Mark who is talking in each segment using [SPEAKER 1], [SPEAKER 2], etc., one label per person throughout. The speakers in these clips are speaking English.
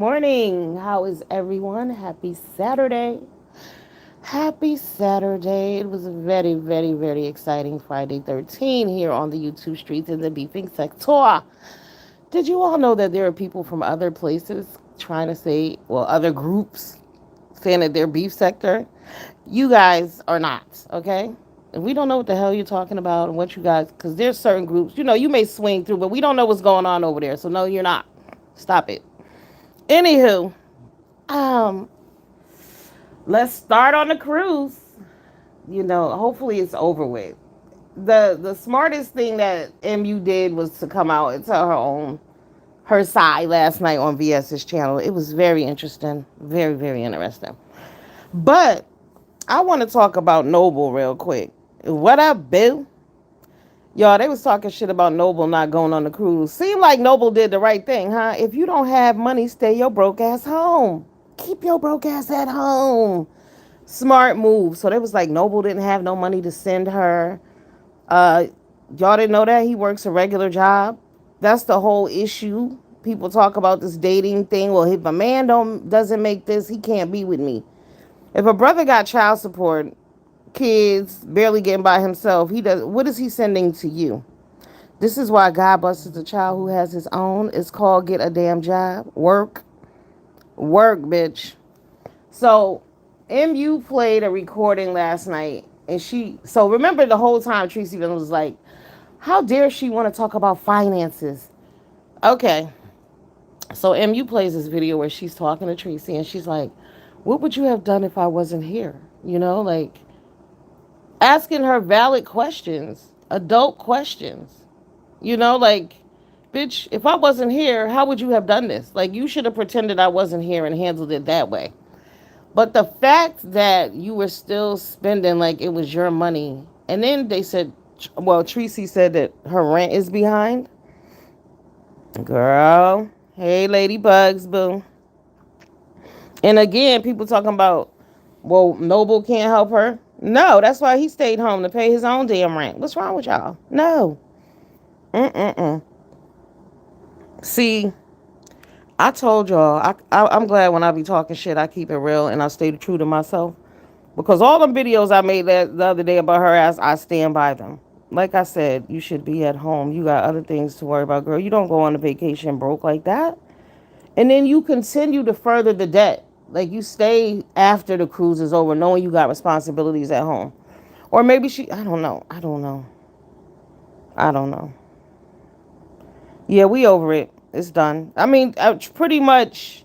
[SPEAKER 1] Morning. How is everyone? Happy Saturday. Happy Saturday. It was a very, very, very exciting Friday 13 here on the YouTube streets in the beefing sector. Did you all know that there are people from other places trying to say, well, other groups saying that they're beef sector? You guys are not, okay? And we don't know what the hell you're talking about and what you guys, because there's certain groups, you may swing through, but we don't know what's going on over there. So, no, you're not. Stop it. Anywho, um, let's start on the cruise. Hopefully it's over with. The smartest thing that MU did was to come out and tell her side last night on VS's channel. It was very interesting, very very interesting. But I want to talk about Noble real quick. What up, Bill? Y'all, they was talking shit about Noble not going on the cruise. Seemed like Noble did the right thing, huh? If you don't have money, stay your broke ass home. Keep your broke ass at home. Smart move. So they was like Noble didn't have no money to send her. Uh, y'all didn't know that he works a regular job. That's the whole issue. People talk about this dating thing. Well, if a man doesn't make this, he can't be with me. If a brother got child support, kids, barely getting by himself, he does. What is he sending to you? This is why God busts a child who has his own. It's called get a damn job, work, bitch. So MU played a recording last night, and so remember the whole time Tracy was like, how dare she want to talk about finances? Okay, so MU plays this video where she's talking to Tracy, and she's like, what would you have done if I wasn't here? Like asking her valid questions, adult questions. Like, bitch, if I wasn't here, how would you have done this? Like, you should have pretended I wasn't here and handled it that way. But the fact that you were still spending like it was your money, and then they said, well, Tracy said that her rent is behind. Girl, hey, Ladybugs, boo. And again, people talking about, well, Noble can't help her. No, that's why he stayed home to pay his own damn rent. What's wrong with y'all? No. Mm-mm-mm. See, I told y'all, I'm glad when I be talking shit, I keep it real and I stay true to myself. Because all the videos I made the other day about her ass, I stand by them. Like I said, you should be at home. You got other things to worry about, girl. You don't go on a vacation broke like that. And then you continue to further the debt. Like you stay after the cruise is over, knowing you got responsibilities at home. Or maybe I don't know. I don't know. Yeah, we over it. It's done. I mean, pretty much,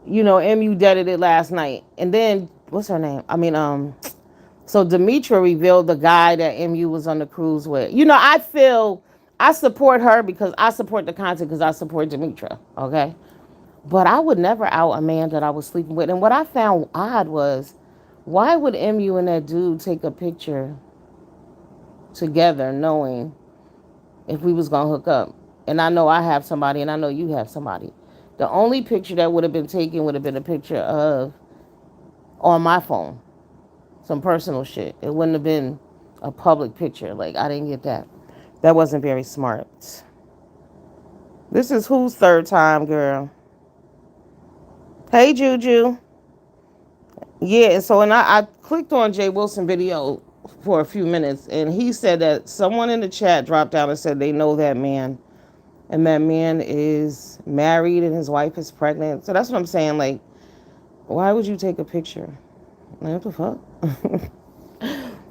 [SPEAKER 1] MU deaded it last night. And then, what's her name? So Demetra revealed the guy that MU was on the cruise with. I feel I support her because I support the content because I support Demetra. Okay. But I would never out a man that I was sleeping with. And what I found odd was, why would MU and that dude take a picture together knowing if we was going to hook up? And I know I have somebody and I know you have somebody. The only picture that would have been taken would have been a picture of on my phone. Some personal shit. It wouldn't have been a public picture. Like, I didn't get that. That wasn't very smart. This is whose third time, girl? Hey, Juju. Yeah, and so I clicked on Jay Wilson video for a few minutes, and he said that someone in the chat dropped down and said they know that man, and that man is married and his wife is pregnant. So that's what I'm saying. Like, why would you take a picture? Like, what the fuck?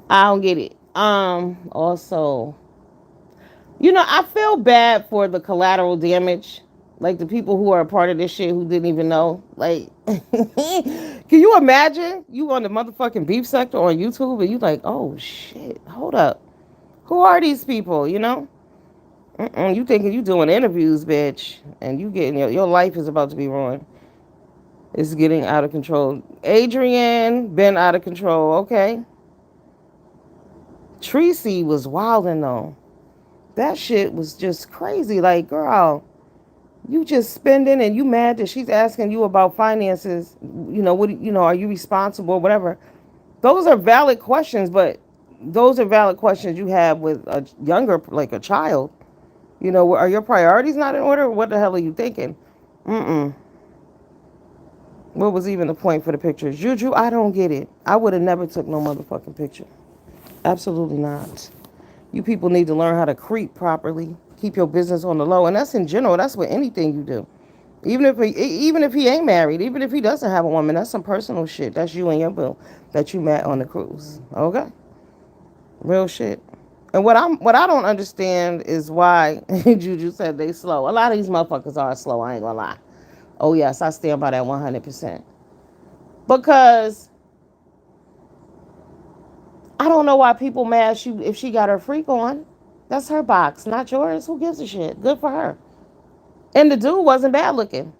[SPEAKER 1] I don't get it. Also, I feel bad for the collateral damage. Like the people who are a part of this shit who didn't even know. Like, can you imagine you on the motherfucking beef sector on YouTube and you like, oh shit, hold up. Who are these people, You thinking you doing interviews, bitch, and you getting your life is about to be ruined. It's getting out of control. Adrian, been out of control, okay. Tracy was wilding though. That shit was just crazy. Like, girl, you just spending and you mad that she's asking you about finances. Are you responsible, whatever. Those are valid questions, but those are valid questions you have with a younger, like a child. Are your priorities not in order? What the hell are you thinking? Mm-mm. What was even the point for the pictures? Juju, I don't get it. I would have never took no motherfucking picture. Absolutely not. You people need to learn how to creep properly. Keep your business on the low, and that's in general. That's with anything you do. Even if he ain't married, even if he doesn't have a woman, that's some personal shit. That's you and your boo that you met on the cruise. Okay, real shit. And what I don't understand is why Juju said they slow. A lot of these motherfuckers are slow. I ain't gonna lie. Oh yes, I stand by that 100%. Because I don't know why people mad if she got her freak on. That's her box, not yours. Who gives a shit? Good for her. And the dude wasn't bad looking.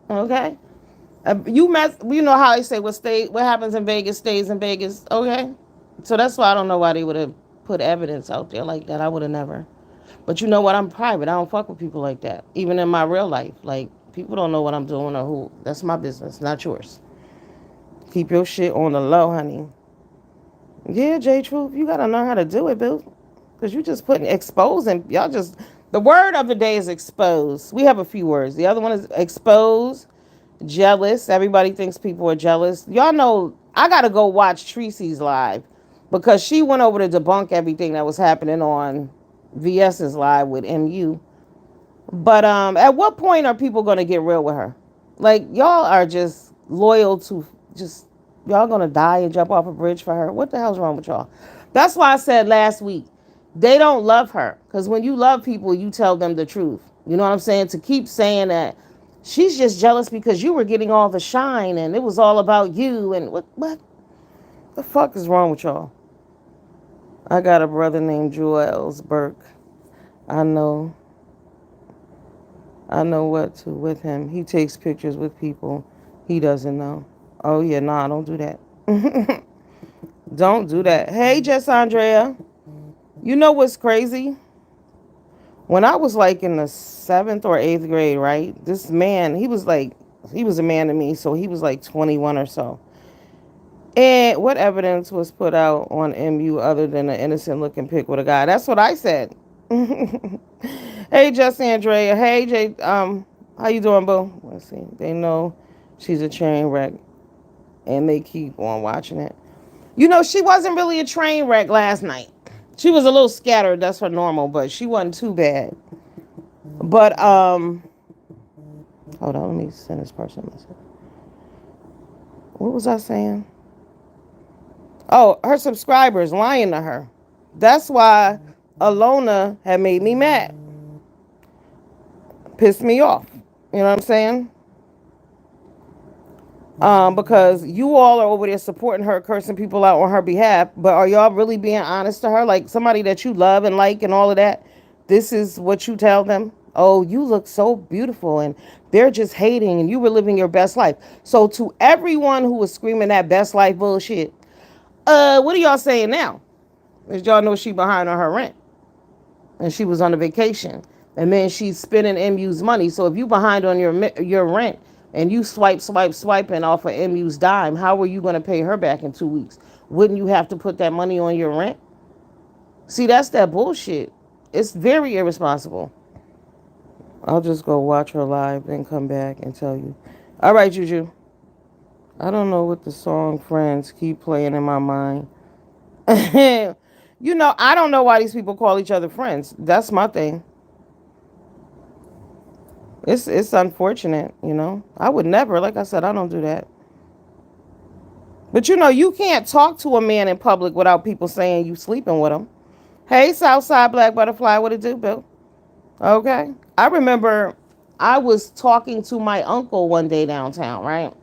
[SPEAKER 1] Okay. You know how they say what happens in Vegas stays in Vegas. Okay. So that's why I don't know why they would have put evidence out there like that. I would have never. But you know what? I'm private. I don't fuck with people like that. Even in my real life. Like, people don't know what I'm doing or who. That's my business, not yours. Keep your shit on the low, honey. Yeah, J Truth, you gotta learn how to do it, boo. Because you just putting exposing. Y'all just. The word of the day is expose. We have a few words. The other one is expose, jealous. Everybody thinks people are jealous. Y'all know I gotta go watch Tracy's live because she went over to debunk everything that was happening on VS's live with MU. But at what point are people gonna get real with her? Like, y'all are just loyal to just y'all gonna die and jump off a bridge for her. What the hell's wrong with y'all? That's why I said last week they don't love her, because when you love people, you tell them the truth. You know what I'm saying? To keep saying that she's just jealous because you were getting all the shine and it was all about you and what the fuck is wrong with y'all? I got a brother named Joel's Burke. I know I know what to with him. He takes pictures with people he doesn't know. Oh yeah, nah, don't do that. Don't do that. Hey, Jess Andrea. You know what's crazy? When I was like in the 7th or 8th grade, right? This man, he was a man to me, so he was like 21 or so. And what evidence was put out on MU other than an innocent looking pic with a guy? That's what I said. Hey, Jess Andrea. Hey, Jay. How you doing, boo? Let's see. They know she's a train wreck, and they keep on watching it. You know, she wasn't really a train wreck last night. She was a little scattered. That's her normal, but she wasn't too bad. But hold on. Let me send this person a message. What was I saying? Oh, her subscribers lying to her. That's why Alona had made me mad. Pissed me off. You know what I'm saying? Because you all are over there supporting her, cursing people out on her behalf, but are y'all really being honest to her? Like, somebody that you love and like and all of that, this is what you tell them? Oh, you look so beautiful, and they're just hating, and you were living your best life. So to everyone who was screaming that best life bullshit, what are y'all saying now? As y'all know, she behind on her rent, and she was on a vacation, and then she's spending MU's money. So if you behind on your rent and you swiping off of MU's dime, how are you going to pay her back in 2 weeks? Wouldn't you have to put that money on your rent? See, that's that bullshit. It's very irresponsible. I'll just go watch her live, then come back and tell you. All right, Juju. I don't know what the song Friends keep playing in my mind. You know, I don't know why these people call each other friends. That's my thing. It's unfortunate, you know. I would never, like I said, I don't do that. But you know, you can't talk to a man in public without people saying you sleeping with him. Hey, Southside Black Butterfly, what it do, Bill? Okay. I remember I was talking to my uncle one day downtown, right?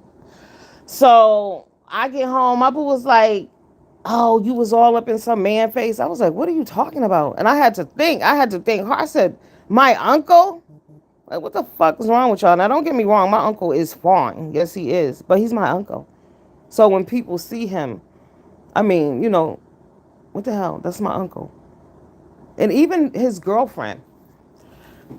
[SPEAKER 1] So I get home, my boo was like, "Oh, you was all up in some man face." I was like, "What are you talking about?" And I had to think. I said, "My uncle? Like, what the fuck is wrong with y'all?" Now, don't get me wrong. My uncle is fine. Yes, he is. But he's my uncle. So when people see him, I mean, you know, what the hell? That's my uncle. And even his girlfriend.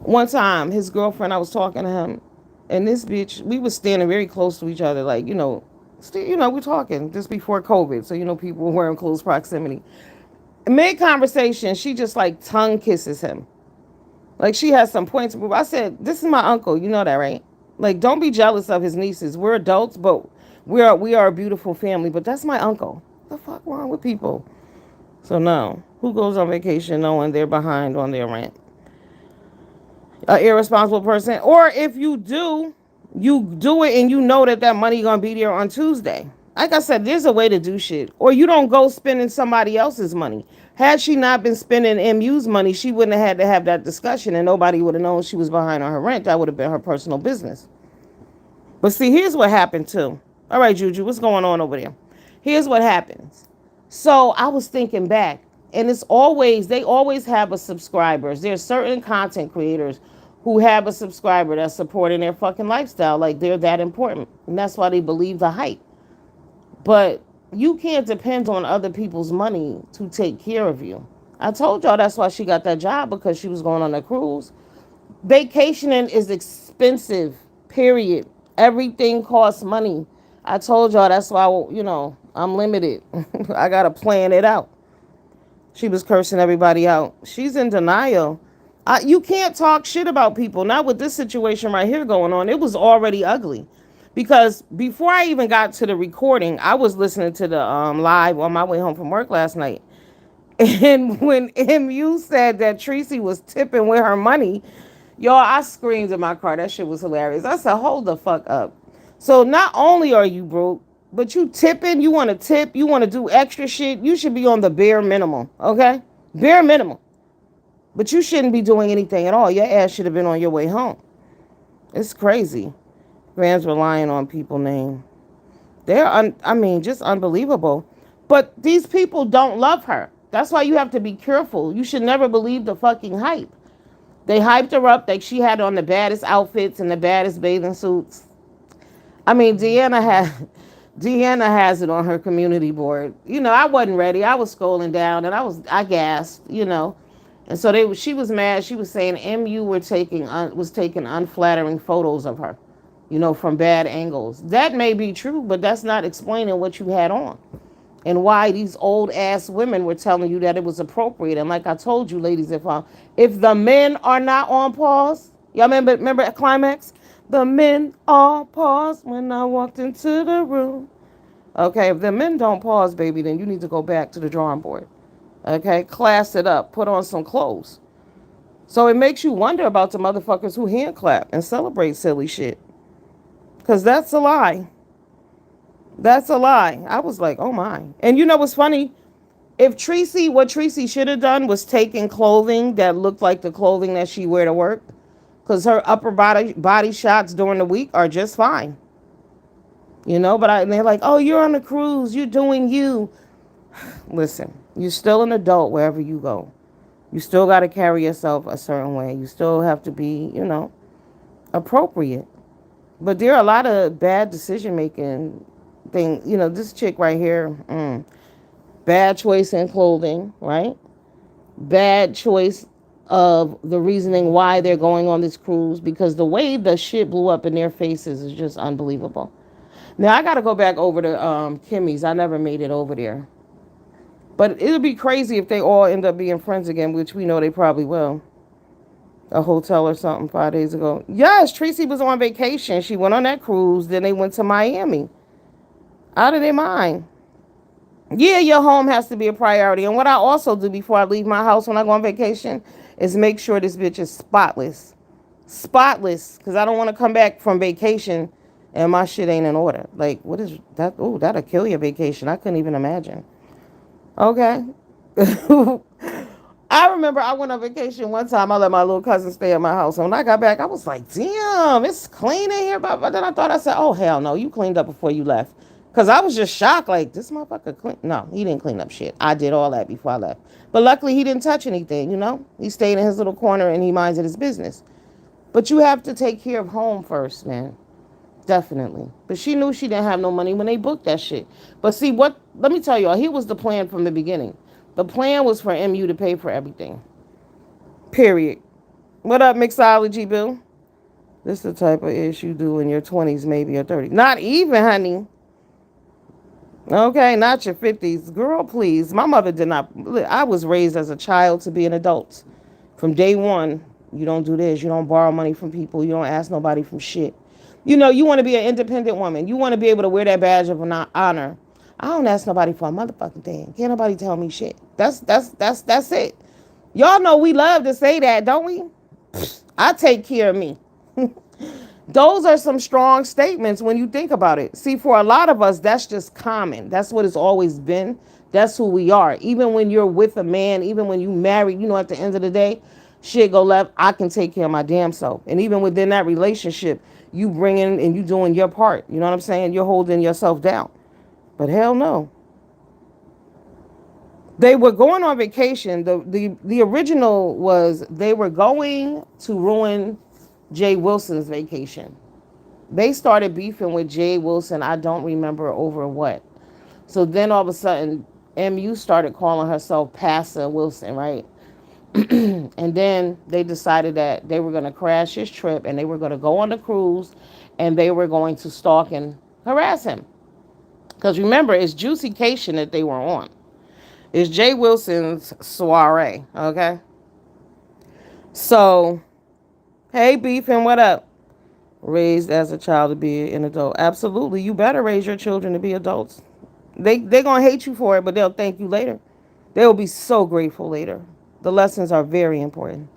[SPEAKER 1] One time, his girlfriend, I was talking to him, and this bitch, we was standing very close to each other, like, we're talking just before COVID. So, people were in close proximity. Mid conversation, she just like tongue kisses him. Like, she has some points to prove. I said, "This is my uncle. You know that, right?" Like, don't be jealous of his nieces. We're adults, but we are a beautiful family. But that's my uncle. What the fuck wrong with people? So no, who goes on vacation knowing they're behind on their rent? An irresponsible person. Or if you do it and you know that money gonna be there on Tuesday. Like I said, there's a way to do shit. Or you don't go spending somebody else's money. Had she not been spending MU's money, she wouldn't have had to have that discussion and nobody would have known she was behind on her rent. That would have been her personal business. But see, here's what happened too. All right, Juju, what's going on over there? Here's what happens. So I was thinking back, and they always have a subscribers. There's certain content creators who have a subscriber that's supporting their fucking lifestyle. Like they're that important. And that's why they believe the hype. But you can't depend on other people's money to take care of you. I told y'all that's why she got that job because she was going on a cruise. Vacationing is expensive, period. Everything costs money. I told y'all that's why, I'm limited. I got to plan it out. She was cursing everybody out. She's in denial. You can't talk shit about people. Not with this situation right here going on. It was already ugly. Because before I even got to the recording, I was listening to the live on my way home from work last night. And when MU said that Tracy was tipping with her money, y'all, I screamed in my car. That shit was hilarious. I said, hold the fuck up. So not only are you broke, but you tipping, you want to tip, you want to do extra shit, you should be on the bare minimum, okay? Bare minimum. But you shouldn't be doing anything at all. Your ass should have been on your way home. It's crazy. Fans relying on people name. Just unbelievable. But these people don't love her. That's why you have to be careful. You should never believe the fucking hype. They hyped her up like she had on the baddest outfits and the baddest bathing suits. I mean, Deanna has it on her community board. I wasn't ready. I was scrolling down and I gasped, And so she was mad. She was saying MU was taking unflattering photos of her, from bad angles. That may be true, but that's not explaining what you had on and why these old ass women were telling you that it was appropriate. And like I told you, ladies, if the men are not on pause, y'all remember at Climax? The men all paused when I walked into the room. Okay, if the men don't pause, baby, then you need to go back to the drawing board. Okay, class it up, put on some clothes. So it makes you wonder about the motherfuckers who hand clap and celebrate silly shit. Because that's a lie. That's a lie. I was like, oh my. And you know what's funny? What Tracy should have done was taken clothing that looked like the clothing that she wear to work. Because her upper body shots during the week are just fine. And they're like, oh, you're on a cruise. You're doing you. Listen, you're still an adult wherever you go. You still got to carry yourself a certain way. You still have to be, appropriate. But there are a lot of bad decision making things. This chick right here, bad choice in clothing, right? Bad choice of the reasoning why they're going on this cruise, because the way the shit blew up in their faces is just unbelievable. Now I got to go back over to Kimmy's. I never made it over there. But it'll be crazy if they all end up being friends again, which we know they probably will. A hotel or something 5 days ago. Yes, Tracy was on vacation. She went on that cruise. Then they went to Miami. Out of their mind. Yeah, your home has to be a priority. And what I also do before I leave my house when I go on vacation is make sure this bitch is spotless. Spotless. Because I don't want to come back from vacation and my shit ain't in order. Like, what is that? Oh, that'll kill your vacation. I couldn't even imagine. Okay. I remember I went on vacation one time. I let my little cousin stay at my house. And when I got back, I was like, damn, it's clean in here. But then I said, oh, hell no, you cleaned up before you left. Because I was just shocked. Like, this motherfucker clean. No, he didn't clean up shit. I did all that before I left. But luckily, he didn't touch anything, He stayed in his little corner and he minded his business. But you have to take care of home first, man. Definitely. But she knew she didn't have no money when they booked that shit. But see, let me tell y'all, here was the plan from the beginning. The plan was for MU to pay for everything. Period. What up, mixology, Bill? This is the type of ish you do in your 20s, maybe, or 30s. Not even, honey. Okay, not your 50s. Girl, please. My mother did not. I was raised as a child to be an adult. From day one, you don't do this. You don't borrow money from people. You don't ask nobody from shit. You want to be an independent woman. You want to be able to wear that badge of honor. I don't ask nobody for a motherfucking thing. Can't nobody tell me shit. That's it. Y'all know we love to say that, don't we? I take care of me. Those are some strong statements when you think about it. See, for a lot of us, that's just common. That's what it's always been. That's who we are. Even when you're with a man, even when you married, at the end of the day, shit go left. I can take care of my damn self. And even within that relationship, you bringing and you doing your part. You know what I'm saying? You're holding yourself down. But hell no. They were going on vacation. The original was they were going to ruin Jay Wilson's vacation. They started beefing with Jay Wilson. I don't remember over what. So then all of a sudden, MU started calling herself Pastor Wilson, right? And then they decided that they were going to crash his trip and they were going to go on the cruise and they were going to stalk and harass him. Because remember, it's Juicycation that they were on. It's Jay Wilson's soiree, okay? So, hey, Beefing, what up? Raised as a child to be an adult. Absolutely. You better raise your children to be adults. They're going to hate you for it, but they'll thank you later. They'll be so grateful later. The lessons are very important.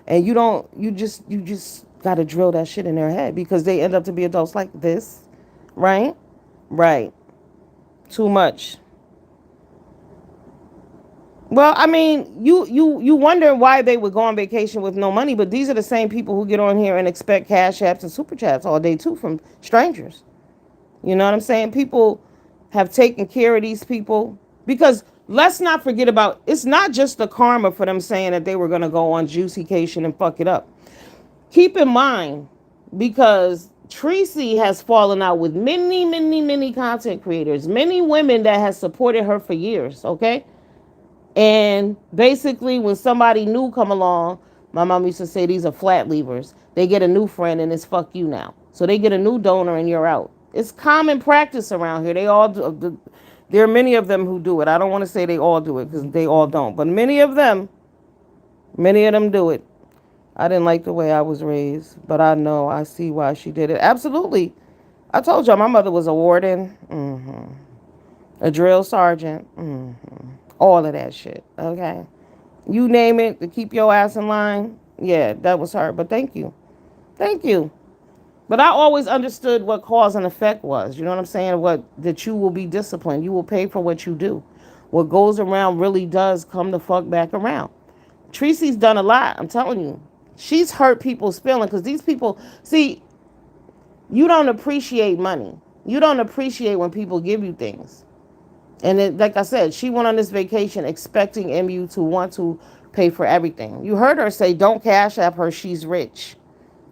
[SPEAKER 1] And you just got to drill that shit in their head because they end up to be adults like this, right? Right. Too much. Well, I mean, you wonder why they would go on vacation with no money, but these are the same people who get on here and expect cash apps and super chats all day too from strangers. You know what I'm saying? People have taken care of these people because let's not forget about it's not just the karma for them saying that they were going to go on Juicycation and fuck it up. Keep in mind because Tracy has fallen out with many, many, many content creators, many women that has supported her for years, okay? And basically, when somebody new come along, my mom used to say these are flat leavers. They get a new friend and it's fuck you now. So they get a new donor and you're out. It's common practice around here. They all do. There are many of them who do it. I don't want to say they all do it because they all don't. But many of them do it. I didn't like the way I was raised, but I see why she did it. Absolutely. I told y'all my mother was a warden, a drill sergeant, all of that shit. Okay, you name it to keep your ass in line. Yeah, that was her. But thank you. But I always understood what cause and effect was. You know what I'm saying? What that you will be disciplined. You will pay for what you do. What goes around really does come the fuck back around. Tracy's done a lot. I'm telling you. She's hurt people's feelings because these people see you don't appreciate money. You don't appreciate when people give you things. And it, like I said, she went on this vacation expecting MU to want to pay for everything. You heard her say, "Don't cash app her. She's rich."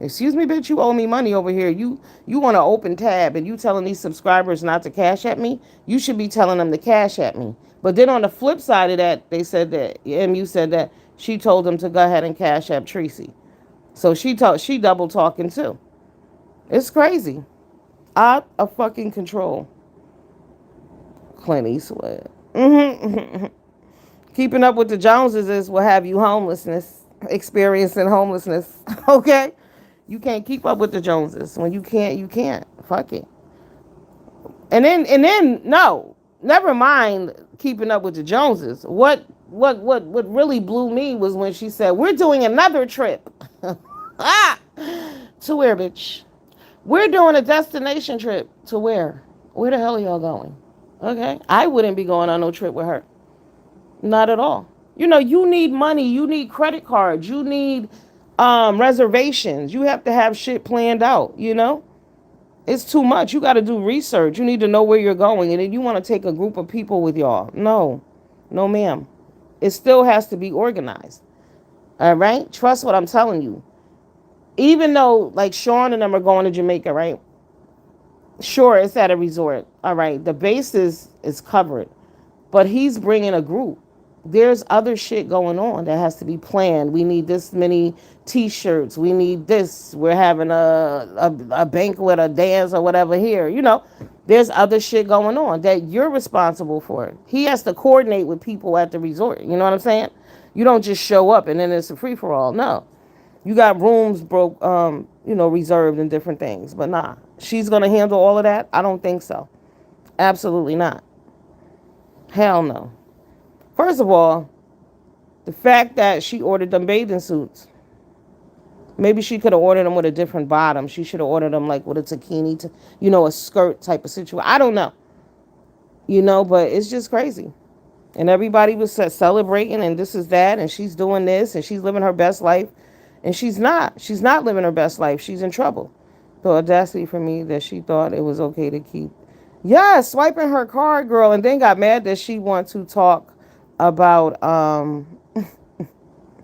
[SPEAKER 1] Excuse me, bitch. You owe me money over here. You want to open tab and you telling these subscribers not to cash at me? You should be telling them to cash at me. But then on the flip side of that, they said that MU said that she told them to go ahead and cash app Tracy. So she double talking too. It's crazy. Out of fucking control. Clint Eastwood. Keeping up with the Joneses is will have you experiencing homelessness. Okay? You can't keep up with the Joneses. When you can't, you can't. Fuck it. And then no. Never mind keeping up with the Joneses. What really blew me was when she said, "We're doing another trip." Ah! To where, bitch? We're doing a destination trip. To where? Where the hell are y'all going? Okay. I wouldn't be going on no trip with her. Not at all. You need money. You need credit cards. You need reservations. You have to have shit planned out. It's too much. You got to do research. You need to know where you're going. And then you want to take a group of people with y'all. No. No, ma'am. It still has to be organized. All right? Trust what I'm telling you. Even though, like, Sean and them are going to Jamaica, right? Sure, it's at a resort. All right. The base is covered. But he's bringing a group. There's other shit going on that has to be planned. We need this many T-shirts. We need this. We're having a banquet, a dance, or whatever here. There's other shit going on that you're responsible for. He has to coordinate with people at the resort. You know what I'm saying? You don't just show up and then it's a free for all. No, you got rooms reserved and different things. But nah, She's going to handle all of that? I don't think so. Absolutely not. Hell no. First of all, the fact that she ordered them bathing suits, maybe she could have ordered them with a different bottom. She should have ordered them like with a bikini, a skirt type of situation. I don't know, but it's just crazy. And everybody was celebrating, and this is that, and she's doing this, and she's living her best life, and she's not. She's not living her best life. She's in trouble. The audacity for me that she thought it was okay to keep, yeah, swiping her card, girl, and then got mad that she want to talk about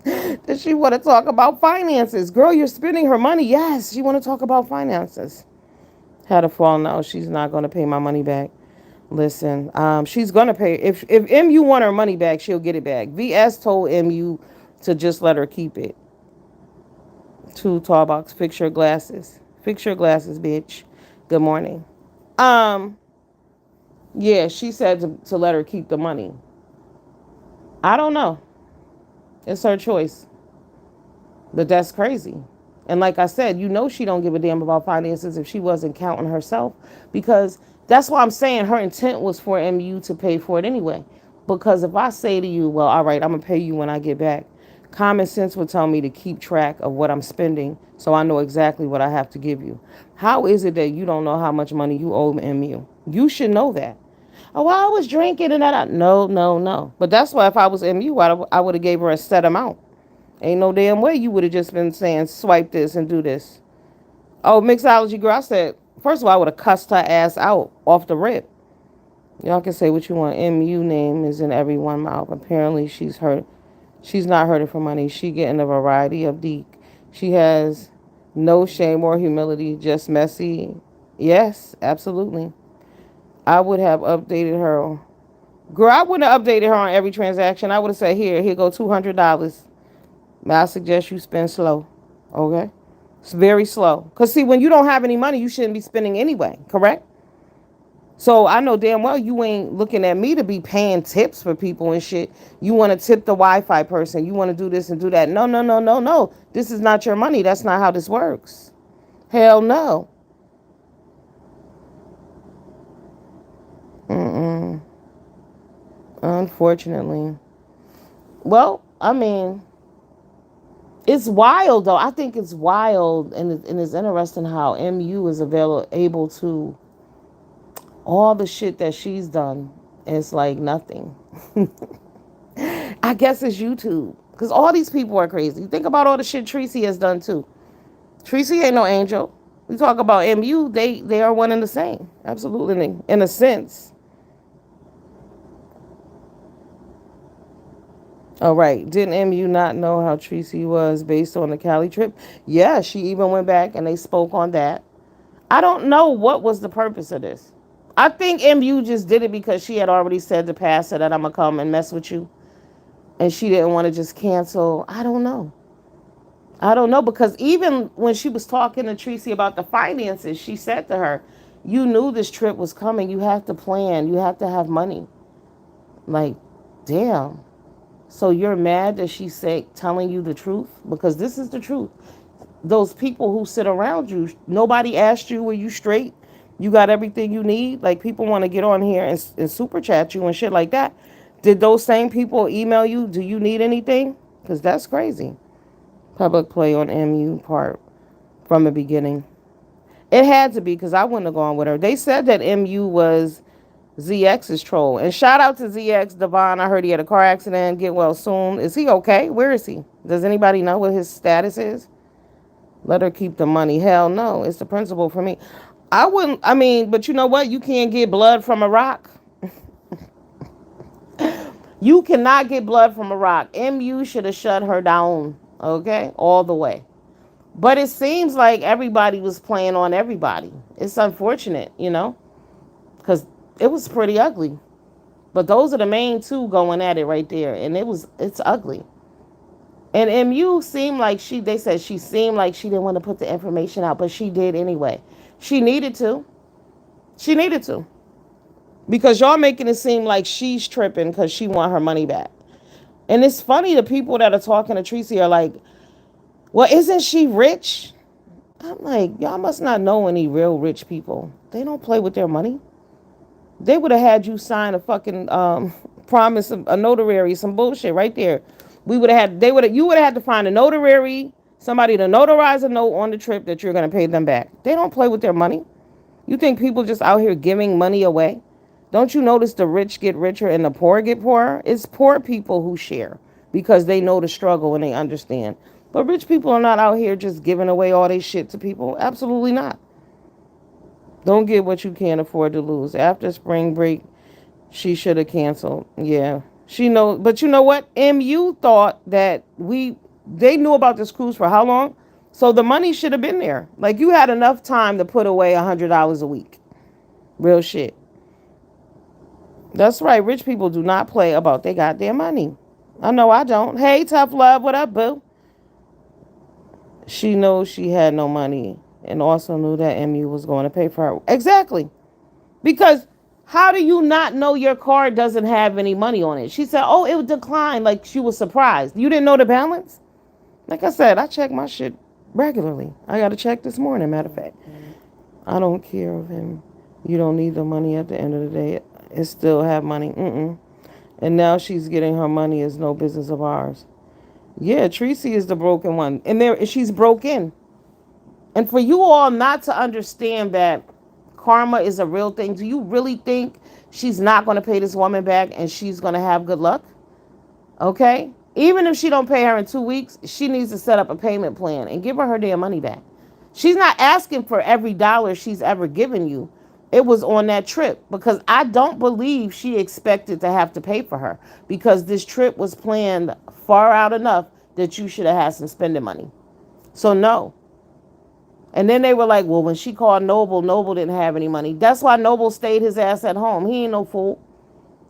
[SPEAKER 1] that she want to talk about finances. Girl, you're spending her money. Yes, she want to talk about finances. Had a falling out. She's not going to pay my money back. Listen, she's gonna pay. If MU want her money back, she'll get it back. VS told MU to just let her keep it. Two tall box. Fix your glasses. Fix your glasses, bitch. Good morning. Um, yeah, she said to let her keep the money. I don't know. It's her choice, but that's crazy. And like I said, she don't give a damn about finances if she wasn't counting herself, because that's why I'm saying her intent was for MU to pay for it anyway. Because if I say to you, well, all right, I'm going to pay you when I get back, common sense would tell me to keep track of what I'm spending so I know exactly what I have to give you. How is it that you don't know how much money you owe MU? You should know that. Oh, well, I was drinking and that. No, no, no. But that's why if I was MU, I would have gave her a set amount. Ain't no damn way you would have just been saying swipe this and do this. Oh, mixology girl, I said, first of all, I would have cussed her ass out off the rip. Y'all can say what you want. MU name is in everyone's mouth. Apparently she's hurt. She's not hurting for money. She getting a variety of deek. She has no shame or humility, just messy. Yes, absolutely. I would have updated her. Girl, I wouldn't have updated her on every transaction. I would have said, here go $200. I suggest you spend slow. Okay? It's very slow. Because, see, when you don't have any money, you shouldn't be spending anyway. Correct? So I know damn well you ain't looking at me to be paying tips for people and shit. You want to tip the Wi-Fi person. You want to do this and do that. No, no, no, no, no. This is not your money. That's not how this works. Hell no. Mm-mm. Unfortunately. Well, I mean, it's wild though. I think it's wild, and it's interesting how MU is able to, all the shit that she's done is like nothing. I guess it's YouTube, because all these people are crazy. Think about all the shit Tracy has done too. Tracy ain't no angel. We talk about MU, they are one and the same. Absolutely, in a sense. All right. Didn't MU not know how Tracy was based on the Cali trip? Yeah, she even went back and they spoke on that. I don't know what was the purpose of this. I think MU just did it because she had already said to Pastor that I'm going to come and mess with you. And she didn't want to just cancel. I don't know. I don't know, because even when she was talking to Tracy about the finances, she said to her, you knew this trip was coming. You have to plan. You have to have money. Like, damn. So you're mad that she's telling you the truth? Because this is the truth. Those people who sit around you, nobody asked you, were you straight? You got everything you need? Like, people want to get on here and super chat you and shit like that. Did those same people email you, do you need anything? Because that's crazy. Public play on MU part from the beginning. It had to be, because I wouldn't have gone with her. They said that MU was ZX's troll. And shout out to ZX Devon. I heard he had a car accident. Get well soon. Is he okay? Where is he? Does anybody know what his status is? Let her keep the money. Hell no. It's the principle for me. I wouldn't. I mean, but you know what? You can't get blood from a rock. You cannot get blood from a rock. MU should have shut her down. Okay? All the way. But it seems like everybody was playing on everybody. It's unfortunate, because it was pretty ugly. But those are the main two going at it right there. And it's ugly. And MU seemed like they said she seemed like she didn't want to put the information out, but she did anyway. She needed to. She needed to. Because y'all making it seem like she's tripping because she want her money back. And it's funny, the people that are talking to Tracy are like, well, isn't she rich? I'm like, y'all must not know any real rich people. They don't play with their money. They would have had you sign a fucking promise, a notary, some bullshit right there. We would have had, you would have had to find a notary, somebody to notarize a note on the trip that you're going to pay them back. They don't play with their money. You think people just out here giving money away? Don't you notice the rich get richer and the poor get poorer? It's poor people who share because they know the struggle and they understand. But rich people are not out here just giving away all their shit to people. Absolutely not. Don't get what you can't afford to lose. After spring break, she should have canceled. Yeah. She know, but you know what? MU thought that they knew about this cruise for how long? So the money should have been there. Like you had enough time to put away $100 a week. Real shit. That's right. Rich people do not play about they got their money. I know I don't. Hey, tough love. What up, boo? She knows she had no money and also knew that MU was going to pay for her. Exactly. Because how do you not know your card doesn't have any money on it? She said, oh, it would decline. Like she was surprised. You didn't know the balance? Like I said, I check my shit regularly. I got to check this morning, matter of fact. I don't care if you don't need the money at the end of the day. It still have money. And now she's getting her money is no business of ours. Yeah, Tracy is the broken one. And she's broken. And for you all not to understand that karma is a real thing, do you really think she's not going to pay this woman back and she's going to have good luck? Okay? Even if she don't pay her in 2 weeks, she needs to set up a payment plan and give her damn money back. She's not asking for every dollar she's ever given you. It was on that trip because I don't believe she expected to have to pay for her because this trip was planned far out enough that you should have had some spending money. So no. And then they were like, well, when she called Noble, Noble didn't have any money. That's why Noble stayed his ass at home. He ain't no fool.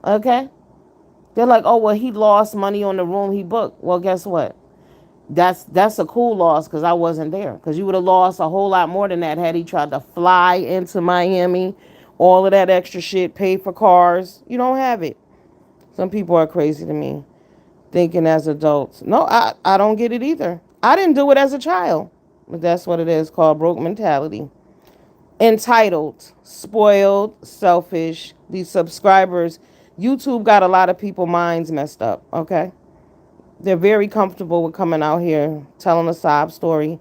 [SPEAKER 1] Okay? They're like, oh, well, he lost money on the room he booked. Well, guess what? That's a cool loss because I wasn't there. Because you would have lost a whole lot more than that had he tried to fly into Miami, all of that extra shit, pay for cars. You don't have it. Some people are crazy to me, thinking as adults. No, I don't get it either. I didn't do it as a child. But that's what it is, called broke mentality. Entitled, spoiled, selfish. These subscribers, YouTube got a lot of people minds messed up, okay? They're very comfortable with coming out here, telling a sob story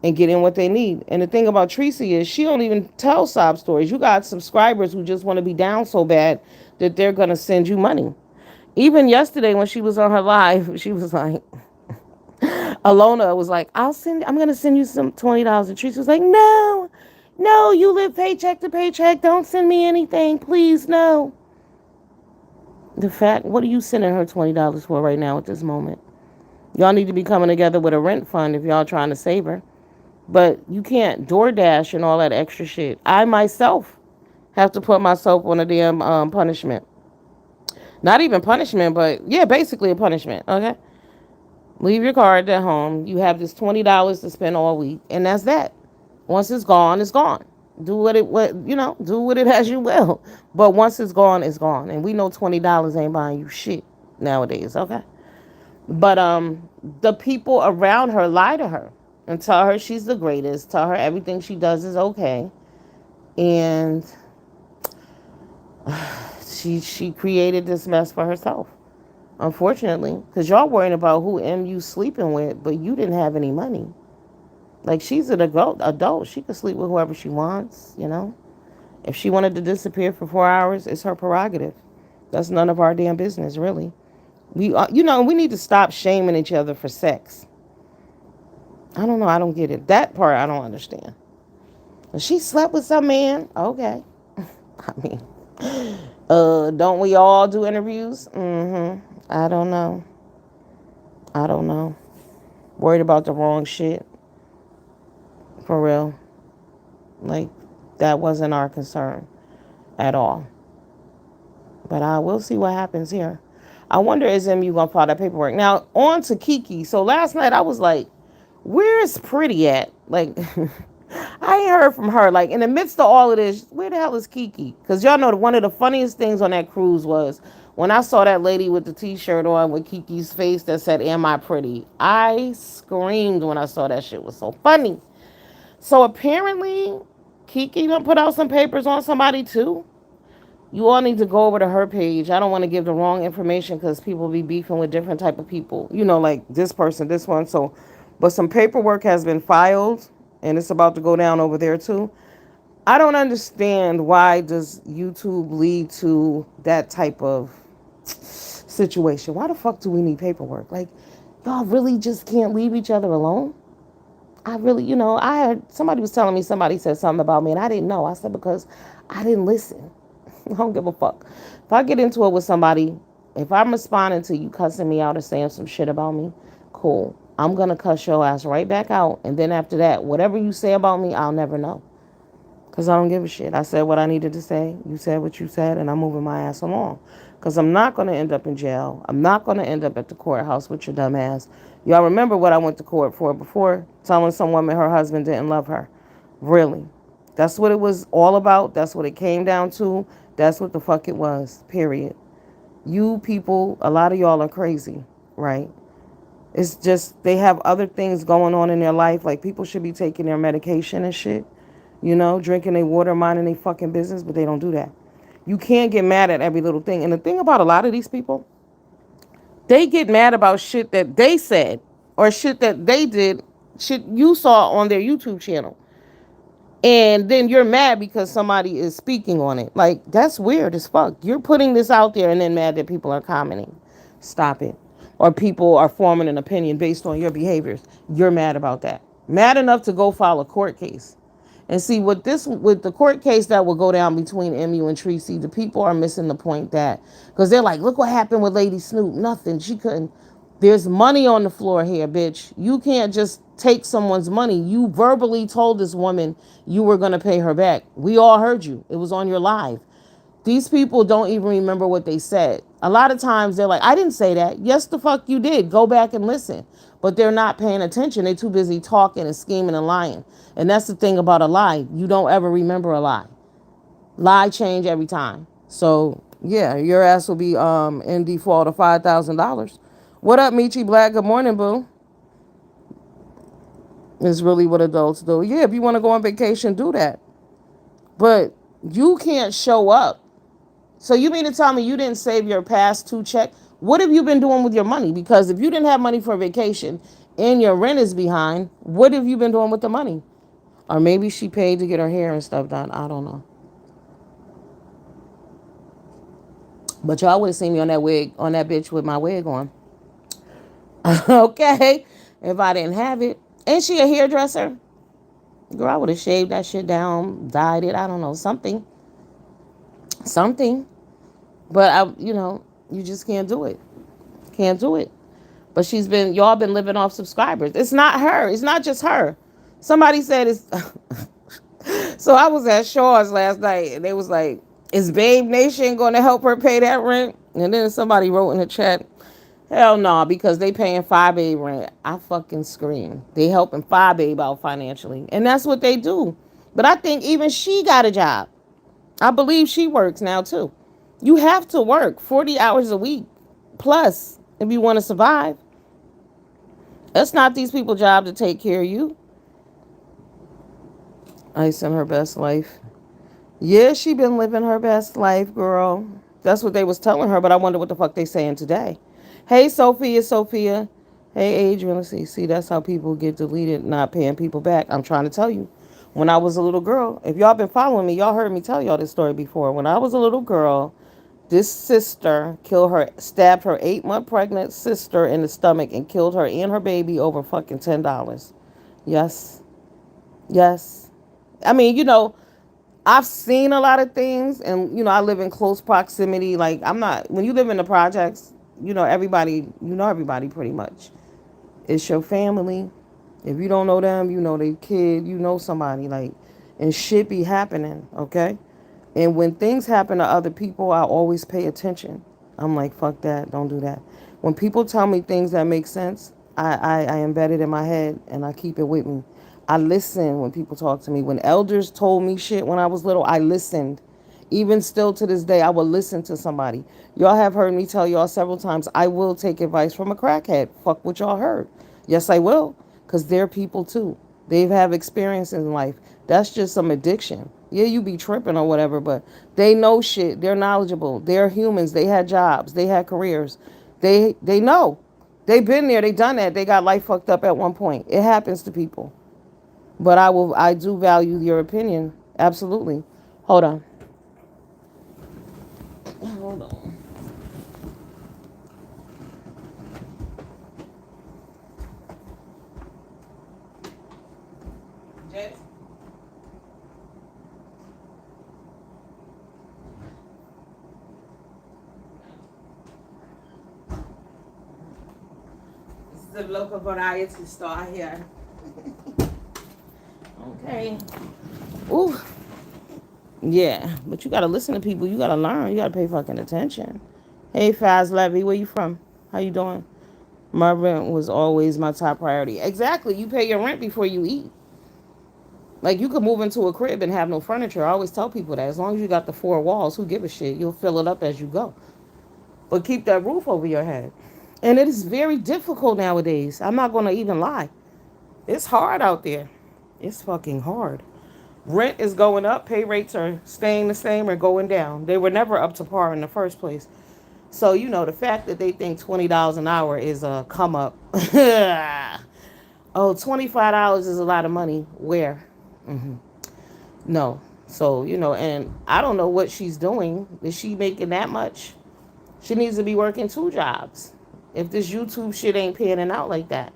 [SPEAKER 1] and getting what they need. And the thing about Tracy is she don't even tell sob stories. You got subscribers who just want to be down so bad that they're going to send you money. Even yesterday when she was on her live, she was like, Alona was like, I'm going to send you some $20. And Tracy was like, no, you live paycheck to paycheck. Don't send me anything. Please, no. The fact, what are you sending her $20 for right now at this moment? Y'all need to be coming together with a rent fund if y'all trying to save her. But you can't DoorDash and all that extra shit. I myself have to put myself on a damn punishment. Not even punishment, but yeah, basically a punishment, okay? Leave your card at home. You have this $20 to spend all week, and that's that. Once it's gone, it's gone. Do do with it as you will. But once it's gone, it's gone. And we know $20 ain't buying you shit nowadays, okay? But the people around her lie to her and tell her she's the greatest, tell her everything she does is okay. And she created this mess for herself. Unfortunately, because y'all worrying about who MU sleeping with, but you didn't have any money. Like, she's an adult. She could sleep with whoever she wants, you know. If she wanted to disappear for 4 hours, it's her prerogative. That's none of our damn business, really. We need to stop shaming each other for sex. I don't know. I don't get it. That part I don't understand. She slept with some man. Okay. I mean, don't we all do interviews? I don't know. Worried about the wrong shit. For real. Like, that wasn't our concern at all. But we'll see what happens here. I wonder is MU gonna file that paperwork. Now, on to Kiki. So last night I was like, where is Pretty at? Like, I ain't heard from her. Like, in the midst of all of this, where the hell is Kiki? Because y'all know one of the funniest things on that cruise was when I saw that lady with the t-shirt on with Kiki's face that said, am I pretty? I screamed when I saw that shit. It was so funny. So apparently, Kiki done put out some papers on somebody too. You all need to go over to her page. I don't want to give the wrong information because people be beefing with different type of people. You know, like this person, this one. So, but some paperwork has been filed, and it's about to go down over there too. I don't understand why does YouTube lead to that type of situation. Why the fuck do we need paperwork? Like, y'all really just can't leave each other alone? I really, I heard somebody was telling me somebody said something about me and I didn't know. I said because I didn't listen. I don't give a fuck. If I get into it with somebody, if I'm responding to you cussing me out or saying some shit about me, cool. I'm going to cuss your ass right back out. And then after that, whatever you say about me, I'll never know. Because I don't give a shit. I said what I needed to say. You said what you said, and I'm moving my ass along. Because I'm not going to end up in jail. I'm not going to end up at the courthouse with your dumb ass. Y'all remember what I went to court for before? Telling some woman her husband didn't love her. Really. That's what it was all about. That's what it came down to. That's what the fuck it was. Period. You people, a lot of y'all are crazy, right? It's just they have other things going on in their life. Like people should be taking their medication and shit. Drinking their water, minding their fucking business, but they don't do that. You can't get mad at every little thing. And the thing about a lot of these people, they get mad about shit that they said or shit that they did, shit you saw on their YouTube channel. And then you're mad because somebody is speaking on it. Like, that's weird as fuck. You're putting this out there and then mad that people are commenting. Stop it. Or people are forming an opinion based on your behaviors. You're mad about that. Mad enough to go file a court case. And see, with the court case that will go down between MU and Tracy, the people are missing the point that, because they're like, look what happened with Lady Snoop. Nothing. She couldn't. There's money on the floor here, bitch. You can't just take someone's money. You verbally told this woman you were going to pay her back. We all heard you. It was on your live. These people don't even remember what they said. A lot of times they're like, I didn't say that. Yes, the fuck you did. Go back and listen. But they're not paying attention. They're too busy talking and scheming and lying. And that's the thing about a lie. You don't ever remember a lie. Lie change every time. So yeah, your ass will be in default of $5,000. What up, Michi Black? Good morning, boo. Is really what adults do. Yeah, if you want to go on vacation, do that. But you can't show up. So you mean to tell me you didn't save your past two check? What have you been doing with your money? Because if you didn't have money for a vacation and your rent is behind, what have you been doing with the money? Or maybe she paid to get her hair and stuff done. I don't know. But y'all would have seen me on that wig, on that bitch with my wig on. Okay. If I didn't have it. Ain't she a hairdresser? Girl, I would have shaved that shit down, dyed it. I don't know. Something. Something. But you just can't do it. Can't do it. But y'all been living off subscribers. It's not her. It's not just her. Somebody said it's. So I was at Shaw's last night and they was like, is Babe Nation going to help her pay that rent? And then somebody wrote in the chat, hell no, because they paying 5A rent. I fucking scream. They helping 5A out financially. And that's what they do. But I think even she got a job. I believe she works now too. You have to work 40 hours a week plus if you want to survive. That's not these people's job to take care of you. Ice in her best life. Yeah, she been living her best life, girl. That's what they was telling her, but I wonder what the fuck they saying today. Hey, Sophia. Hey, Adrian. Let's see. See, that's how people get deleted, not paying people back. I'm trying to tell you. When I was a little girl, if y'all been following me, y'all heard me tell y'all this story before. When I was a little girl, this sister stabbed her 8-month pregnant sister in the stomach and killed her and her baby over fucking $10. Yes. Yes. I mean, I've seen a lot of things and, I live in close proximity. Like, when you live in the projects, everybody pretty much. It's your family. If you don't know them, you know their kid, you know somebody. Like, and shit be happening, okay? And when things happen to other people, I always pay attention. I'm like, fuck that, don't do that. When people tell me things that make sense, I embed it in my head and I keep it with me. I listen when people talk to me. When elders told me shit when I was little, I listened. Even still to this day, I will listen to somebody. Y'all have heard me tell y'all several times, I will take advice from a crackhead. Fuck what y'all heard. Yes, I will. Because they're people too. They have experience in life. That's just some addiction. Yeah, you be tripping or whatever, but they know shit. They're knowledgeable. They're humans. They had jobs. They had careers. They know. They've been there. They done that. They got life fucked up at one point. It happens to people. But I do value your opinion. Absolutely. Hold on. Hold on. Jets? This is a local variety store here. Okay. Ooh. Yeah, but you gotta listen to people. You gotta learn. You gotta pay fucking attention. Hey, Faz Levy, where you from? How you doing? My rent was always my top priority. Exactly. You pay your rent before you eat. Like you could move into a crib and have no furniture. I always tell people that as long as you got the four walls, who give a shit? You'll fill it up as you go. But keep that roof over your head. And it is very difficult nowadays. I'm not gonna even lie. It's hard out there. It's fucking hard. Rent is going up, pay rates are staying the same or going down. They were never up to par in the first place. So, the fact that they think $20 an hour is a come up. Oh, $25 is a lot of money. Where? hmm No. So, and I don't know what she's doing. Is she making that much? She needs to be working two jobs if this YouTube shit ain't panning out like that.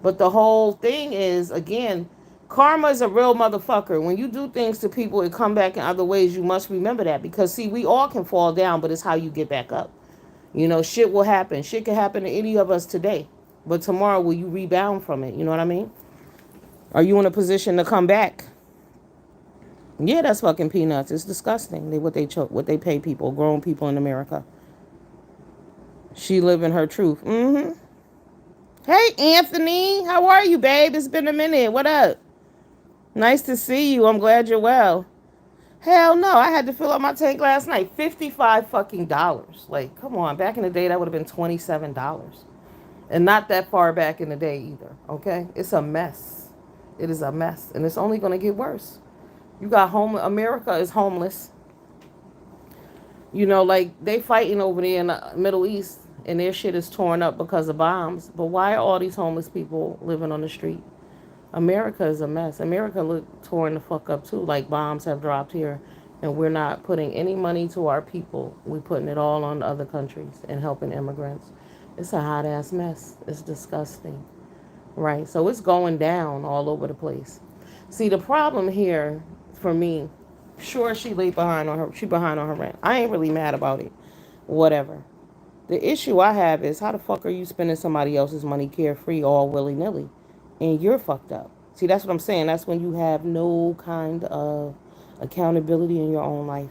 [SPEAKER 1] But the whole thing is, again, karma is a real motherfucker. When you do things to people, it come back in other ways. You must remember that because, see, we all can fall down, but it's how you get back up. Shit will happen. Shit can happen to any of us today. But tomorrow, will you rebound from it? You know what I mean? Are you in a position to come back? Yeah, that's fucking peanuts. It's disgusting. What they pay people, grown people in America. She living her truth. Hey, Anthony. How are you, babe? It's been a minute. What up? Nice to see you. I'm glad you're well. Hell no, I had to fill up my tank last night. 55 fucking dollars. Like, come on. Back in the day, that would have been $27. And not that far back in the day either. Okay? It's a mess. It is a mess. And it's only going to get worse. You got America is homeless. Like they fighting over there in the Middle East and their shit is torn up because of bombs. But why are all these homeless people living on the street? America is a mess. America look torn the fuck up too. Like bombs have dropped here, and we're not putting any money to our people. We're putting it all on other countries and helping immigrants. It's a hot ass mess. It's disgusting, right? So it's going down all over the place. See, the problem here for me, sure she behind on her rent. I ain't really mad about it. Whatever. The issue I have is how the fuck are you spending somebody else's money carefree all willy nilly? And you're fucked up. See, that's what I'm saying. That's when you have no kind of accountability in your own life.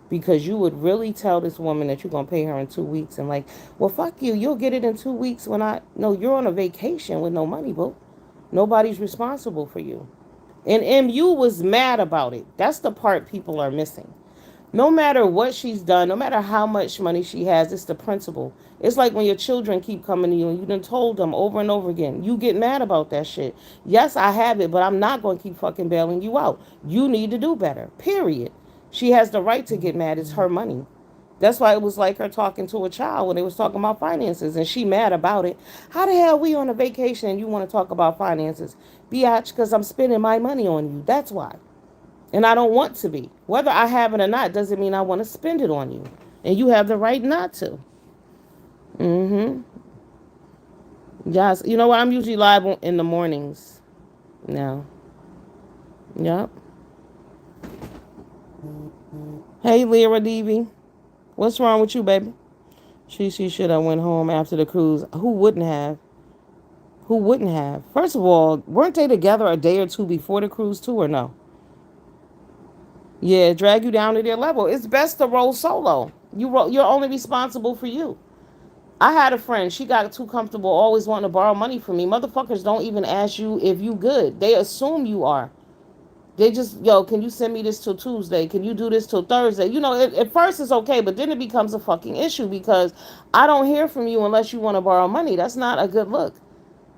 [SPEAKER 1] Because you would really tell this woman that you're going to pay her in 2 weeks and like, well, fuck you. You'll get it in 2 weeks when no, you're on a vacation with no money, boo. Nobody's responsible for you. And MU was mad about it. That's the part people are missing. No matter what she's done, no matter how much money she has, it's the principle. It's like when your children keep coming to you and you done told them over and over again, you get mad about that shit. Yes, I have it, but I'm not going to keep fucking bailing you out. You need to do better, period. She has the right to get mad. It's her money. That's why it was like her talking to a child when they was talking about finances and she mad about it. How the hell we on a vacation and you want to talk about finances? Biatch, because I'm spending my money on you. That's why. And I don't want to be. Whether I have it or not doesn't mean I want to spend it on you. And you have the right not to. Mm-hmm. Yes. You know what? I'm usually live in the mornings now. Yep. Hey, Lyra Devi. What's wrong with you, baby? She should have went home after the cruise. Who wouldn't have? Who wouldn't have? First of all, weren't they together a day or two before the cruise too, or no? Yeah, drag you down to their level. It's best to roll solo. You're only responsible for you. I had a friend. She got too comfortable, always wanting to borrow money from me. Motherfuckers don't even ask you if you good. They assume you are. They just, can you send me this till Tuesday? Can you do this till Thursday? At first it's okay, but then it becomes a fucking issue because I don't hear from you unless you want to borrow money. That's not a good look.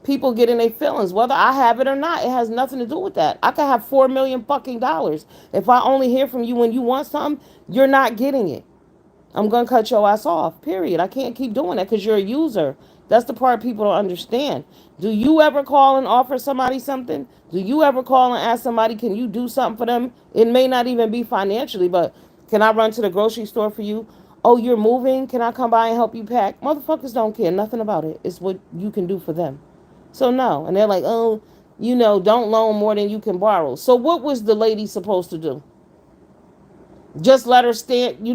[SPEAKER 1] People get in their feelings, whether I have it or not. It has nothing to do with that. I could have $4 million fucking dollars. If I only hear from you when you want something, you're not getting it. I'm gonna cut your ass off. Period. I can't keep doing that because you're a user. That's the part people don't understand. Do you ever call and offer somebody something? Do you ever call and ask somebody, can you do something for them? It may not even be financially, but can I run to the grocery store for you? Oh, you're moving? Can I come by and help you pack? Motherfuckers don't care nothing about it. It's what you can do for them. So no. And they're like, oh, don't loan more than you can borrow. So what was the lady supposed to do? Just let her stand,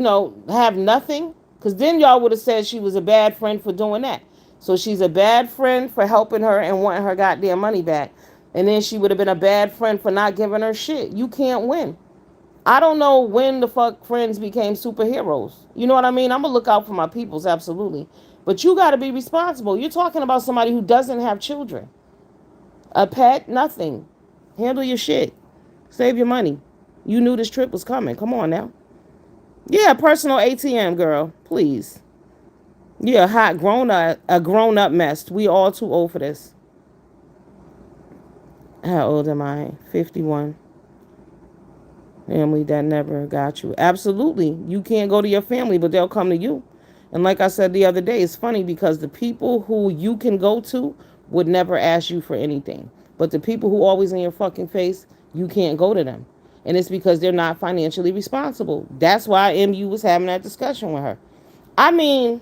[SPEAKER 1] have nothing? Because then y'all would have said she was a bad friend for doing that. So she's a bad friend for helping her and wanting her goddamn money back. And then she would have been a bad friend for not giving her shit. You can't win. I don't know when the fuck friends became superheroes. You know what I mean? I'm going to look out for my peoples, absolutely. But you got to be responsible. You're talking about somebody who doesn't have children. A pet, nothing. Handle your shit. Save your money. You knew this trip was coming. Come on now. Yeah, personal ATM, girl. Please. You're a grown up mess. We all too old for this. How old am I? 51. Family that never got you. Absolutely. You can't go to your family, but they'll come to you. And like I said the other day, it's funny because the people who you can go to would never ask you for anything. But the people who always in your fucking face, you can't go to them. And it's because they're not financially responsible. That's why MU was having that discussion with her. I mean,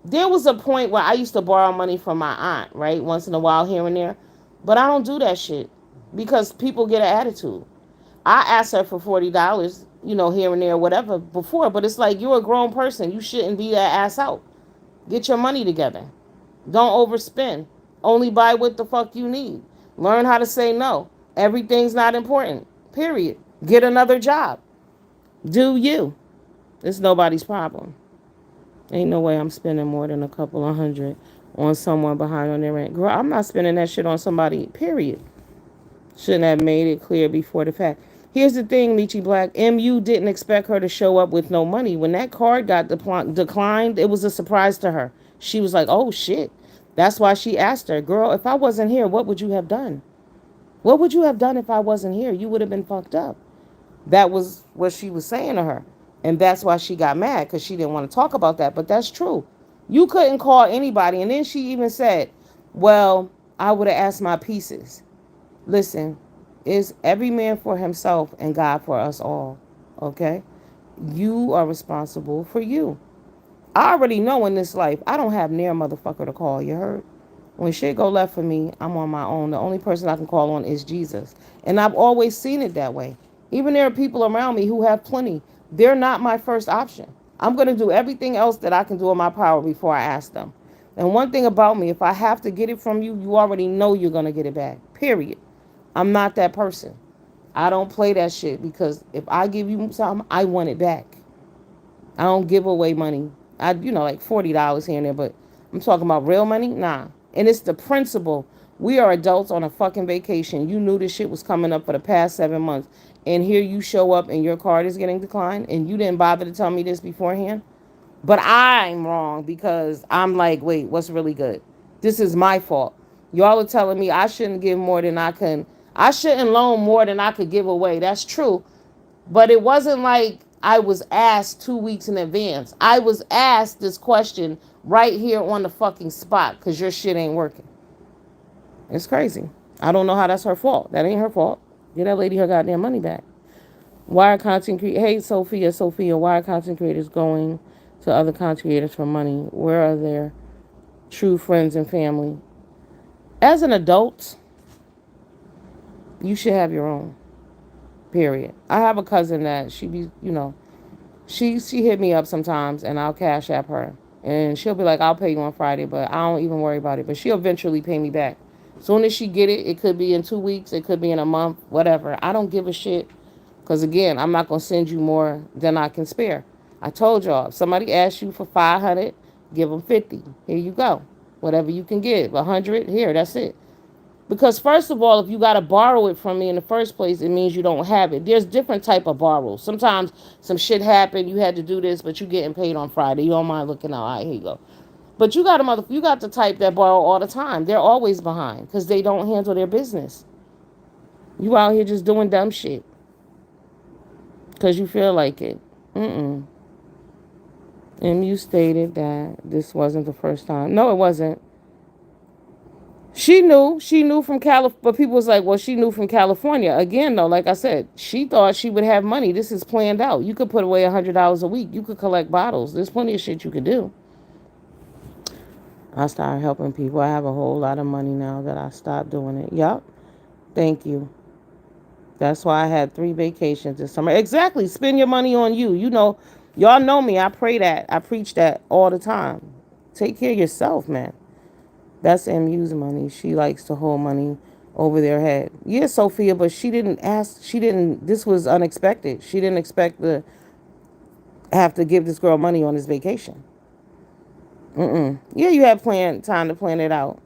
[SPEAKER 1] there was a point where I used to borrow money from my aunt, right? Once in a while here and there. But I don't do that shit because people get an attitude. I asked her for $40, here and there, whatever, before. But it's like, you're a grown person. You shouldn't be that ass out. Get your money together. Don't overspend. Only buy what the fuck you need. Learn how to say no. Everything's not important. Period. Get another job. Do you. It's nobody's problem. Ain't no way I'm spending more than a couple of hundred on someone behind on their rent. Girl, I'm not spending that shit on somebody, period. Shouldn't have made it clear before the fact. Here's the thing, Michi Black. MU didn't expect her to show up with no money. When that card got declined, it was a surprise to her. She was like, oh shit. That's why she asked her, girl, if I wasn't here, what would you have done? What would you have done if I wasn't here? You would have been fucked up. That was what she was saying to her. And that's why she got mad, because she didn't want to talk about that. But that's true. You couldn't call anybody. And then she even said, well, I would have asked my pieces. Listen, it's every man for himself and God for us all. Okay? You are responsible for you. I already know in this life, I don't have near a motherfucker to call. You heard? When shit go left for me, I'm on my own. The only person I can call on is Jesus. And I've always seen it that way. Even there are people around me who have plenty. They're not my first option. I'm going to do everything else that I can do in my power before I ask them. And one thing about me, if I have to get it from you, you already know you're going to get it back. Period. I'm not that person. I don't play that shit because if I give you something, I want it back. I don't give away money. Like $40 here and there, but I'm talking about real money? Nah. And it's the principle. We are adults on a fucking vacation. You knew this shit was coming up for the past 7 months. And here you show up and your card is getting declined and you didn't bother to tell me this beforehand. But I'm wrong because I'm like, wait, what's really good? This is my fault. Y'all are telling me I shouldn't give more than I can. I shouldn't loan more than I could give away. That's true. But it wasn't like I was asked 2 weeks in advance. I was asked this question right here on the fucking spot because your shit ain't working. It's crazy. I don't know how that's her fault. That ain't her fault. Get that lady her goddamn money back. Why are content creators... Hey, Sophia, why are content creators going to other content creators for money? Where are their true friends and family? As an adult, you should have your own. Period. I have a cousin that she be, she hit me up sometimes and I'll cash app her. And she'll be like, I'll pay you on Friday, but I don't even worry about it. But she'll eventually pay me back. Soon as she get it, it could be in 2 weeks, it could be in a month, whatever. I don't give a shit. Because again, I'm not going to send you more than I can spare. I told y'all, if somebody asks you for 500, give them 50. Here you go. Whatever you can give. 100, here, that's it. Because first of all, if you got to borrow it from me in the first place, it means you don't have it. There's different type of borrows. Sometimes some shit happened, you had to do this, but you getting paid on Friday. You don't mind looking out. All right, here you go. But you got the type that borrow all the time. They're always behind because they don't handle their business. You out here just doing dumb shit because you feel like it. Mm-mm. And you stated that this wasn't the first time. No, it wasn't. She knew from California, but people was like, well, she knew from California. Again, though, like I said, she thought she would have money. This is planned out. You could put away $100 a week. You could collect bottles. There's plenty of shit you could do. I started helping people. I have a whole lot of money now that I stopped doing it. Yup. Thank you. That's why I had 3 vacations this summer. Exactly. Spend your money on you. You know, y'all know me. I pray that. I preach that all the time. Take care of yourself, man. That's MU's money. She likes to hold money over their head. Yeah, Sophia, but she didn't ask. She didn't. This was unexpected. She didn't expect to have to give this girl money on this vacation. Yeah, you have planned time to plan it out.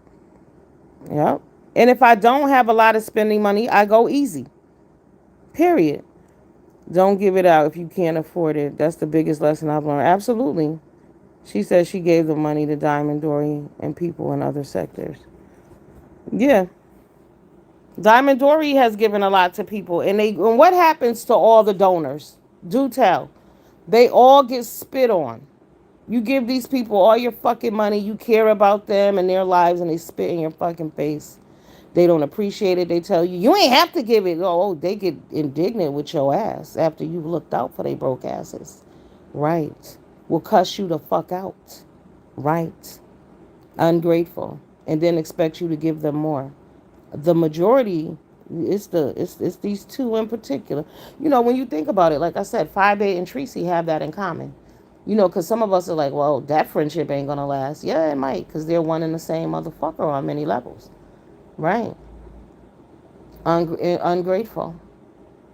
[SPEAKER 1] Yep. And if I don't have a lot of spending money, I go easy. Period. Don't give it out if you can't afford it. That's the biggest lesson I've learned. Absolutely. She said she gave the money to Diamond Dory and people in other sectors. Yeah. Diamond Dory has given a lot to people. And what happens to all the donors? Do tell. They all get spit on. You give these people all your fucking money, you care about them and their lives, and they spit in your fucking face. They don't appreciate it. They tell you, you ain't have to give it. Oh, they get indignant with your ass after you've looked out for they broke asses. Right. Will cuss you the fuck out. Right. Ungrateful. And then expect you to give them more. The majority, it's these two in particular. You know, when you think about it, like I said, 5A and Tracy have that in common. You know, because some of us are like, well, that friendship ain't going to last. Yeah, it might, because they're one and the same motherfucker on many levels. Right. Ungrateful.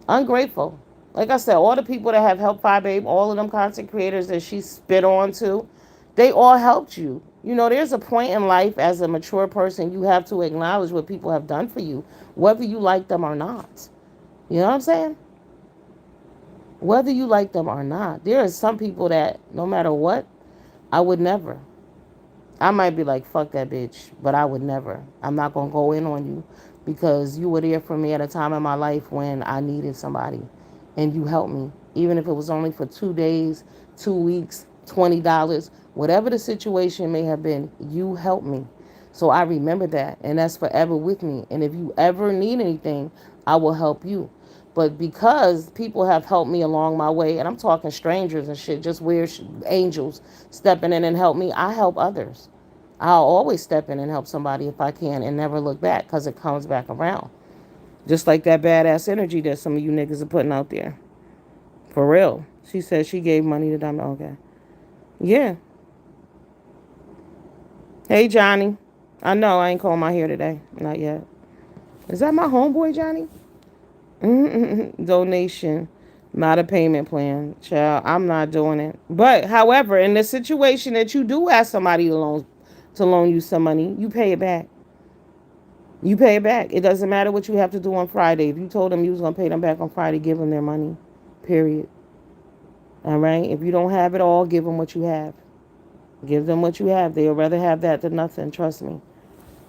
[SPEAKER 1] Ungrateful. Like I said, all the people that have helped 5A, all of them content creators that she spit on to, they all helped you. You know, there's a point in life as a mature person, you have to acknowledge what people have done for you, whether you like them or not. You know what I'm saying? Whether you like them or not. There are some people that, no matter what, I would never. I might be like, fuck that bitch, but I would never. I'm not going to go in on you because you were there for me at a time in my life when I needed somebody and you helped me. Even if it was only for 2 days, 2 weeks, $20, whatever the situation may have been, you helped me. So I remember that, and that's forever with me. And if you ever need anything, I will help you. But because people have helped me along my way, and I'm talking strangers and shit, just weird angels stepping in and help me, I help others. I'll always step in and help somebody if I can and never look back because it comes back around. Just like that badass energy that some of you niggas are putting out there. For real. She said she gave money to Diamond. Okay. Yeah. Hey, Johnny. I know I ain't calling my hair today. Not yet. Is that my homeboy, Johnny? Donation, not a payment plan. Child, I'm not doing it. But, however, in the situation that you do ask somebody to loan you some money, you pay it back. You pay it back. It doesn't matter what you have to do on Friday. If you told them you was going to pay them back on Friday, give them their money. Period. All right? If you don't have it all, give them what you have. Give them what you have. They'll rather have that than nothing. Trust me.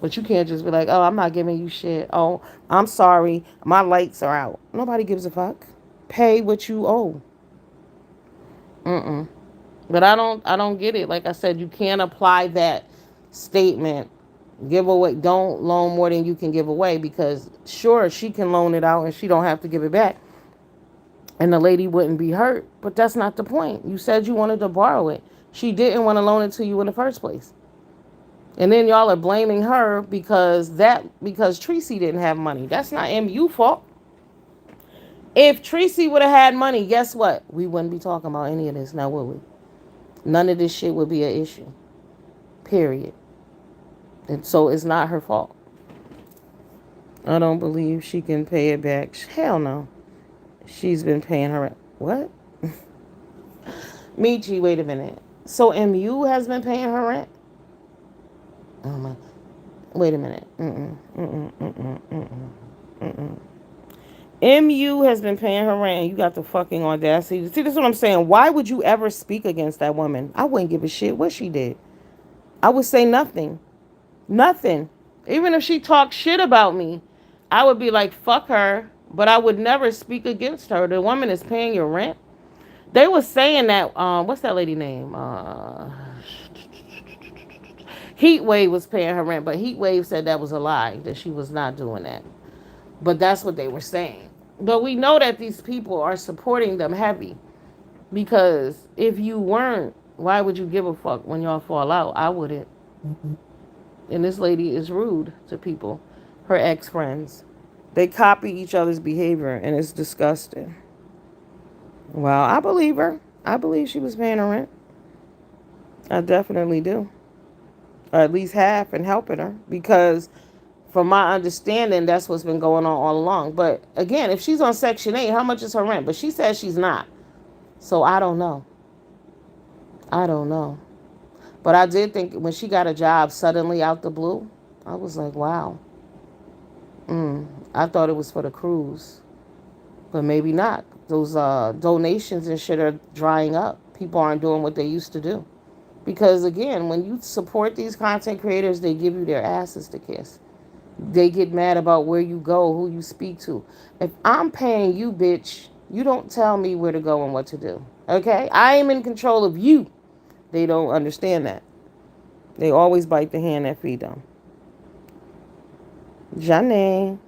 [SPEAKER 1] But you can't just be like, oh, I'm not giving you shit. Oh, I'm sorry. My lights are out. Nobody gives a fuck. Pay what you owe. But I don't get it. Like I said, you can't apply that statement. Give away. Don't loan more than you can give away because sure she can loan it out and she don't have to give it back, and the lady wouldn't be hurt. But that's not the point. You said you wanted to borrow it. She didn't want to loan it to you in the first place. And then y'all are blaming her because Tracy didn't have money. That's not MU fault. If Tracy would have had money, guess what? We wouldn't be talking about any of this now, would we? None of this shit would be an issue. Period. And so it's not her fault. I don't believe she can pay it back. Hell no. She's been paying her rent. What? Michi, wait a minute. So MU has been paying her rent? Oh my. Wait a minute. MU has been paying her rent and you got the fucking audacity. See, this is what I'm saying. Why would you ever speak against that woman? I wouldn't give a shit what she did. I would say nothing. Nothing. Even if she talked shit about me, I would be like, fuck her. But I would never speak against her. The woman is paying your rent. They were saying that, what's that lady name? Heat Wave was paying her rent, but Heat Wave said that was a lie, that she was not doing that. But that's what they were saying. But we know that these people are supporting them heavy. Because if you weren't, why would you give a fuck when y'all fall out? I wouldn't. And this lady is rude to people, her ex friends. They copy each other's behavior, and it's disgusting. Well, I believe her. I believe she was paying her rent. I definitely do. Or at least half, and helping her. Because from my understanding, that's what's been going on all along. But again, if she's on Section 8, how much is her rent? But she says she's not. So I don't know. I don't know. But I did think when she got a job suddenly out the blue, I was like, wow. I thought it was for the cruise. But maybe not. Those donations and shit are drying up. People aren't doing what they used to do. Because again, when you support these content creators, they give you their asses to kiss. They get mad about where you go, who you speak to. If I'm paying you, bitch, you don't tell me where to go and what to do. Okay? I am in control of you. They don't understand that. They always bite the hand that feed them. Johnny.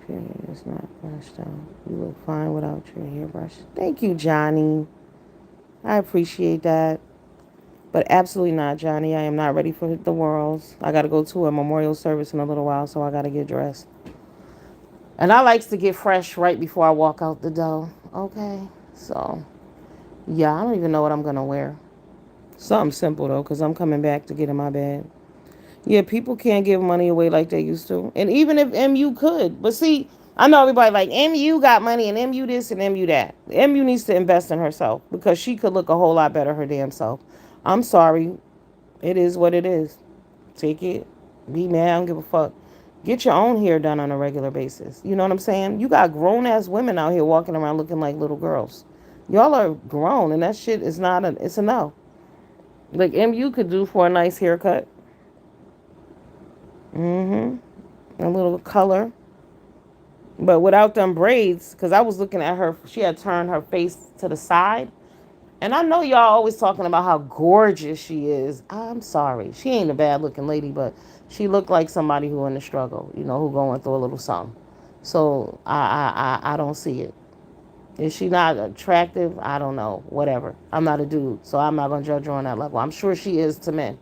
[SPEAKER 1] Period. It's not brushed out. You look fine without your hairbrush. Thank you, Johnny. I appreciate that. But absolutely not, Johnny. I am not ready for the Worlds. I got to go to a memorial service in a little while, so I got to get dressed. And I likes to get fresh right before I walk out the door. Okay? So, yeah, I don't even know what I'm going to wear. Something simple, though, because I'm coming back to get in my bed. Yeah, people can't give money away like they used to. And even if MU could. But see, I know everybody like, MU got money and MU this and MU that. MU needs to invest in herself because she could look a whole lot better her damn self. I'm sorry. It is what it is. Take it. Be mad. I don't give a fuck. Get your own hair done on a regular basis. You know what I'm saying? You got grown ass women out here walking around looking like little girls. Y'all are grown and that shit is not it's a no. Like MU could do for a nice haircut. A little color. But without them braids, because I was looking at her, she had turned her face to the side. And I know y'all always talking about how gorgeous she is. I'm sorry. She ain't a bad looking lady, but she looked like somebody who in the struggle, who going through a little something. So I don't see it. Is she not attractive? I don't know. Whatever. I'm not a dude, so I'm not gonna judge her on that level. I'm sure she is to men.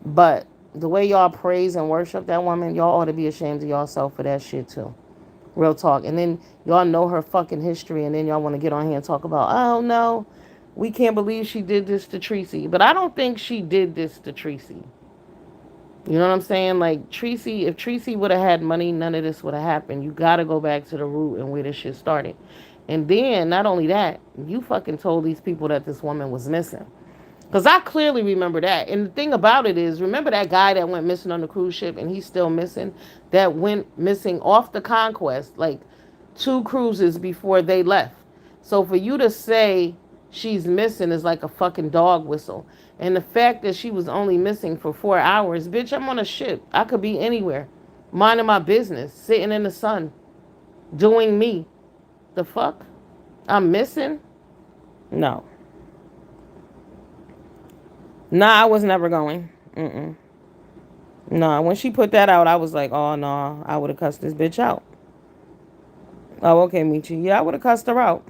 [SPEAKER 1] But the way y'all praise and worship that woman, y'all ought to be ashamed of yourself for that shit too. Real talk. And then y'all know her fucking history, and then y'all want to get on here and talk about, oh no, we can't believe she did this to Tracy. But I don't think she did this to Tracy. You know what I'm saying? Like Tracy, if Tracy would have had money, none of this would have happened. You gotta go back to the root and where this shit started. And then, not only that, you fucking told these people that this woman was missing. Because I clearly remember that. And the thing about it is, remember that guy that went missing on the cruise ship and he's still missing? That went missing off the Conquest, like 2 cruises before they left. So for you to say she's missing is like a fucking dog whistle. And the fact that she was only missing for 4 hours, bitch, I'm on a ship. I could be anywhere, minding my business, sitting in the sun, doing me. The fuck? I'm missing? No. Nah, I was never going. Nah, when she put that out, I was like, oh, no, I would have cussed this bitch out. Oh, okay, Michi. Yeah, I would have cussed her out.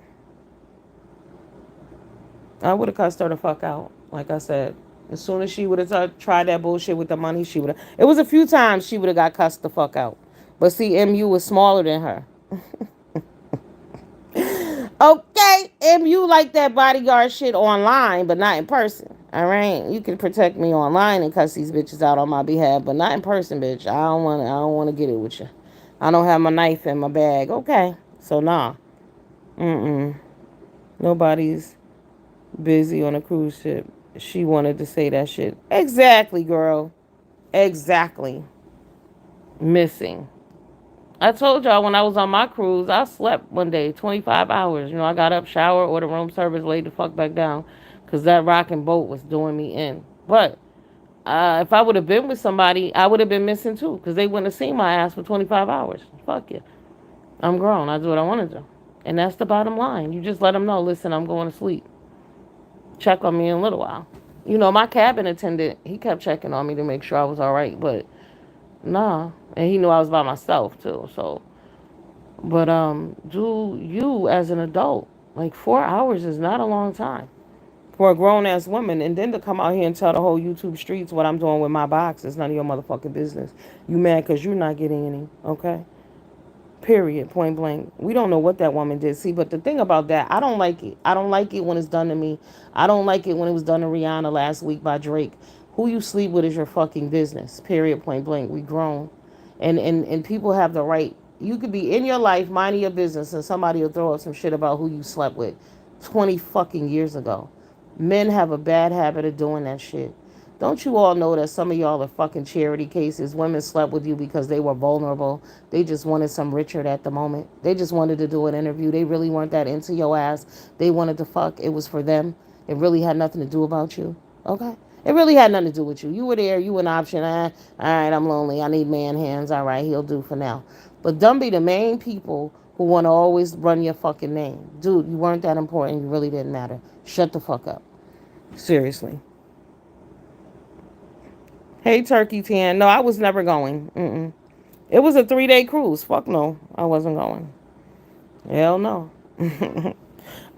[SPEAKER 1] I would have cussed her the fuck out. Like I said, as soon as she would have tried that bullshit with the money, she would have. It was a few times she would have got cussed the fuck out. But see, MU was smaller than her. Okay, MU like that bodyguard shit online, but not in person. All right, you can protect me online and cuss these bitches out on my behalf, but not in person, bitch. I don't want. I don't want to get it with you. I don't have my knife in my bag. Okay, so nah. Nobody's busy on a cruise ship. She wanted to say that shit. Exactly, girl. Exactly. Missing. I told y'all when I was on my cruise, I slept one day, 25 hours. I got up, shower, ordered room service, laid the fuck back down. Because that rocking boat was doing me in. But If I would have been with somebody, I would have been missing too, because they wouldn't have seen my ass for 25 hours. Fuck you. I'm grown. I do what I want to do. And that's the bottom line. You just let them know, listen, I'm going to sleep. Check on me in a little while. You know, my cabin attendant, he kept checking on me to make sure I was all right, but nah. And he knew I was by myself too. So, but do you as an adult? Like 4 hours is not a long time for a grown ass woman, and then to come out here and tell the whole YouTube streets what I'm doing with my box is none of your motherfucking business. You mad because you're not getting any, okay? Period. Point blank. We don't know what that woman did. See, but the thing about that, I don't like it. I don't like it when it's done to me. I don't like it when it was done to Rihanna last week by Drake. Who you sleep with is your fucking business. Period. Point blank. We grown, and people have the right. You could be in your life minding your business, and somebody will throw up some shit about who you slept with 20 fucking years ago. Men have a bad habit of doing that shit. Don't you all know that some of y'all are fucking charity cases? Women slept with you because they were vulnerable. They just wanted some Richard at the moment. They just wanted to do an interview. They really weren't that into your ass. They wanted to fuck. It was for them. It really had nothing to do about you. Okay? It really had nothing to do with you. You were there. You were an option. All right, I'm lonely. I need man hands. All right, he'll do for now. But don't be the main people who want to always run your fucking name. Dude, you weren't that important. You really didn't matter. Shut the fuck up. Seriously. Hey, Turkey Tan. No, I was never going. Mm-mm. It was a 3-day cruise. Fuck no. I wasn't going. Hell no.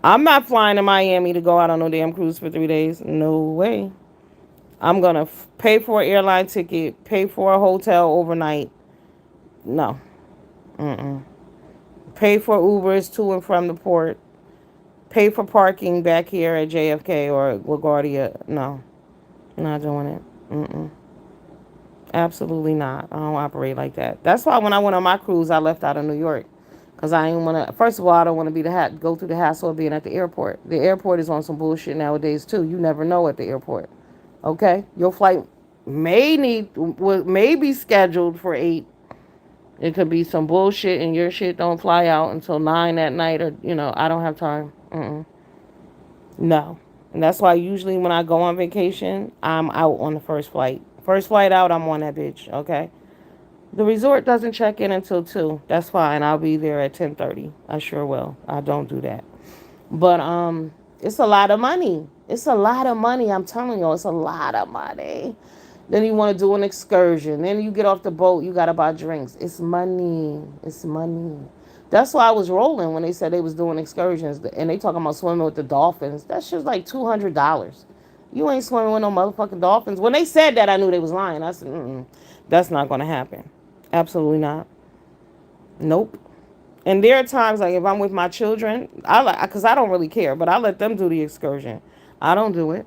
[SPEAKER 1] I'm not flying to Miami to go out on no damn cruise for 3 days. No way. I'm going to pay for an airline ticket, pay for a hotel overnight. No. Mm-mm. Pay for Ubers to and from the port. Pay for parking back here at JFK or LaGuardia. No. Not doing it. Mm-mm. Absolutely not. I don't operate like that. That's why when I went on my cruise, I left out of New York. Because I didn't want to, first of all, I don't want to be go through the hassle of being at the airport. The airport is on some bullshit nowadays, too. You never know at the airport. Okay? Your flight may be scheduled for 8. It could be some bullshit and your shit don't fly out until 9 at night or, I don't have time. Mm-mm. No. And that's why usually when I go on vacation, I'm out on the first flight. First flight out, I'm on that bitch, okay? The resort doesn't check in until 2. That's fine. I'll be there at 10:30. I sure will. I don't do that. But it's a lot of money. It's a lot of money. I'm telling you, it's a lot of money. Then you want to do an excursion. Then you get off the boat, you got to buy drinks. It's money. It's money. That's why I was rolling when they said they was doing excursions and they talking about swimming with the dolphins. That's just like $200. You ain't swimming with no motherfucking dolphins. When they said that, I knew they was lying. I said, that's not going to happen. Absolutely not. Nope. And there are times like if I'm with my children, because I don't really care, but I let them do the excursion. I don't do it.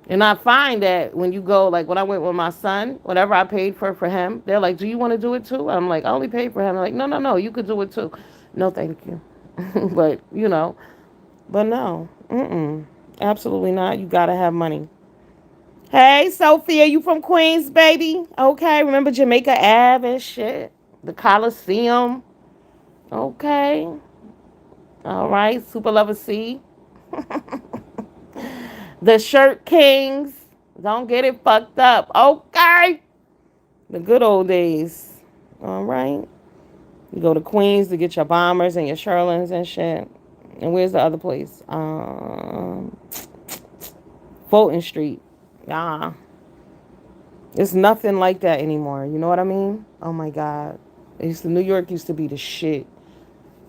[SPEAKER 1] And I find that when you go, like when I went with my son, whatever I paid for him, they're like, "Do you want to do it too?" I'm like, "I only paid for him." I'm like, "No, no, no, you could do it too." No, thank you. but but no, absolutely not. You gotta have money. Hey, Sophia, you from Queens, baby? Okay, remember Jamaica Ave and shit, the Coliseum. Okay, all right, Super Lover C, the Shirt Kings. Don't get it fucked up. Okay. The good old days. All right. You go to Queens to get your bombers and your Sherlins and shit. And where's the other place? Fulton Street. Ah. It's nothing like that anymore. You know what I mean? Oh my God. New York used to be the shit.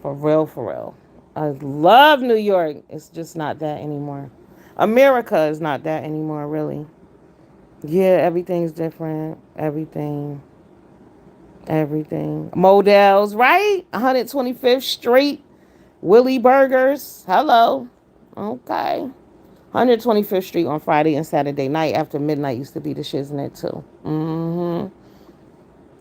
[SPEAKER 1] For real, for real. I love New York. It's just not that anymore. America is not that anymore, really. Yeah, everything's different. Everything. Models, right? 125th Street. Willie Burgers. Hello. Okay. 125th Street on Friday and Saturday night after midnight used to be the shiznit too.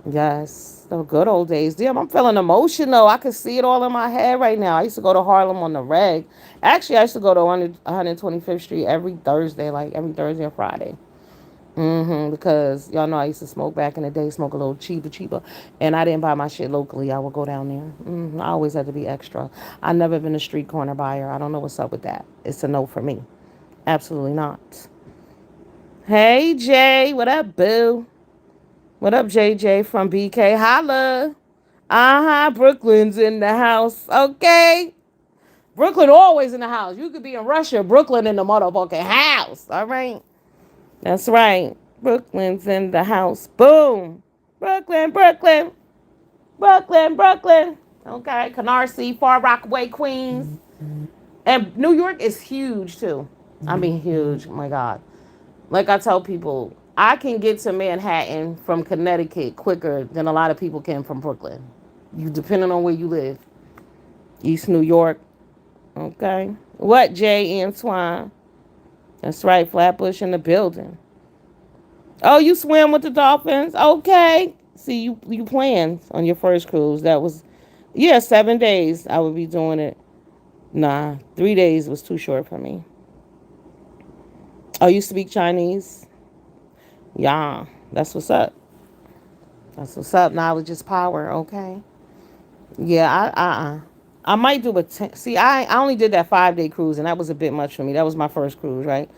[SPEAKER 1] Yes. The good old days. Damn, I'm feeling emotional. I can see it all in my head right now. I used to go to Harlem on the reg. Actually, I used to go to 125th Street every Thursday, like every Thursday or Friday. Because y'all know I used to smoke back in the day, smoke a little cheaper. And I didn't buy my shit locally. I would go down there. I always had to be extra. I never been a street corner buyer. I don't know what's up with that. It's a no for me. Absolutely not. Hey, Jay. What up, boo? What up, JJ from BK? Holla. Uh-huh. Brooklyn's in the house. Okay. Brooklyn always in the house. You could be in Russia. Brooklyn in the motherfucking house. All right. That's right. Brooklyn's in the house. Boom. Brooklyn, Brooklyn, Brooklyn, Brooklyn. Okay. Canarsie, Far Rockaway, Queens. And New York is huge too. I mean, huge. Oh my God. Like I tell people, I can get to Manhattan from Connecticut quicker than a lot of people can from Brooklyn. You depending on where you live. East New York. Okay. What, Jay Antoine? That's right, Flatbush in the building. Oh, you swam with the dolphins? Okay. See, you planned on your first cruise. That was, yeah, 7 days. I would be doing it. Nah, 3 days was too short for me. Oh, you speak Chinese? Yeah, that's what's up. That's what's up. Knowledge is power. Okay. Yeah, I might do a see. I only did that 5 day cruise, and that was a bit much for me. That was my first cruise, right?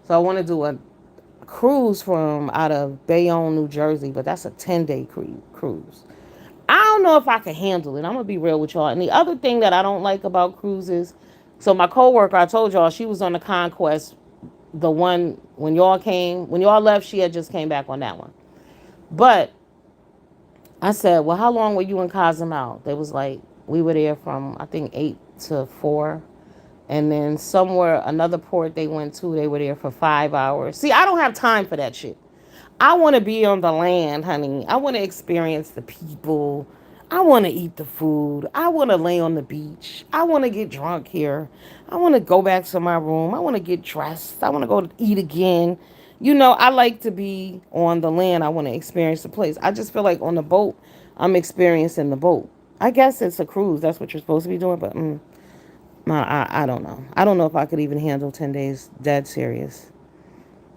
[SPEAKER 1] So I want to do a cruise from out of Bayonne, New Jersey, but that's a 10 day cruise. I don't know if I can handle it. I'm gonna be real with y'all. And the other thing that I don't like about cruises, so my coworker, I told y'all she was on the Conquest, the one when y'all left, she had just came back on that one. But I said, well, how long were you in Cozumel? They was like, we were there from I think 8 to 4, and then somewhere another port they went to, they were there for 5 hours. See, I don't have time for that shit. I want to be on the land, honey. I want to experience the people. I want to eat the food. I want to lay on the beach. I want to get drunk here. I want to go back to my room. I want to get dressed. I want to go eat again. I like to be on the land. I want to experience the place. I just feel like on the boat, I'm experiencing the boat. I guess it's a cruise. That's what you're supposed to be doing, but I don't know. I don't know if I could even handle 10 days dead serious.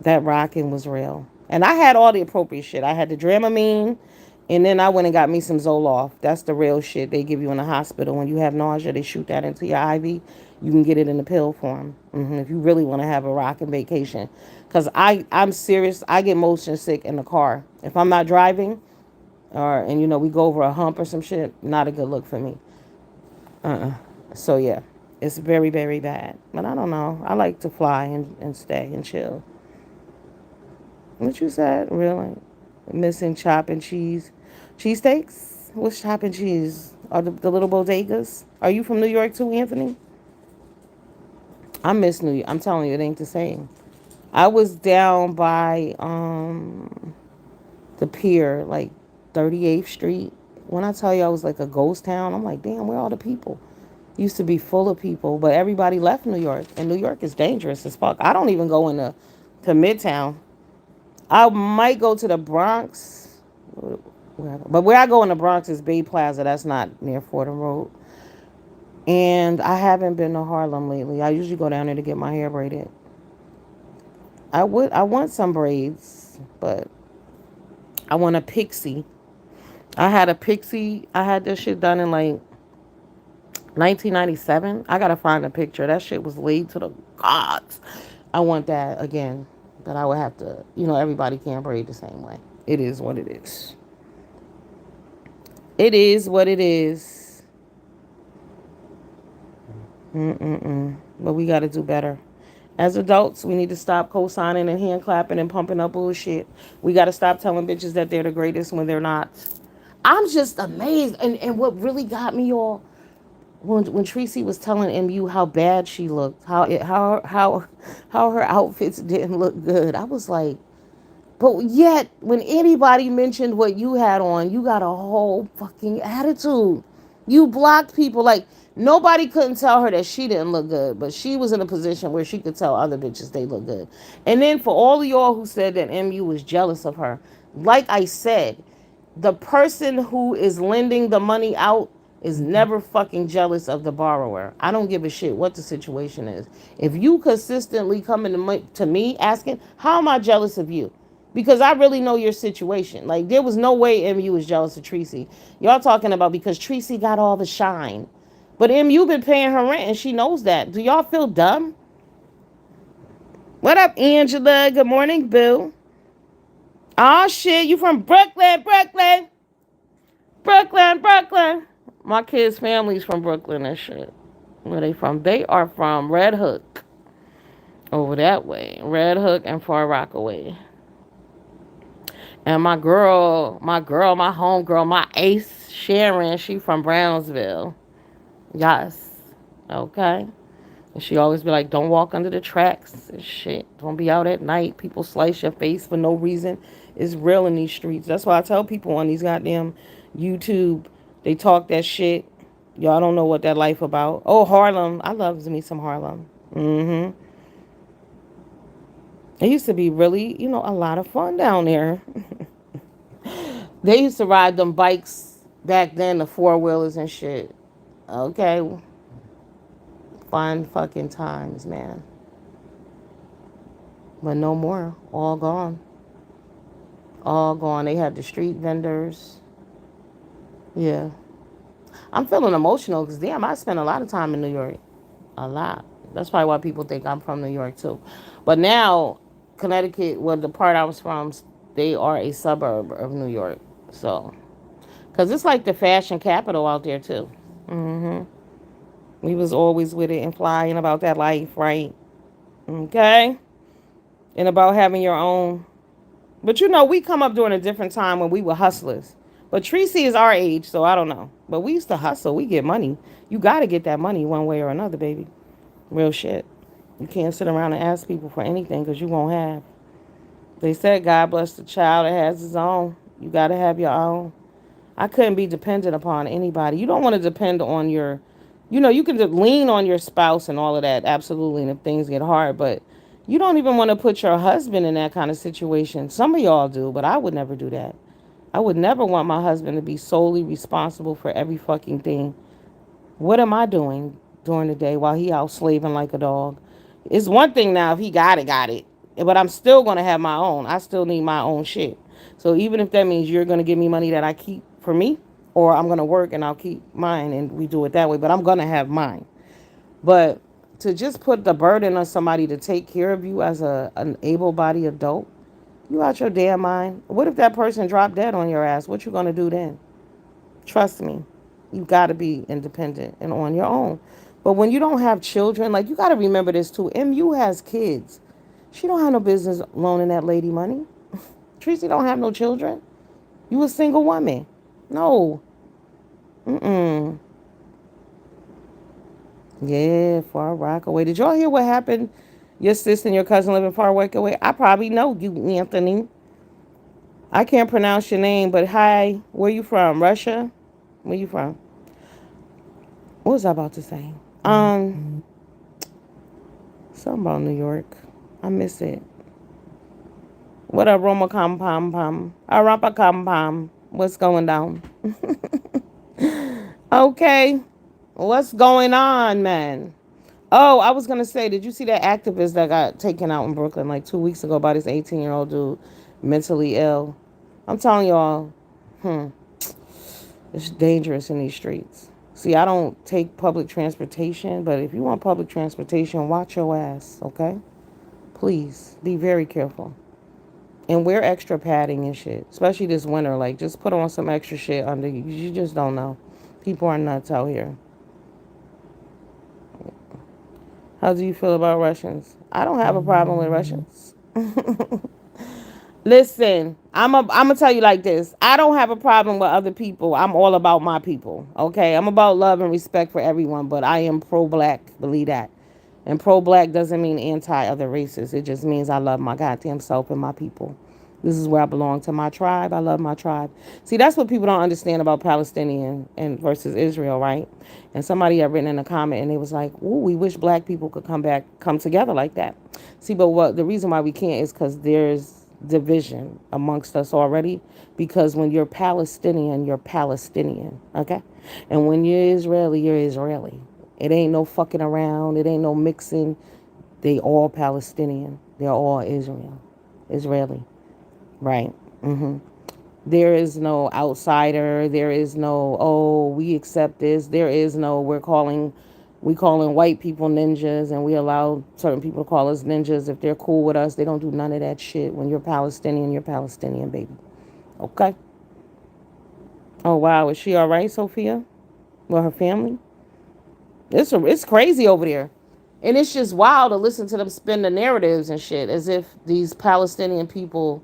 [SPEAKER 1] That rocking was real. And I had all the appropriate shit. I had the Dramamine, and then I went and got me some Zoloft. That's the real shit they give you in the hospital. When you have nausea, they shoot that into your IV. You can get it in the pill form if you really want to have a rocking vacation. Because I'm serious. I get motion sick in the car. If I'm not driving, and we go over a hump or some shit, not a good look for me. So yeah, it's very, very bad. But I don't know. I like to fly and stay and chill. What you said? Really? Missing chop and cheese. Cheesesteaks? What's chop and cheese? Are the little bodegas? Are you from New York too, Anthony? I miss New York. I'm telling you, it ain't the same. I was down by the pier, like 38th Street. When I tell you I was like a ghost town, I'm like, damn, where are all the people? Used to be full of people, but everybody left New York, and New York is dangerous as fuck. I don't even go into to Midtown. I might go to the Bronx, but where I go in the Bronx is Bay Plaza. That's not near Fordham Road. And I haven't been to Harlem lately. I usually go down there to get my hair braided. I want some braids, but I want a pixie. I had a pixie. I had this shit done in like 1997. I gotta find a picture. That shit was laid to the gods. I want that again. But I would have to, everybody can't braid the same way. It is what it is. It is what it is. But we gotta do better. As adults, we need to stop co-signing and hand clapping and pumping up bullshit. We gotta stop telling bitches that they're the greatest when they're not. I'm just amazed. And what really got me all when Tracy was telling MU how bad she looked, how her outfits didn't look good. I was like, but yet when anybody mentioned what you had on, you got a whole fucking attitude. You blocked people. Like nobody couldn't tell her that she didn't look good, but she was in a position where she could tell other bitches they look good. And then for all of y'all who said that MU was jealous of her, like I said, the person who is lending the money out is never fucking jealous of the borrower. I don't give a shit what the situation is. If you consistently coming to me asking, how am I jealous of you? Because I really know your situation. Like there was no way MU was jealous of Tracy. Y'all talking about because Tracy got all the shine. But MU been paying her rent and she knows that. Do y'all feel dumb? What up, Angela? Good morning, Boo. Oh shit, you from Brooklyn, Brooklyn, Brooklyn, Brooklyn. My kids' family's from Brooklyn and shit. Where they from? They are from Red Hook. Over that way. Red Hook and Far Rockaway. And my home girl, my ace Sharon, she from Brownsville. Yes. Okay. And she always be like, don't walk under the tracks and shit. Don't be out at night. People slice your face for no reason. It's real in these streets. That's why I tell people on these goddamn YouTube, they talk that shit. Y'all don't know what that life about. Oh, Harlem. I love me some Harlem. Mm-hmm. It used to be really, a lot of fun down there. They used to ride them bikes back then, the four wheelers and shit. Okay. Fun fucking times, man. But no more. All gone. All gone. They had the street vendors. Yeah. I'm feeling emotional because, damn, I spent a lot of time in New York. A lot. That's probably why people think I'm from New York, too. But now, Connecticut, well, the part I was from, they are a suburb of New York. So, because it's like the fashion capital out there, too. Mm-hmm. We was always with it and flying about that life, right? Okay? And about having your own. But we come up during a different time when we were hustlers. But Tracy is our age, so I don't know. But we used to hustle. We get money. You got to get that money one way or another, baby. Real shit. You can't sit around and ask people for anything because you won't have. They said God bless the child that has his own. You got to have your own. I couldn't be dependent upon anybody. You don't want to depend on you can lean on your spouse and all of that, absolutely, and if things get hard, but you don't even want to put your husband in that kind of situation. Some of y'all do, but I would never do that. I would never want my husband to be solely responsible for every fucking thing. What am I doing during the day while he out slaving like a dog? It's one thing now if he got it. But I'm still gonna have my own. I still need my own shit. So even if that means you're gonna give me money that I keep for me, or I'm gonna work and I'll keep mine and we do it that way, but I'm gonna have mine. But to just put the burden on somebody to take care of you as an able bodied adult, you out your damn mind. What if that person dropped dead on your ass? What you gonna do then? Trust me, you got to be independent and on your own. But when you don't have children, like you got to remember this too. MU has kids. She don't have no business loaning that lady money. Tracy don't have no children. You a single woman. No. Mm-mm. Yeah, Far Rockaway. Did y'all hear what happened? Your sister and your cousin live in Far Rockaway. I probably know you, Anthony. I can't pronounce your name, but hi. Where you from? Russia? Where you from? What was I about to say? Um, Something about New York. I miss it. What up, Roma Pom Pom Pom? Arapa Pom Pom. What's going down? Okay. What's going on, man? Oh, I was gonna say, did you see that activist that got taken out in Brooklyn like 2 weeks ago by this 18-year-old dude, mentally ill? I'm telling y'all, hmm, it's dangerous in these streets. See, I don't take public transportation, but if you want public transportation, watch your ass, okay? Please be very careful. And wear extra padding and shit, especially this winter. Like, just put on some extra shit under you. You just don't know. People are nuts out here. How do you feel about Russians? I don't have a problem with Russians. Listen, I'm gonna tell you like this. I don't have a problem with other people. I'm all about my people. Okay, I'm about love and respect for everyone. But I am pro-black. Believe that. And pro-black doesn't mean anti-other races. It just means I love my goddamn self and my people. This is where I belong to my tribe. I love my tribe. See, that's what people don't understand about Palestinian and versus Israel, right? And somebody had written in a comment and they was like, "Ooh, we wish black people could come together like that." See, but what the reason why we can't is because there's division amongst us already. Because when you're Palestinian, you're Palestinian, okay? And when you're Israeli, you're Israeli. It ain't no fucking around. It ain't no mixing. They all Palestinian. They're all Israeli. Right. Mm-hmm. There is no outsider. There is no, oh, we accept this. There is no, we're calling We calling white people ninjas, and we allow certain people to call us ninjas if they're cool with us. They don't do none of that shit. When you're Palestinian, baby. Okay. Oh wow, is she all right, Sophia? With her family? It's crazy over there, and it's just wild to listen to them spin the narratives and shit as if these Palestinian people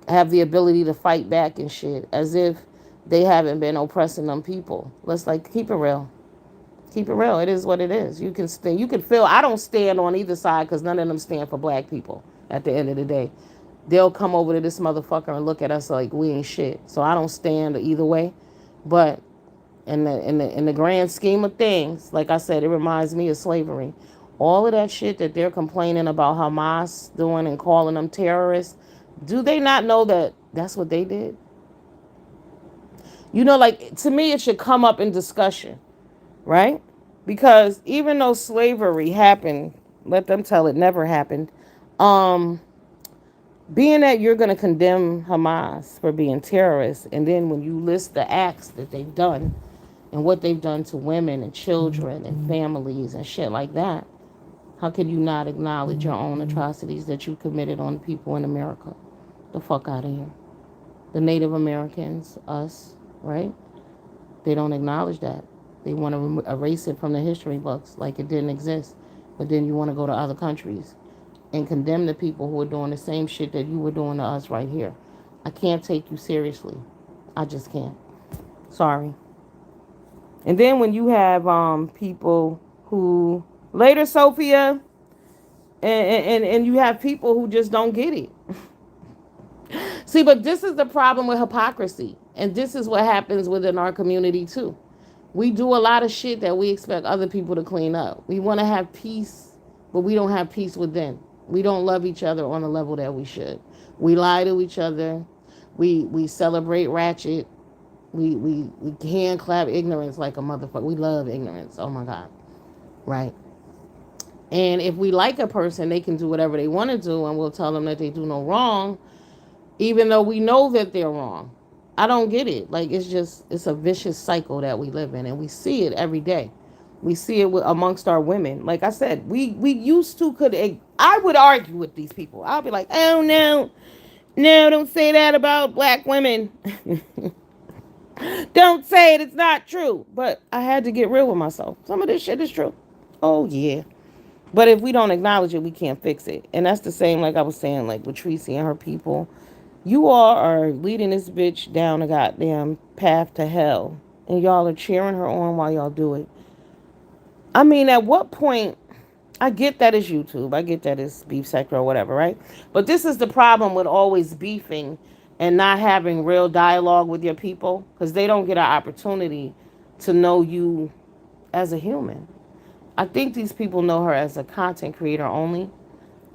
[SPEAKER 1] have the ability to fight back and shit, as if they haven't been oppressing them people. Let's like keep it real. Keep it real. It is what it is. You can stand. You can feel. I don't stand on either side because none of them stand for black people. At the end of the day, they'll come over to this motherfucker and look at us like we ain't shit. So I don't stand either way. But in the grand scheme of things, like I said, it reminds me of slavery. All of that shit that they're complaining about Hamas doing and calling them terrorists, do they not know that that's what they did? You know, like to me, it should come up in discussion, right? Because even though slavery happened, let them tell it never happened. Um, Being that you're going to condemn Hamas for being terrorists, and then when you list the acts that they've done and what they've done to women and children and families and shit like that, how can you not acknowledge your own atrocities that you committed on people in America? The fuck out of here. The Native Americans, us, right? They don't acknowledge that. They want to erase it from the history books like it didn't exist. But then you want to go to other countries and condemn the people who are doing the same shit that you were doing to us right here. I can't take you seriously. I just can't. Sorry. And then when you have people who later Sophia and you have people who just don't get it. See, but this is the problem with hypocrisy. And this is what happens within our community too. We do a lot of shit that we expect other people to clean up. We want to have peace, but we don't have peace within. We don't love each other on the level that we should. We lie to each other. We celebrate ratchet. We hand clap ignorance like a motherfucker. We love ignorance. Oh my God. Right. And if we like a person, they can do whatever they want to do, and we'll tell them that they do no wrong, even though we know that they're wrong. I don't get it. Like, it's a vicious cycle that we live in, and we see it every day. We see it amongst our women. Like I said, we used to I would argue with these people. I'll be like, oh no, no, don't say that about black women. Don't say it. It's not true. But I had to get real with myself. Some of this shit is true. Oh yeah. But if we don't acknowledge it, we can't fix it. And that's the same, like I was saying, like with Tracy and her people. You all are leading this bitch down a goddamn path to hell. And y'all are cheering her on while y'all do it. I mean, at what point, I get that it's YouTube. I get that it's beef sector or whatever, right? But this is the problem with always beefing and not having real dialogue with your people because they don't get an opportunity to know you as a human. I think these people know her as a content creator only.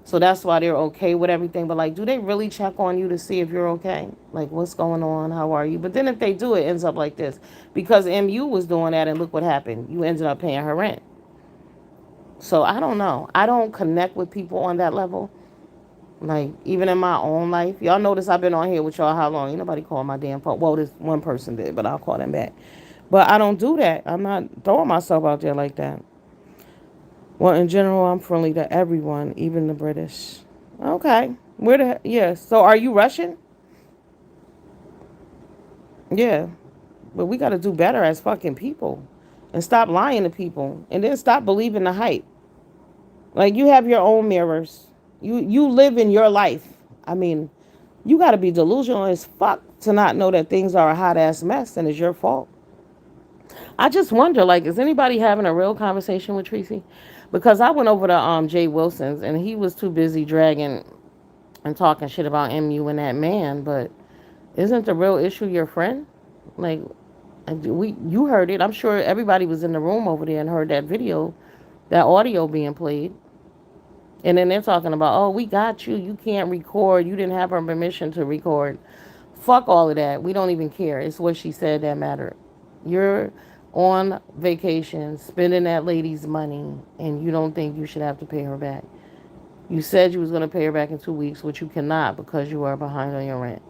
[SPEAKER 1] So that's why they're okay with everything. But like, do they really check on you to see if you're okay? Like, what's going on? How are you? But then if they do, it ends up like this. Because MU was doing that and look what happened. You ended up paying her rent. So I don't know. I don't connect with people on that level. Like, even in my own life. Y'all notice I've been on here with y'all how long? Ain't nobody called my damn phone. Well, this one person did, but I'll call them back. But I don't do that. I'm not throwing myself out there like that. Well, in general, I'm friendly to everyone, even the British. Okay. Yeah. So are you Russian? Yeah. But we got to do better as fucking people and stop lying to people and then stop believing the hype. Like, you have your own mirrors. You live in your life. I mean, you got to be delusional as fuck to not know that things are a hot ass mess and it's your fault. I just wonder, like, is anybody having a real conversation with Tracy? Because I went over to Jay Wilson's and he was too busy dragging and talking shit about MU and that man. But isn't the real issue your friend? Like, you heard it. I'm sure everybody was in the room over there and heard that video, that audio being played. And then they're talking about, oh, we got you. You can't record. You didn't have her permission to record. Fuck all of that. We don't even care. It's what she said that mattered. You're on vacation, spending that lady's money, and you don't think you should have to pay her back. You said you was going to pay her back in 2 weeks, which you cannot because you are behind on your rent.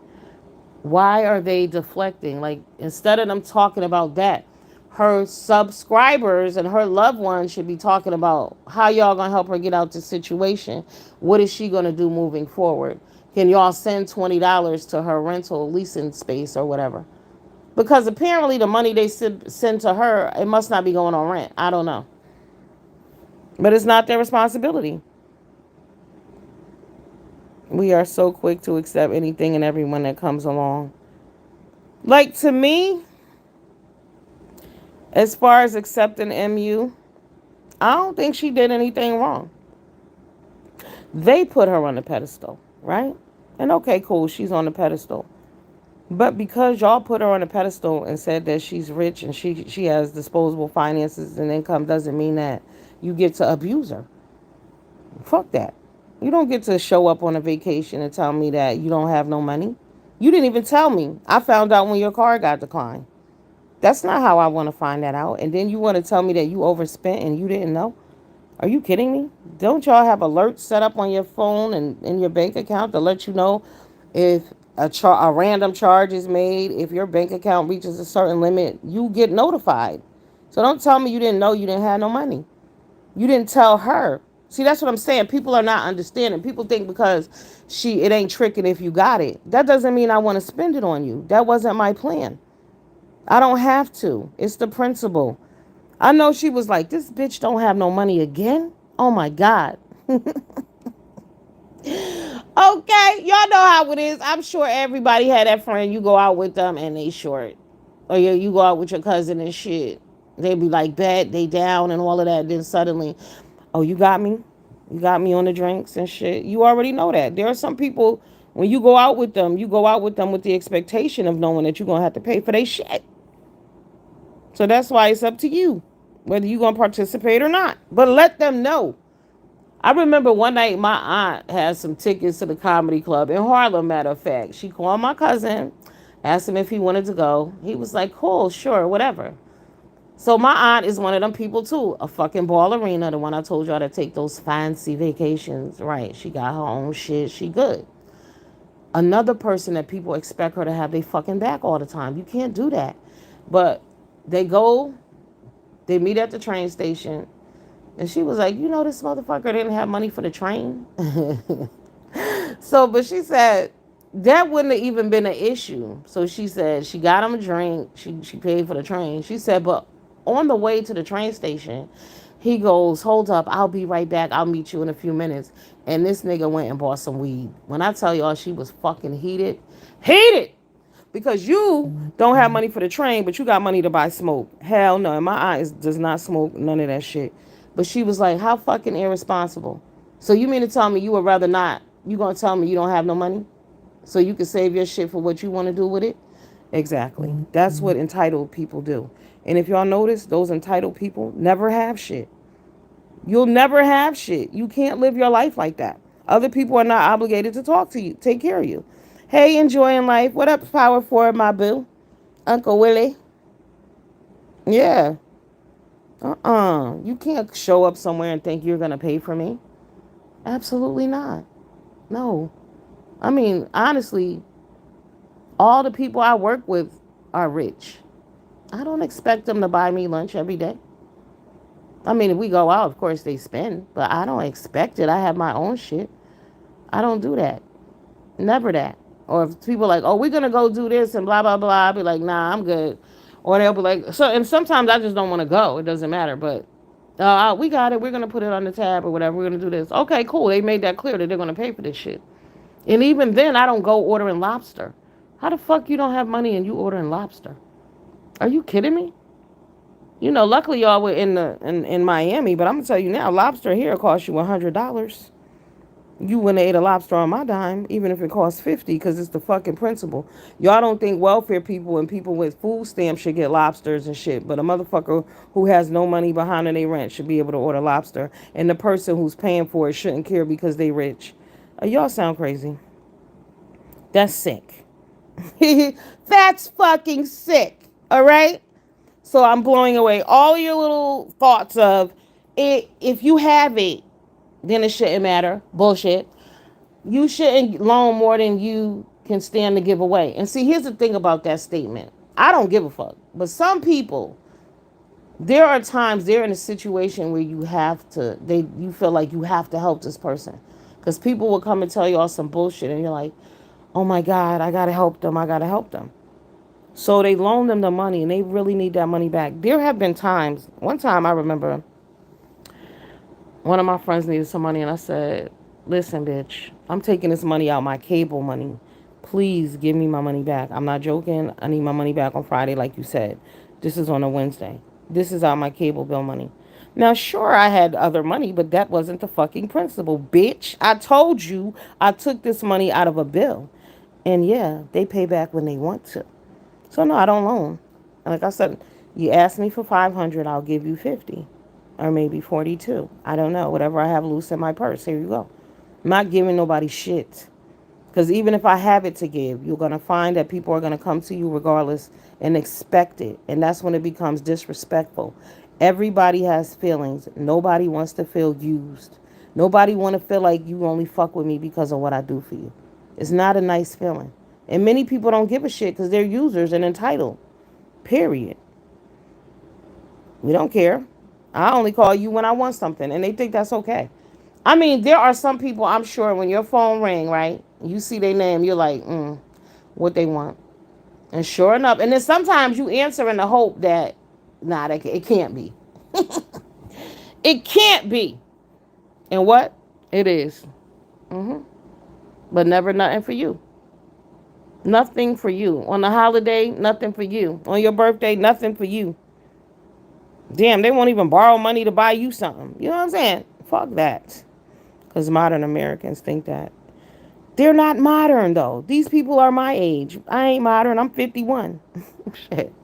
[SPEAKER 1] Why are they deflecting? Like, instead of them talking about that, her subscribers and her loved ones should be talking about how y'all gonna help her get out this situation. What is she gonna do moving forward? Can y'all send $20 to her rental leasing space or whatever? Because apparently the money they send to her, it must not be going on rent. I don't know. But it's not their responsibility. We are so quick to accept anything and everyone that comes along. Like, to me, as far as accepting MU, I don't think she did anything wrong. They put her on the pedestal, right? And okay, cool, she's on the pedestal. But because y'all put her on a pedestal and said that she's rich and she has disposable finances and income doesn't mean that you get to abuse her. Fuck that. You don't get to show up on a vacation and tell me that you don't have no money. You didn't even tell me. I found out when your car got declined. That's not how I want to find that out. And then you want to tell me that you overspent and you didn't know? Are you kidding me? Don't y'all have alerts set up on your phone and in your bank account to let you know if a random charge is made, if your bank account reaches a certain limit, you get notified. So don't tell me you didn't know you didn't have no money. You didn't tell her. See, that's what I'm saying. People are not understanding. People think because it ain't tricking if you got it. That doesn't mean I want to spend it on you. That wasn't my plan. I don't have to. It's the principle. I know she was like, this bitch don't have no money again. Oh my God. Okay, y'all know how it is. I'm sure everybody had that friend. You go out with them and they short. Or you go out with your cousin and shit. They be like, bet, they down and all of that. Then suddenly, oh, you got me? You got me on the drinks and shit. You already know that. There are some people, when you go out with them, you go out with them with the expectation of knowing that you're going to have to pay for their shit. So that's why it's up to you, whether you're going to participate or not. But let them know. I remember one night my aunt had some tickets to the comedy club in Harlem, matter of fact. She called my cousin, asked him if he wanted to go. He was like, cool, sure, whatever. So my aunt is one of them people too, a fucking ballerina, the one I told y'all to take those fancy vacations. Right, she got her own shit, she good. Another person that people expect her to have their fucking back all the time. You can't do that. But they go, they meet at the train station, and she was like, you know, this motherfucker didn't have money for the train. So, but she said that wouldn't have even been an issue. So she said she got him a drink. She paid for the train. She said, but on the way to the train station, he goes, hold up, I'll be right back. I'll meet you in a few minutes. And this nigga went and bought some weed. When I tell y'all she was fucking heated, heated. Because you don't have money for the train, but you got money to buy smoke. Hell no. And my aunt does not smoke none of that shit. But she was like, how fucking irresponsible. So you mean to tell me you would rather not? You gonna tell me you don't have no money? So you can save your shit for what you want to do with it? Exactly. That's what entitled people do. And if y'all notice, those entitled people never have shit. You'll never have shit. You can't live your life like that. Other people are not obligated to talk to you, take care of you. Hey, enjoying life. What up, Power Forward, my boo? Uncle Willie. Yeah. You can't show up somewhere and think you're going to pay for me. Absolutely not. No. I mean, honestly, all the people I work with are rich. I don't expect them to buy me lunch every day. I mean, if we go out, of course they spend, but I don't expect it. I have my own shit. I don't do that. Never that. Or if people are like, oh, we're going to go do this and blah, blah, blah, I'll be like, nah, I'm good. Or they'll be like, so, and sometimes I just don't want to go. It doesn't matter. But we got it. We're going to put it on the tab or whatever. We're going to do this. Okay, cool. They made that clear that they're going to pay for this shit. And even then, I don't go ordering lobster. How the fuck you don't have money and you ordering lobster? Are you kidding me? You know, luckily y'all were in Miami, but I'm gonna tell you now, lobster here costs you $100. You wouldn't have ate a lobster on my dime, even if it costs 50, because it's the fucking principle. Y'all don't think welfare people and people with food stamps should get lobsters and shit, but a motherfucker who has no money behind their rent should be able to order lobster, and the person who's paying for it shouldn't care because they rich. Y'all sound crazy. That's sick. That's fucking sick. All right? So I'm blowing away all your little thoughts of it. If you have it, then it shouldn't matter. Bullshit. You shouldn't loan more than you can stand to give away. And see, here's the thing about that statement. I don't give a fuck. But some people There are times they're in a situation where you feel like you have to help this person. Because people will come and tell you all some bullshit and you're like, oh my God, I gotta help them, I gotta help them. So they loan them the money and they really need that money back. There have been times, one time I remember one of my friends needed some money and I said, listen, bitch, I'm taking this money out, my cable money. Please give me my money back. I'm not joking. I need my money back on Friday, like you said. This is on a Wednesday. This is out my cable bill money. Now, sure, I had other money, but that wasn't the fucking principle, bitch. I told you I took this money out of a bill. And yeah, they pay back when they want to. So no, I don't loan. Like I said, you ask me for 500, I'll give you 50 or maybe 42. I don't know. Whatever I have loose in my purse, here you go. I'm not giving nobody shit. Because even if I have it to give, you're going to find that people are going to come to you regardless and expect it. And that's when it becomes disrespectful. Everybody has feelings. Nobody wants to feel used. Nobody want to feel like you only fuck with me because of what I do for you. It's not a nice feeling. And many people don't give a shit because they're users and entitled. Period. We don't care. I only call you when I want something. And they think that's okay. I mean, there are some people, I'm sure, when your phone ring, right? You see their name, you're like, what they want. And sure enough, and then sometimes you answer in the hope that, nah, it can't be. It can't be. And what? It is. Mm-hmm. But never nothing for you. Nothing for you. On the holiday, nothing for you. On your birthday, nothing for you. Damn, they won't even borrow money to buy you something. You know what I'm saying? Fuck that. Because modern Americans think that. They're not modern, though. These people are my age. I ain't modern. I'm 51. Shit.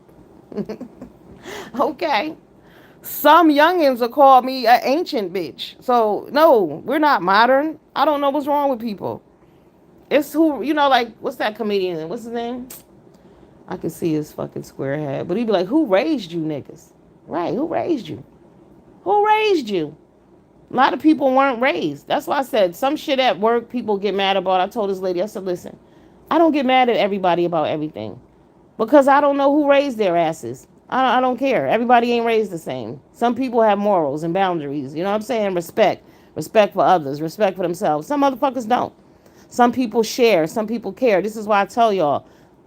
[SPEAKER 1] Okay. Some youngins will call me an ancient bitch. So, no, we're not modern. I don't know what's wrong with people. It's who, like, what's that comedian? What's his name? I can see his fucking square head. But he'd be like, who raised you niggas? Right, who raised you? Who raised you? A lot of people weren't raised. That's why I said some shit at work people get mad about. I told this lady, I said, listen, I don't get mad at everybody about everything because I don't know who raised their asses. I don't care. Everybody ain't raised the same. Some people have morals and boundaries. You know what I'm saying? Respect. Respect for others. Respect for themselves. Some motherfuckers don't. Some people share. Some people care. This is why I tell y'all,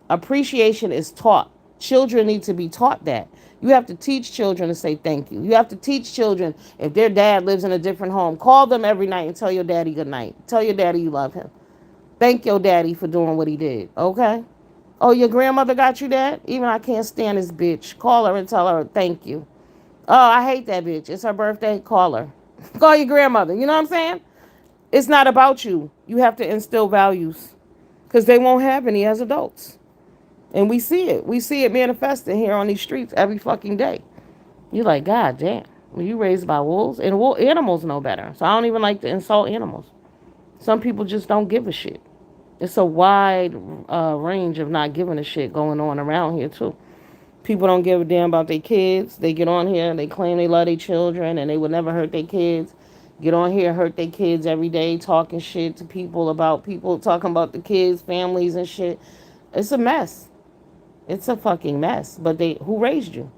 [SPEAKER 1] appreciation is taught. Children need to be taught that. You have to teach children to say thank you. You have to teach children if their dad lives in a different home, call them every night and tell your daddy good night. Tell your daddy you love him. Thank your daddy for doing what he did. Okay? Oh, your grandmother got you that? Even I can't stand this bitch. Call her and tell her thank you. Oh, I hate that bitch. It's her birthday. Call her. Call your grandmother. You know what I'm saying? It's not about you. You have to instill values because they won't have any as adults. And we see it. We see it manifesting here on these streets every fucking day. You're like, God damn. Were you raised by wolves? And animals know better. So I don't even like to insult animals. Some people just don't give a shit. It's a wide range of not giving a shit going on around here, too. People don't give a damn about their kids. They get on here and they claim they love their children and they would never hurt their kids. Get on here, hurt their kids every day, talking shit to people about people, talking about the kids, families, and shit. It's a mess. It's a fucking mess. But who raised you?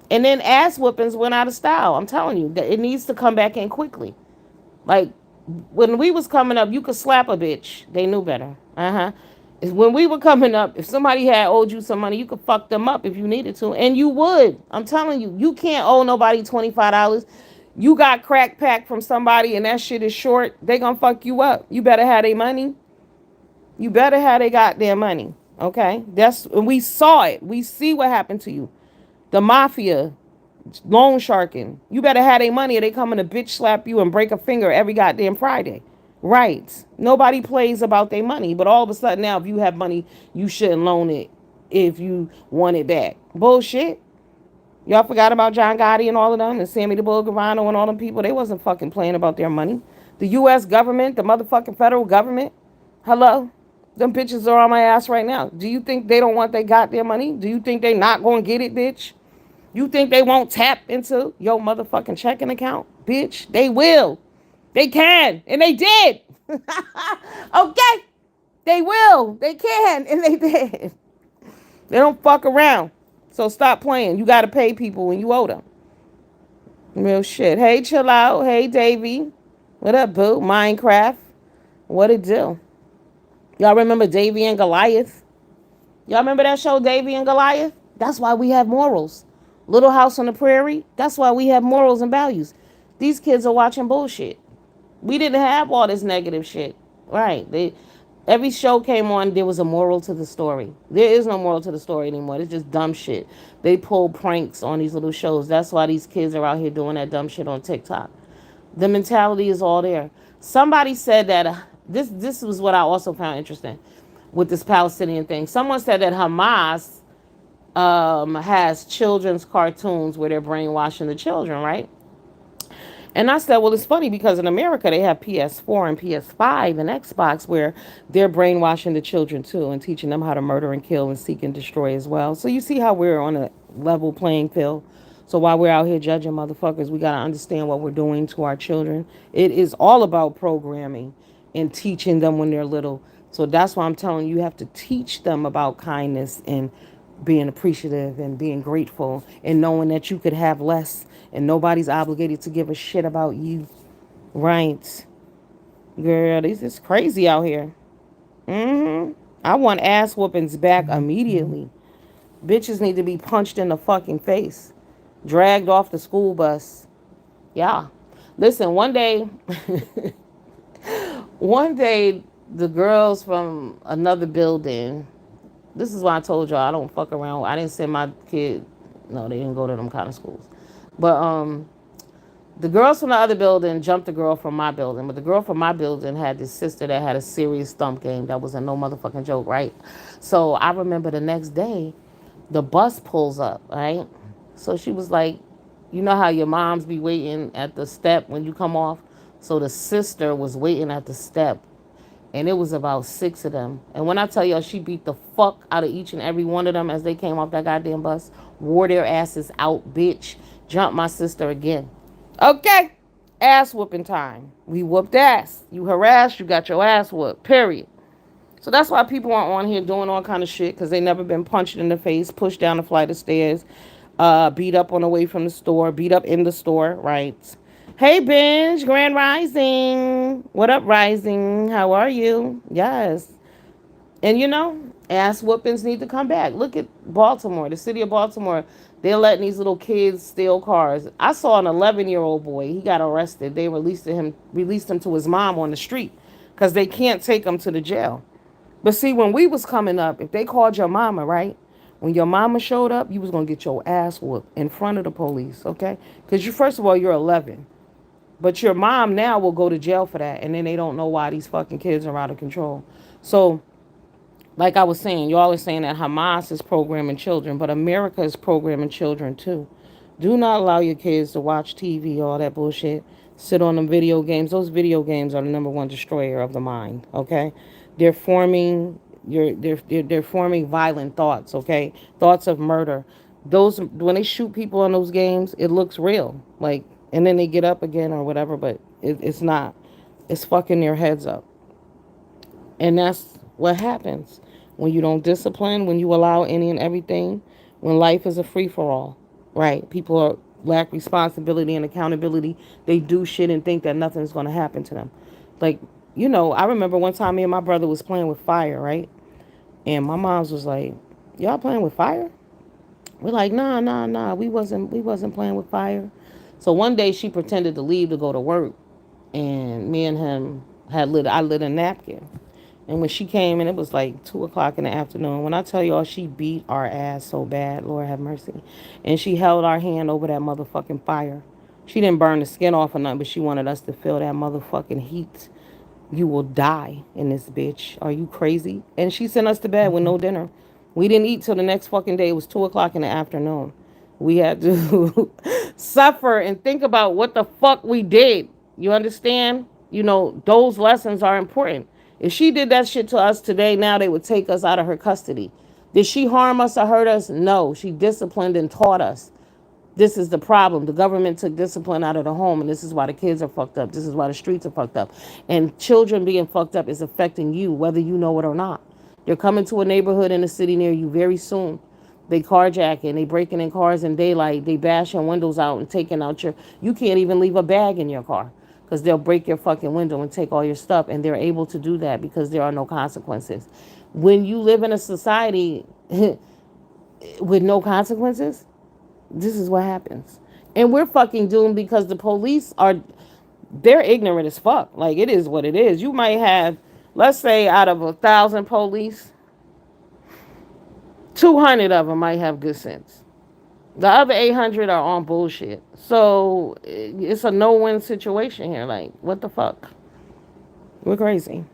[SPEAKER 1] And then ass whoopings went out of style. I'm telling you, that it needs to come back in quickly. Like when we was coming up, you could slap a bitch. They knew better. When we were coming up, if somebody had owed you some money, you could fuck them up if you needed to, and you would. I'm telling you, you can't owe nobody $25. You got crack packed from somebody, and that shit is short. They gonna fuck you up. You better have their money. You better have they goddamn money. Okay, we saw it. We see what happened to you. The mafia, loan sharking. You better have their money or they come in to bitch slap you and break a finger every goddamn Friday. Right. Nobody plays about their money, but all of a sudden now if you have money, you shouldn't loan it if you want it back. Bullshit. Y'all forgot about John Gotti and all of them and Sammy the Bull Gravano and all them people. They wasn't fucking playing about their money. The U.S. government, the motherfucking federal government. Hello? Them bitches are on my ass right now. Do you think they don't want they goddamn money? Do you think they not gonna get it, bitch? You think they won't tap into your motherfucking checking account? Bitch, they will. They can. And they did. Okay? They will. They can. And they did. They don't fuck around. So stop playing. You got to pay people when you owe them. Real shit. Hey, chill out. Hey, Davey. What up, boo? Minecraft. What it do? Y'all remember Davey and Goliath? Y'all remember that show, Davey and Goliath? That's why we have morals. Little House on the Prairie. That's why we have morals and values. These kids are watching bullshit. We didn't have all this negative shit. Right. Every show came on, there was a moral to the story. There is no moral to the story anymore. It's just dumb shit. They pull pranks on these little shows. That's why these kids are out here doing that dumb shit on TikTok. The mentality is all there. Somebody said that this was what I also found interesting with this Palestinian thing. Someone said that Hamas has children's cartoons where they're brainwashing the children, right? And I said, well, it's funny because in America they have PS4 and PS5 and Xbox where they're brainwashing the children too and teaching them how to murder and kill and seek and destroy as well. So you see how we're on a level playing field. So while we're out here judging motherfuckers, we got to understand what we're doing to our children. It is all about programming and teaching them when they're little. So that's why I'm telling you, you have to teach them about kindness and being appreciative and being grateful and knowing that you could have less and nobody's obligated to give a shit about you. Right. Girl, this is crazy out here. I want ass whoopings back immediately. Bitches need to be punched in the fucking face. Dragged off the school bus. Yeah. Listen, one day, the girls from another building, this is why I told y'all I don't fuck around. I didn't send my kid. No, they didn't go to them kind of schools. But the girls from the other building jumped the girl from my building. But the girl from my building had this sister that had a serious thump game that was a no motherfucking joke, right? So I remember the next day, the bus pulls up, right? So she was like, you know how your moms be waiting at the step when you come off? So the sister was waiting at the step, and it was about six of them. And when I tell y'all, she beat the fuck out of each and every one of them as they came off that goddamn bus, wore their asses out, bitch, jumped my sister again. Okay, ass whooping time. We whooped ass. You harassed, you got your ass whooped, period. So that's why people aren't on here doing all kind of shit because they never been punched in the face, pushed down a flight of stairs, beat up on the way from the store, beat up in the store, right? Hey, Benj, Grand Rising. What up, Rising? How are you? Yes. And ass whoopings need to come back. Look at Baltimore, the city of Baltimore. They're letting these little kids steal cars. I saw an 11-year-old boy. He got arrested. They released him to his mom on the street because they can't take him to the jail. But see, when we was coming up, if they called your mama, right? When your mama showed up, you was gonna get your ass whooped in front of the police, okay? Because first of all, you're 11, but your mom now will go to jail for that, and then they don't know why these fucking kids are out of control. So, like I was saying, y'all are saying that Hamas is programming children, but America is programming children too. Do not allow your kids to watch TV, all that bullshit. Sit on them video games. Those video games are the number one destroyer of the mind. Okay, they're forming they're forming violent thoughts. Okay, thoughts of murder. Those when they shoot people on those games, it looks real. Like, and then they get up again or whatever, but it's not. It's fucking their heads up. And that's what happens when you don't discipline, when you allow any and everything, when life is a free for all, right? People lack responsibility and accountability. They do shit and think that nothing's going to happen to them. Like, I remember one time me and my brother was playing with fire, right? And my mom's was like, "Y'all playing with fire?" We're like, "Nah, nah, nah. We wasn't playing with fire." So one day she pretended to leave to go to work, and me and him I lit a napkin. And when she came in, it was like 2 o'clock in the afternoon. When I tell y'all, she beat our ass so bad, Lord have mercy. And she held our hand over that motherfucking fire. She didn't burn the skin off or nothing, but she wanted us to feel that motherfucking heat. You will die in this bitch. Are you crazy? And she sent us to bed with no dinner. We didn't eat till the next fucking day. It was 2 o'clock in the afternoon. We had to suffer and think about what the fuck we did. You understand? Those lessons are important. If she did that shit to us today, now they would take us out of her custody. Did she harm us or hurt us? No. She disciplined and taught us. This is the problem. The government took discipline out of the home, and this is why the kids are fucked up. This is why the streets are fucked up. And children being fucked up is affecting you, whether you know it or not. They're coming to a neighborhood in a city near you very soon. They carjacking, they breaking in cars in daylight, they bashing windows out and taking out your. You can't even leave a bag in your car because they'll break your fucking window and take all your stuff, and they're able to do that because there are no consequences. When you live in a society with no consequences, this is what happens. And we're fucking doomed because the police are, they're ignorant as fuck. Like, it is what it is. You might have, let's say, out of 1,000 police, 200 of them might have good sense. The other 800 are on bullshit. So it's a no-win situation here. Like, what the fuck? We're crazy.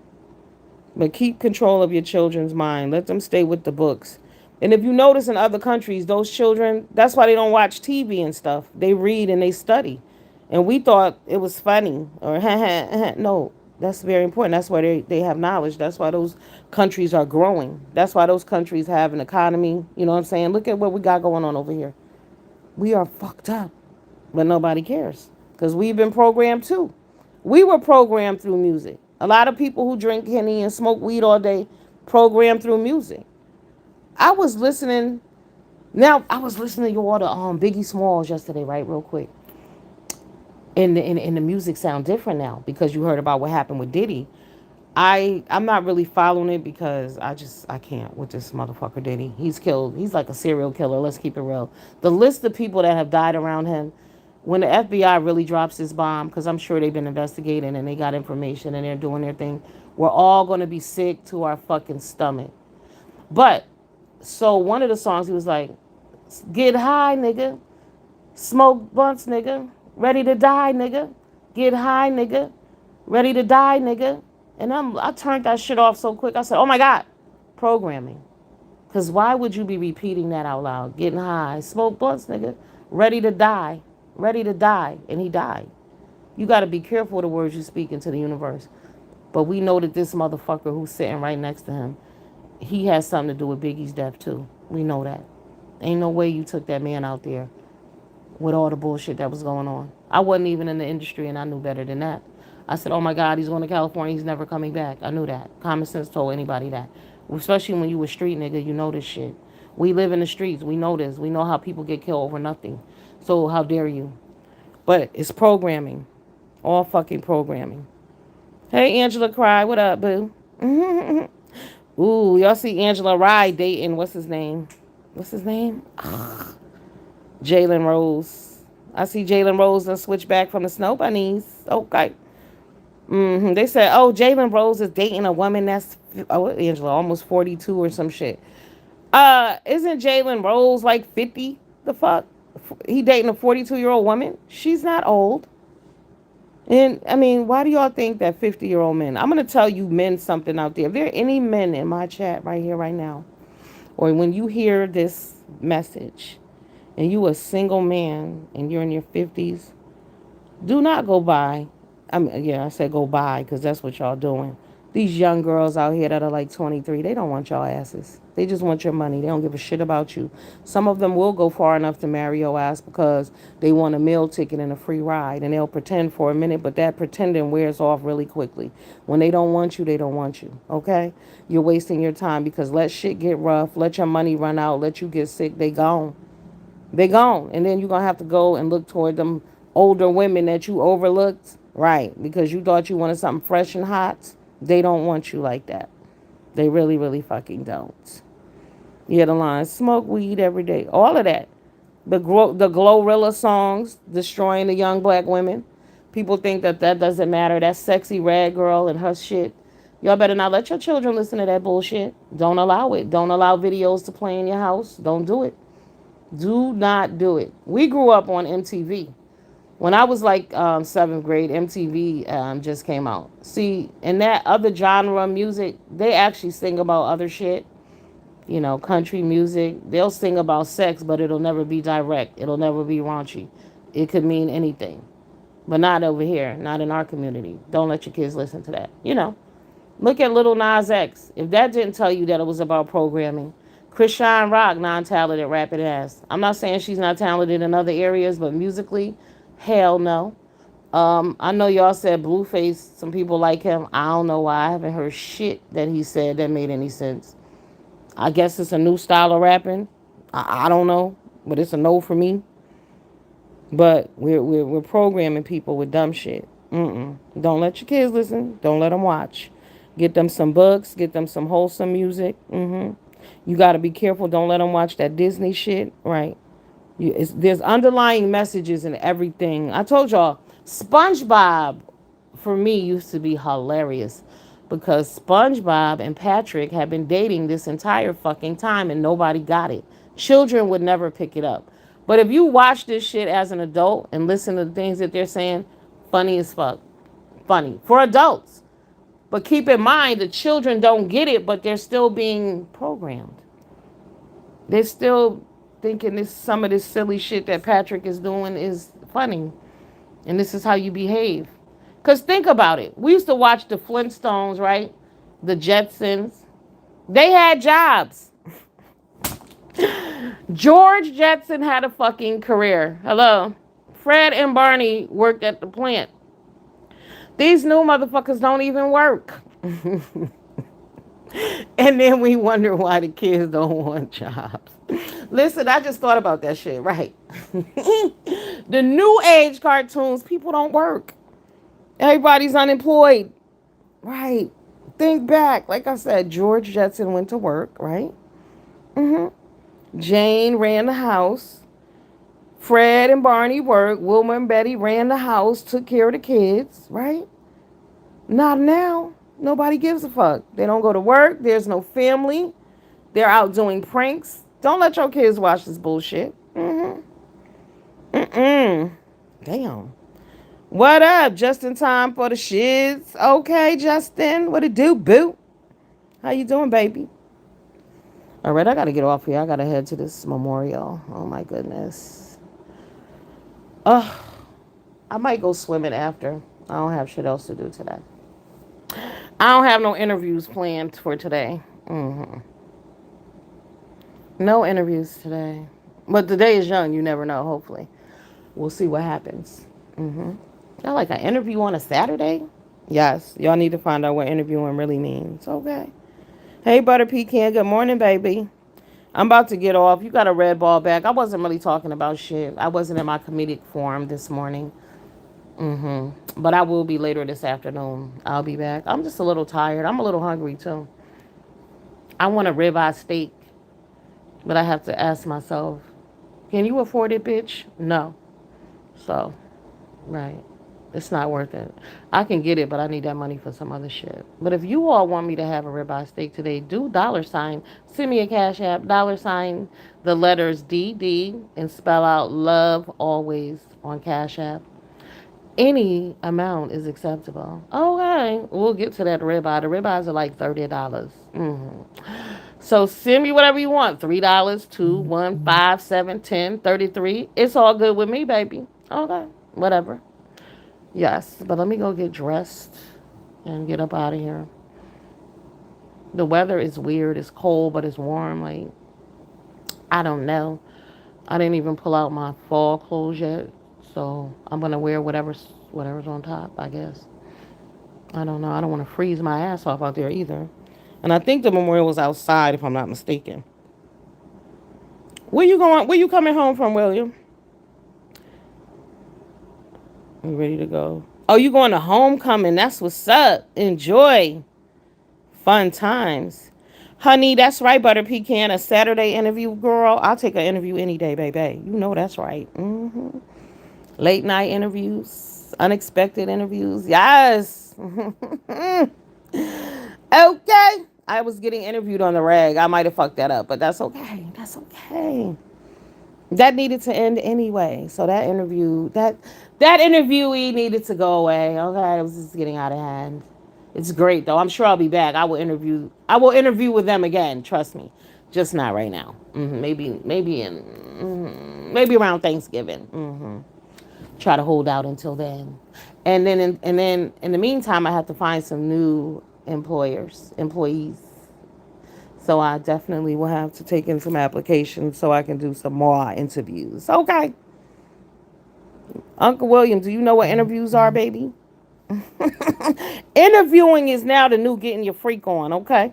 [SPEAKER 1] But keep control of your children's mind. Let them stay with the books. And if you notice in other countries, those children, that's why they don't watch TV and stuff. They read and they study. And we thought it was funny or no, that's very important. That's why they have knowledge. That's why those countries are growing. That's why those countries have an economy. You know what I'm saying? Look at what we got going on over here. We are fucked up, but nobody cares because we've been programmed too. We were programmed through music. A lot of people who drink Henny and smoke weed all day programmed through music. I was listening. Now I was listening to all the Biggie Smalls yesterday, right? Real quick, and the music sound different now because you heard about what happened with Diddy. I'm not really following it because I can't with this motherfucker Diddy. He's killed. He's like a serial killer. Let's keep it real. The list of people that have died around him. When the FBI really drops this bomb, because I'm sure they've been investigating and they got information and they're doing their thing, we're all gonna be sick to our fucking stomach. But so one of the songs he was like, "Get high, nigga. Smoke blunts, nigga. Ready to die, nigga. Get high, nigga. Ready to die, nigga." And I turned that shit off so quick. I said, "Oh my god, programming." Cause why would you be repeating that out loud? Getting high, smoke blunts, nigga. Ready to die, ready to die, and he died. You got to be careful of the words you speak into the universe. But we know that this motherfucker who's sitting right next to him, he has something to do with Biggie's death too. We know that. Ain't no way you took that man out there with all the bullshit that was going on. I wasn't even in the industry and I knew better than that. I said, oh my God, he's going to California. He's never coming back. I knew that. Common sense told anybody that. Especially when you a street nigga, you know this shit. We live in the streets. We know this. We know how people get killed over nothing. So how dare you? But it's programming. All fucking programming. Hey, Angela Cry. What up, boo? Ooh, y'all see Angela Rye dating, what's his name? What's his name? Jalen Rose. I see Jalen Rose and switch back from the Snow Bunnies. Okay. They said, oh, Jalen Rose is dating a woman that's, oh, Angela, almost 42 or some shit. Isn't Jalen Rose like 50? The fuck? He dating a 42-year-old woman? She's not old. And I mean, why do y'all think that 50-year-old men? I'm gonna tell you men something out there. If there are any men in my chat right here, right now, or when you hear this message, and you a single man and you're in your 50s, do not go by. I mean, yeah, I said go by because that's what y'all doing. These young girls out here that are like 23, they don't want y'all asses. They just want your money. They don't give a shit about you. Some of them will go far enough to marry your ass because they want a meal ticket and a free ride. And they'll pretend for a minute, but that pretending wears off really quickly. When they don't want you, they don't want you. Okay? You're wasting your time because let shit get rough. Let your money run out. Let you get sick. They gone. They gone. And then you're going to have to go and look toward them older women that you overlooked. Right. Because you thought you wanted something fresh and hot. They don't want you like that. They really, really fucking don't. You hear the line, smoke weed every day. All of that. The Glorilla songs, destroying the young black women. People think that that doesn't matter. That sexy red girl and her shit. Y'all better not let your children listen to that bullshit. Don't allow it. Don't allow videos to play in your house. Don't do it. Do not do it. We grew up on MTV. When I was like seventh grade, MTV just came out. See, in that other genre of music, they actually sing about other shit. You know, country music. They'll sing about sex, but it'll never be direct. It'll never be raunchy. It could mean anything. But not over here, not in our community. Don't let your kids listen to that. You know, look at Little Nas X. If that didn't tell you that it was about programming, Chrisean Rock, non-talented rapping ass. I'm not saying she's not talented in other areas, but musically, hell no. I know y'all said Blueface. Some people like him. I don't know why. I haven't heard shit that he said that made any sense. I guess it's a new style of rapping. I don't know, but it's a no for me. But we're programming people with dumb shit. Don't let your kids listen. Don't let them watch. Get them some books. Get them some wholesome music. You got to be careful. Don't let them watch that Disney shit. Right. There's underlying messages in everything. I told y'all, SpongeBob for me used to be hilarious because SpongeBob and Patrick had been dating this entire fucking time and nobody got it. Children would never pick it up. But if you watch this shit as an adult and listen to the things that they're saying, funny as fuck. Funny for adults. But keep in mind the children don't get it, but they're still being programmed. They're still thinking this some of this silly shit that Patrick is doing is funny. And this is how you behave. Because think about it. We used to watch the Flintstones, right? The Jetsons. They had jobs. George Jetson had a fucking career. Hello. Fred and Barney worked at the plant. These new motherfuckers don't even work. And then we wonder why the kids don't want jobs. Listen, I just thought about that shit, right? The new age cartoons, people don't work. Everybody's unemployed. Right. Think back. Like I said, George Jetson went to work, right? Jane ran the house. Fred and Barney worked. Wilma and Betty ran the house, took care of the kids, right? Not now. Nobody gives a fuck. They don't go to work. There's no family. They're out doing pranks. Don't let your kids watch this bullshit. Damn. What up? Just in time for the shiz. Okay, Justin. What it do, boo? How you doing, baby? All right, I gotta get off here. I gotta head to this memorial. Oh my goodness. Ugh. I might go swimming after. I don't have shit else to do today. I don't have no interviews planned for today. No interviews today. But the day is young. You never know. Hopefully, we'll see what happens. I like an interview on a Saturday. Yes, y'all need to find out what interviewing really means. Okay. Hey, Butter Pecan. Good morning, baby. I'm about to get off. You got a red ball back. I wasn't really talking about shit. I wasn't in my comedic form this morning. But I will be later this afternoon. I'll be back. I'm just a little tired. I'm a little hungry too. I want a ribeye steak, but I have to ask myself, can you afford it, bitch? No. So, right. It's not worth it. I can get it, but I need that money for some other shit. But if you all want me to have a ribeye steak today, do dollar sign. Send me a cash app, dollar sign, the letters DD, and spell out love always on cash app. Any amount is acceptable. Okay, we'll get to that ribeye. The ribeyes are like $30. So send me whatever you want. $3, 2, 1, 5, 7, 10, 33. It's all good with me, baby. Okay, whatever. Yes, but let me go get dressed and get up out of here. The weather is weird. It's cold, but it's warm. Like, I don't know. I didn't even pull out my fall clothes yet, so I'm gonna wear whatever's on top, I guess. I don't know. I don't want to freeze my ass off out there either. And I think the memorial was outside, if I'm not mistaken. Where you going? Where you coming home from, William? You ready to go? Oh, you going to homecoming? That's what's up. Enjoy. Fun times. Honey, that's right, Butter Pecan. A Saturday interview, girl. I'll take an interview any day, baby. You know that's right. Late night interviews, unexpected interviews. Yes. Okay. I was getting interviewed on the rag. I might have fucked that up, but that's okay. That's okay. That needed to end anyway. So that interviewee needed to go away. Okay, it was just getting out of hand. It's great though. I'm sure I'll be back. I will interview with them again. Trust me. Just not right now. Maybe around Thanksgiving. Try to hold out until then. And then in the meantime, I have to find some new employees. So I definitely will have to take in some applications so I can do some more interviews. Okay. Uncle William, do you know what interviews are, baby? Interviewing is now the new getting your freak on, okay?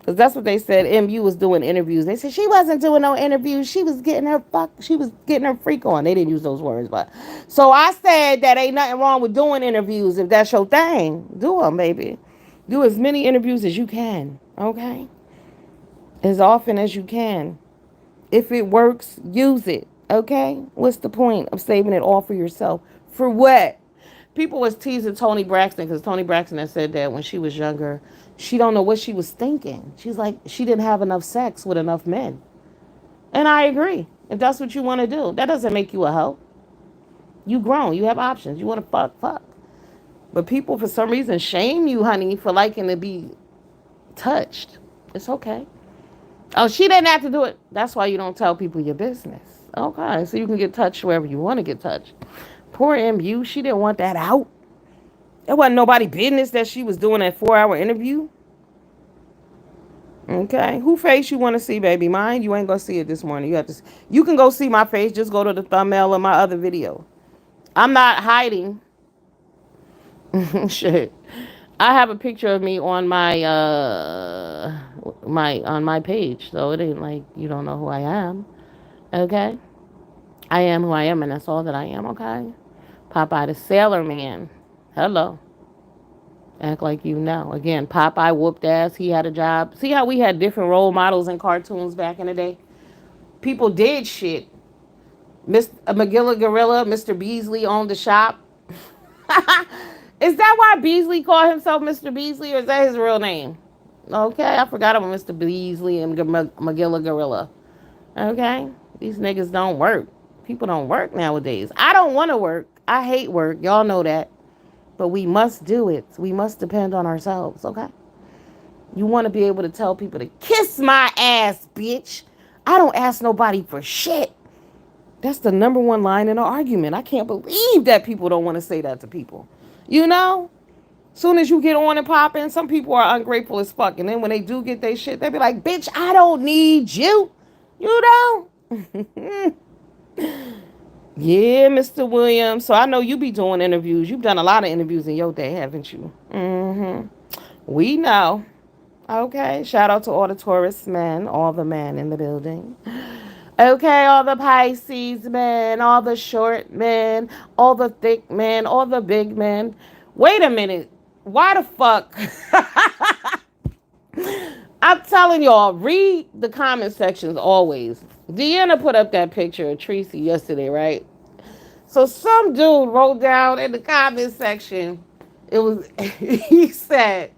[SPEAKER 1] Because that's what they said. MU was doing interviews. They said she wasn't doing no interviews. She was getting her fuck. She was getting her freak on. They didn't use those words, but so I said that ain't nothing wrong with doing interviews if that's your thing. Do them, baby. Do as many interviews as you can. Okay, as often as you can. If it works, use it. Okay, what's the point of saving it all for yourself? For what? People was teasing Toni Braxton because Toni Braxton had said that when she was younger, she don't know what she was thinking. She's like, she didn't have enough sex with enough men. And I agree. If that's what you want to do, that doesn't make you a hoe. You grown. You have options. You want to fuck, fuck. But people, for some reason, shame you, honey, for liking to be touched. It's okay. Oh, she didn't have to do it. That's why you don't tell people your business. Okay, so you can get touched wherever you want to get touched. Poor MU, she didn't want that out. It wasn't nobody business that she was doing that 4 hour interview. Okay, who face you want to see, baby? Mine, you ain't gonna see it this morning. You have to. You can go see my face. Just go to the thumbnail of my other video. I'm not hiding. Shit. I have a picture of me on my page, so it ain't like you don't know who I am. Okay, I am who I am, and that's all that I am. Okay, Popeye the Sailor Man. Hello. Act like you know. Again, Popeye whooped ass. He had a job. See how we had different role models in cartoons back in the day? People did shit. Mr. Magilla Gorilla, Mr. Beasley owned the shop. Is that why Beasley called himself Mr. Beasley, or is that his real name? Okay, I forgot about Mr. Beasley and Magilla Gorilla. Okay, these niggas don't work. People don't work nowadays. I don't want to work. I hate work. Y'all know that. But we must do it. We must depend on ourselves, okay? You want to be able to tell people to kiss my ass, bitch. I don't ask nobody for shit. That's the number one line in an argument. I can't believe that people don't want to say that to people. You know? Soon as you get on and pop in, some people are ungrateful as fuck. And then when they do get their shit, they be like, bitch, I don't need you. You know? Yeah, Mr. Williams. So I know you be doing interviews. You've done a lot of interviews in your day, haven't you? Mm-hmm. We know. Okay. Shout out to all the Taurus men, all the men in the building. Okay, all the Pisces men, all the short men, all the thick men, all the big men. Wait a minute. Why the fuck? I'm telling y'all, read the comment sections always. Deanna put up that picture of Tracy yesterday, right? So some dude wrote down in the comment section, it was he said,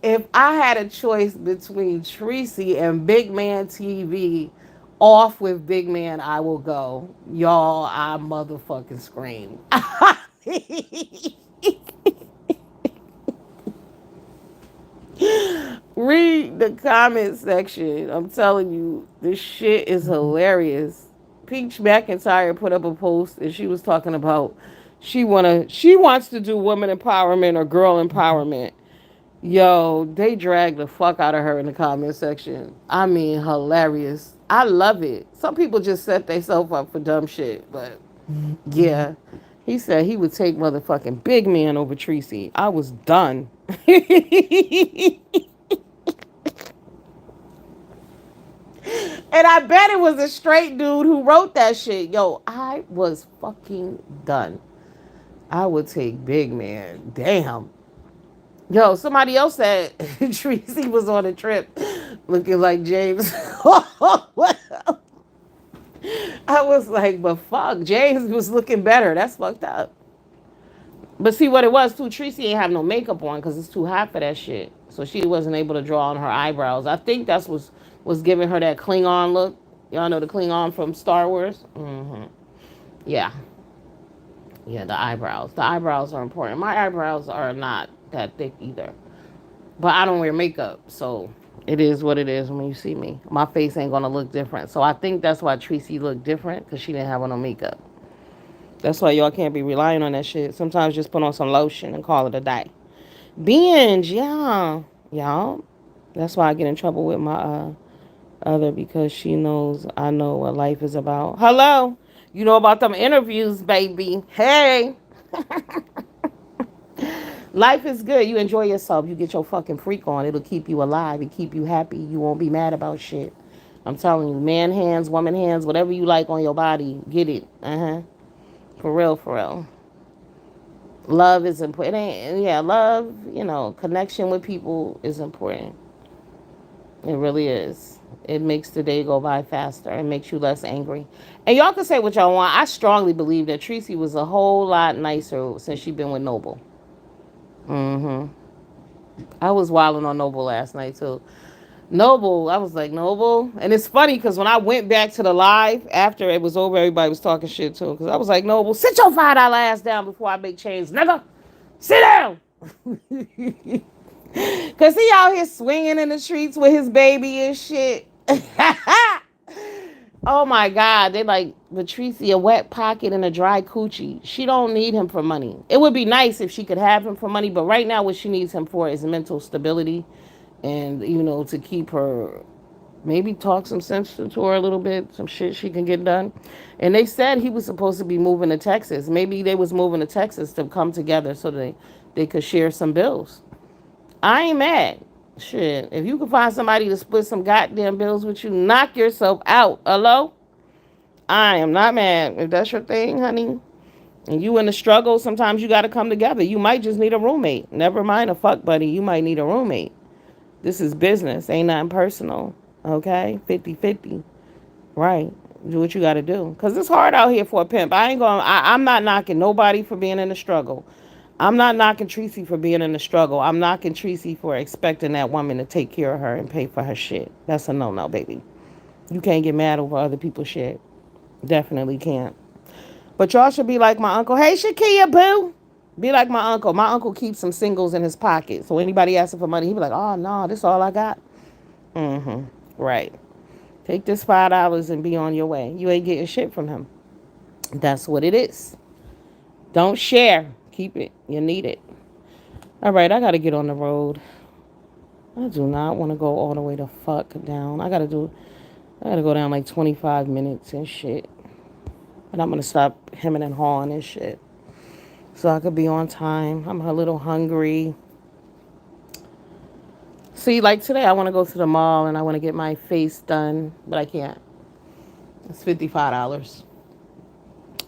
[SPEAKER 1] if I had a choice between Tracy and Big Man TV, off with Big Man, I will go. Y'all, I motherfucking screamed. Read the comment section. I'm telling you, this shit is hilarious. Peach McIntyre put up a post and she was talking about she wants to do woman empowerment or girl empowerment. Yo, they dragged the fuck out of her in the comment section. I mean, hilarious. I love it. Some people just set themselves up for dumb shit, but yeah. He said he would take motherfucking Big Man over Tracy. I was done. And I bet it was a straight dude who wrote that shit. Yo, I was fucking done. I would take Big Man. Damn. Yo, somebody else said Tracy was on a trip looking like James. I was like, but fuck, James was looking better. That's fucked up. But see what it was too. Tracy ain't have no makeup on because it's too hot for that shit. So she wasn't able to draw on her eyebrows. I think that's was giving her that Klingon look. Y'all know the Klingon from Star Wars. Yeah, yeah. The eyebrows. The eyebrows are important. My eyebrows are not that thick either. But I don't wear makeup, so it is what it is when you see me. My face ain't gonna look different. So I think that's why Tracy looked different because she didn't have on no makeup. That's why y'all can't be relying on that shit. Sometimes just put on some lotion and call it a day. Binge, yeah. Y'all. That's why I get in trouble with my other because she knows I know what life is about. Hello. You know about them interviews, baby. Hey. Life is good. You enjoy yourself. You get your fucking freak on. It'll keep you alive and keep you happy. You won't be mad about shit. I'm telling you, man hands, woman hands, whatever you like on your body, get it. For real, for real. Love is important. Yeah, love, connection with people is important. It really is. It makes the day go by faster. It makes you less angry. And y'all can say what y'all want. I strongly believe that Tracy was a whole lot nicer since she been with Noble. Mm-hmm. I was wilding on Noble last night too. Noble, I was like, Noble. And it's funny because when I went back to the live after it was over, everybody was talking shit too. Because I was like, Noble, sit your $5 ass down before I make change. Nigga, sit down. Because he out here swinging in the streets with his baby and shit. Oh my God. They like Patricia, a wet pocket and a dry coochie. She don't need him for money. It would be nice if she could have him for money, but right now what she needs him for is mental stability and, to keep her, maybe talk some sense to her a little bit, some shit she can get done. And they said he was supposed to be moving to Texas. Maybe they was moving to Texas to come together so they could share some bills. I ain't mad. Shit, if you can find somebody to split some goddamn bills with you, knock yourself out. Hello? I am not mad. If that's your thing, honey, and you in the struggle, sometimes you got to come together. You might just need a roommate. Never mind a fuck buddy. You might need a roommate. This is business. Ain't nothing personal. Okay? 50-50. Right. Do what you got to do. Because it's hard out here for a pimp. I'm not knocking nobody for being in the struggle. I'm not knocking Tracy for being in the struggle. I'm knocking Tracy for expecting that woman to take care of her and pay for her shit. That's a no-no, baby. You can't get mad over other people's shit. Definitely can't. But y'all should be like my uncle. Hey, Shakia, boo. Be like my uncle. My uncle keeps some singles in his pocket. So anybody asking for money, he be like, oh, no, this is all I got. Mm-hmm. Right. Take this $5 and be on your way. You ain't getting shit from him. That's what it is. Don't share. Keep it. You need it. All right, I got to get on the road. I do not want to go all the way the fuck down. I gotta go down like 25 minutes and shit. And I'm gonna stop hemming and hawing and shit. So I could be on time. I'm a little hungry. See, like today I want to go to the mall and I want to get my face done, but I can't. It's $55.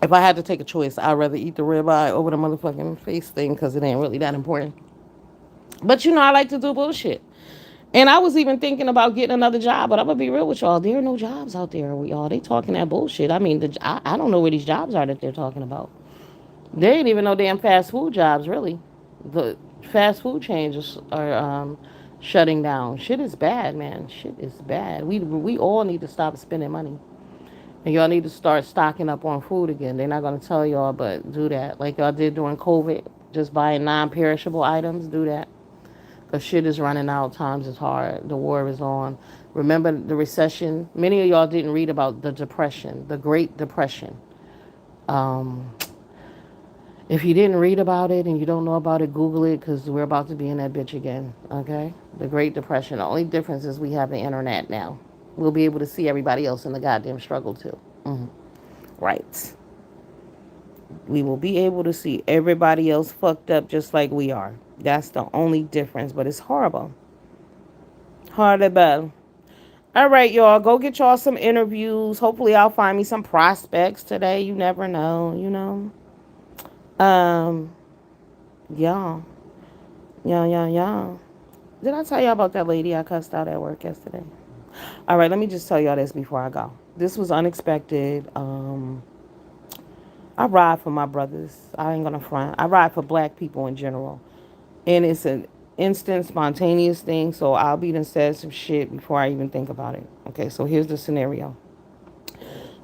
[SPEAKER 1] If I had to take a choice, I'd rather eat the ribeye over the motherfucking face thing because it ain't really that important. But I like to do bullshit. And I was even thinking about getting another job, but I'm gonna be real with y'all. There are no jobs out there, y'all. They talking that bullshit. I mean, I don't know where these jobs are that they're talking about. They ain't even no damn fast food jobs, really. The fast food chains are shutting down. Shit is bad, man. Shit is bad. We all need to stop spending money, and y'all need to start stocking up on food again. They're not gonna tell y'all, but do that like y'all did during COVID. Just buying non-perishable items. Do that. Because shit is running out. Times is hard. The war is on. Remember the recession? Many of y'all didn't read about the depression, the Great Depression. Um, if you didn't read about it and you don't know about it, Google it because we're about to be in that bitch again. Okay? The Great Depression. The only difference is we have the internet now. We'll be able to see everybody else in the goddamn struggle too. Right. We will be able to see everybody else fucked up just like we are. That's the only difference, but it's horrible. Horrible. All right, y'all. Go get y'all some interviews. Hopefully, I'll find me some prospects today. You never know. Um, yeah. Yeah. Did I tell y'all about that lady I cussed out at work yesterday? All right, let me just tell y'all this before I go. This was unexpected. I ride for my brothers. I ain't gonna front. I ride for black people in general. And it's an instant, spontaneous thing, so I'll be done said some shit before I even think about it. Okay, so here's the scenario.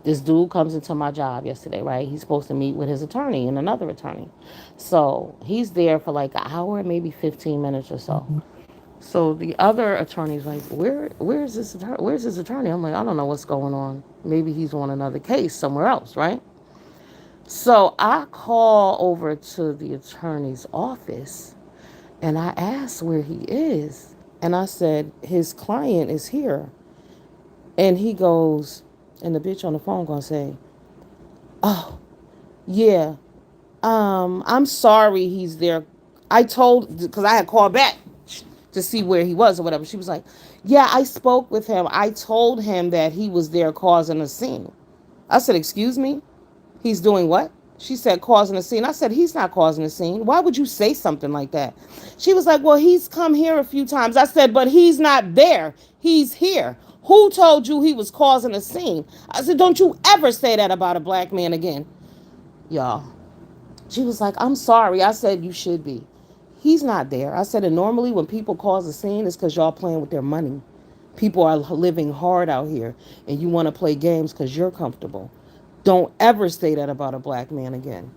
[SPEAKER 1] This dude comes into my job yesterday, right? He's supposed to meet with his attorney and another attorney. So he's there for like an hour, maybe 15 minutes or so. So the other attorney's like, where's this attorney? Where's his attorney? I'm like, I don't know what's going on. Maybe he's on another case somewhere else, right? So I call over to the attorney's office and I asked where he is. And I said, his client is here. And he goes, and the bitch on the phone gonna say, oh, yeah, I'm sorry he's there. I told, because I had called back to see where he was or whatever. She was like, yeah, I spoke with him. I told him that he was there causing a scene. I said, excuse me? He's doing what? She said, causing a scene. I said, he's not causing a scene. Why would you say something like that? She was like, well, he's come here a few times. I said, but he's not there. He's here. Who told you he was causing a scene? I said, don't you ever say that about a black man again. Y'all. She was like, I'm sorry. I said, you should be. He's not there. I said, and normally when people cause a scene, it's because y'all playing with their money. People are living hard out here, and you want to play games because you're comfortable. Don't ever say that about a black man again.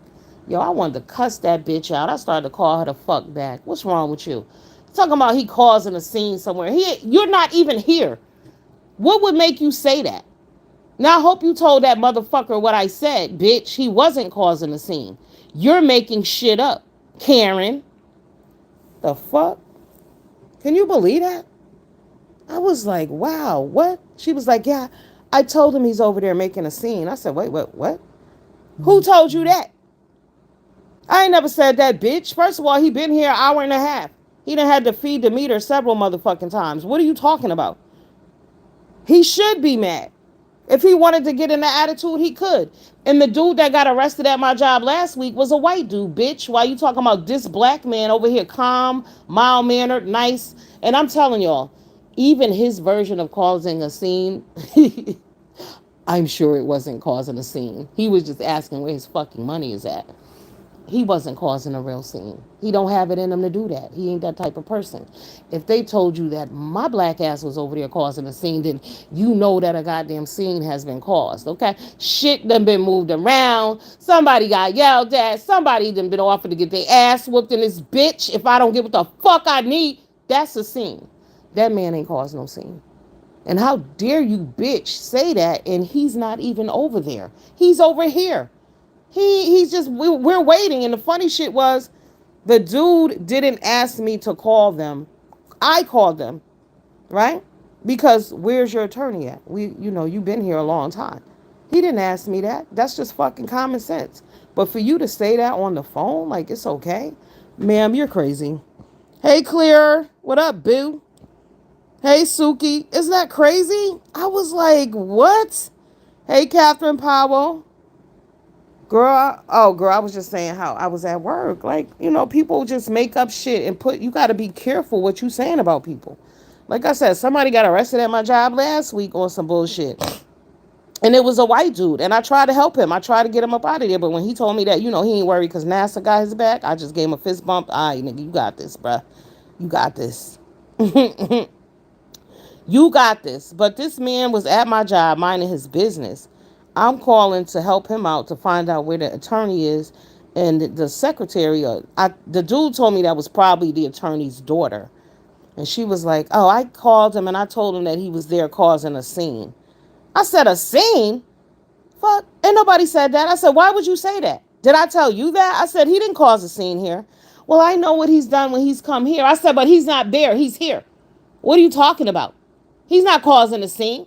[SPEAKER 1] Yo, I wanted to cuss that bitch out. I started to call her the fuck back. What's wrong with you? Talking about he causing a scene somewhere. You're not even here. What would make you say that? Now, I hope you told that motherfucker what I said, bitch. He wasn't causing a scene. You're making shit up, Karen. The fuck? Can you believe that? I was like, wow, what? She was like, yeah, I told him he's over there making a scene. I said, wait, what? Who told you that? I ain't never said that, bitch. First of all, he been here an hour and a half. He done had to feed the meter several motherfucking times. What are you talking about? He should be mad. If he wanted to get in the attitude, he could. And the dude that got arrested at my job last week was a white dude, bitch. Why you talking about this black man over here, calm, mild-mannered, nice? And I'm telling y'all, even his version of causing a scene, I'm sure it wasn't causing a scene. He was just asking where his fucking money is at. He wasn't causing a real scene. He don't have it in him to do that. He ain't that type of person. If they told you that my black ass was over there causing a scene, then you know that a goddamn scene has been caused, okay? Shit done been moved around. Somebody got yelled at. Somebody done been offered to get their ass whooped in this bitch. If I don't get what the fuck I need, that's a scene. That man ain't caused no scene. And how dare you, bitch, say that and he's not even over there. He's over here. He's just, we're waiting. And the funny shit was, the dude didn't ask me to call them. I called them, right? Because where's your attorney at? You've been here a long time. He didn't ask me that. That's just fucking common sense. But for you to say that on the phone, like it's okay, ma'am, you're crazy. Hey, Clear, what up, boo? Hey, Suki, isn't that crazy? I was like, what? Hey, Catherine Powell. Girl, I was just saying how I was at work. Like, people just make up shit and you got to be careful what you saying about people. Like I said, somebody got arrested at my job last week on some bullshit. And it was a white dude. And I tried to help him. I tried to get him up out of there. But when he told me that, he ain't worried because NASA got his back, I just gave him a fist bump. All right, nigga, you got this, bruh. You got this. You got this. But this man was at my job minding his business. I'm calling to help him out to find out where the attorney is and the secretary. The dude told me that was probably the attorney's daughter. And she was like, oh, I called him and I told him that he was there causing a scene. I said, a scene? Fuck. Ain't nobody said that. I said, why would you say that? Did I tell you that? I said, he didn't cause a scene here. Well, I know what he's done when he's come here. I said, but he's not there. He's here. What are you talking about? He's not causing a scene.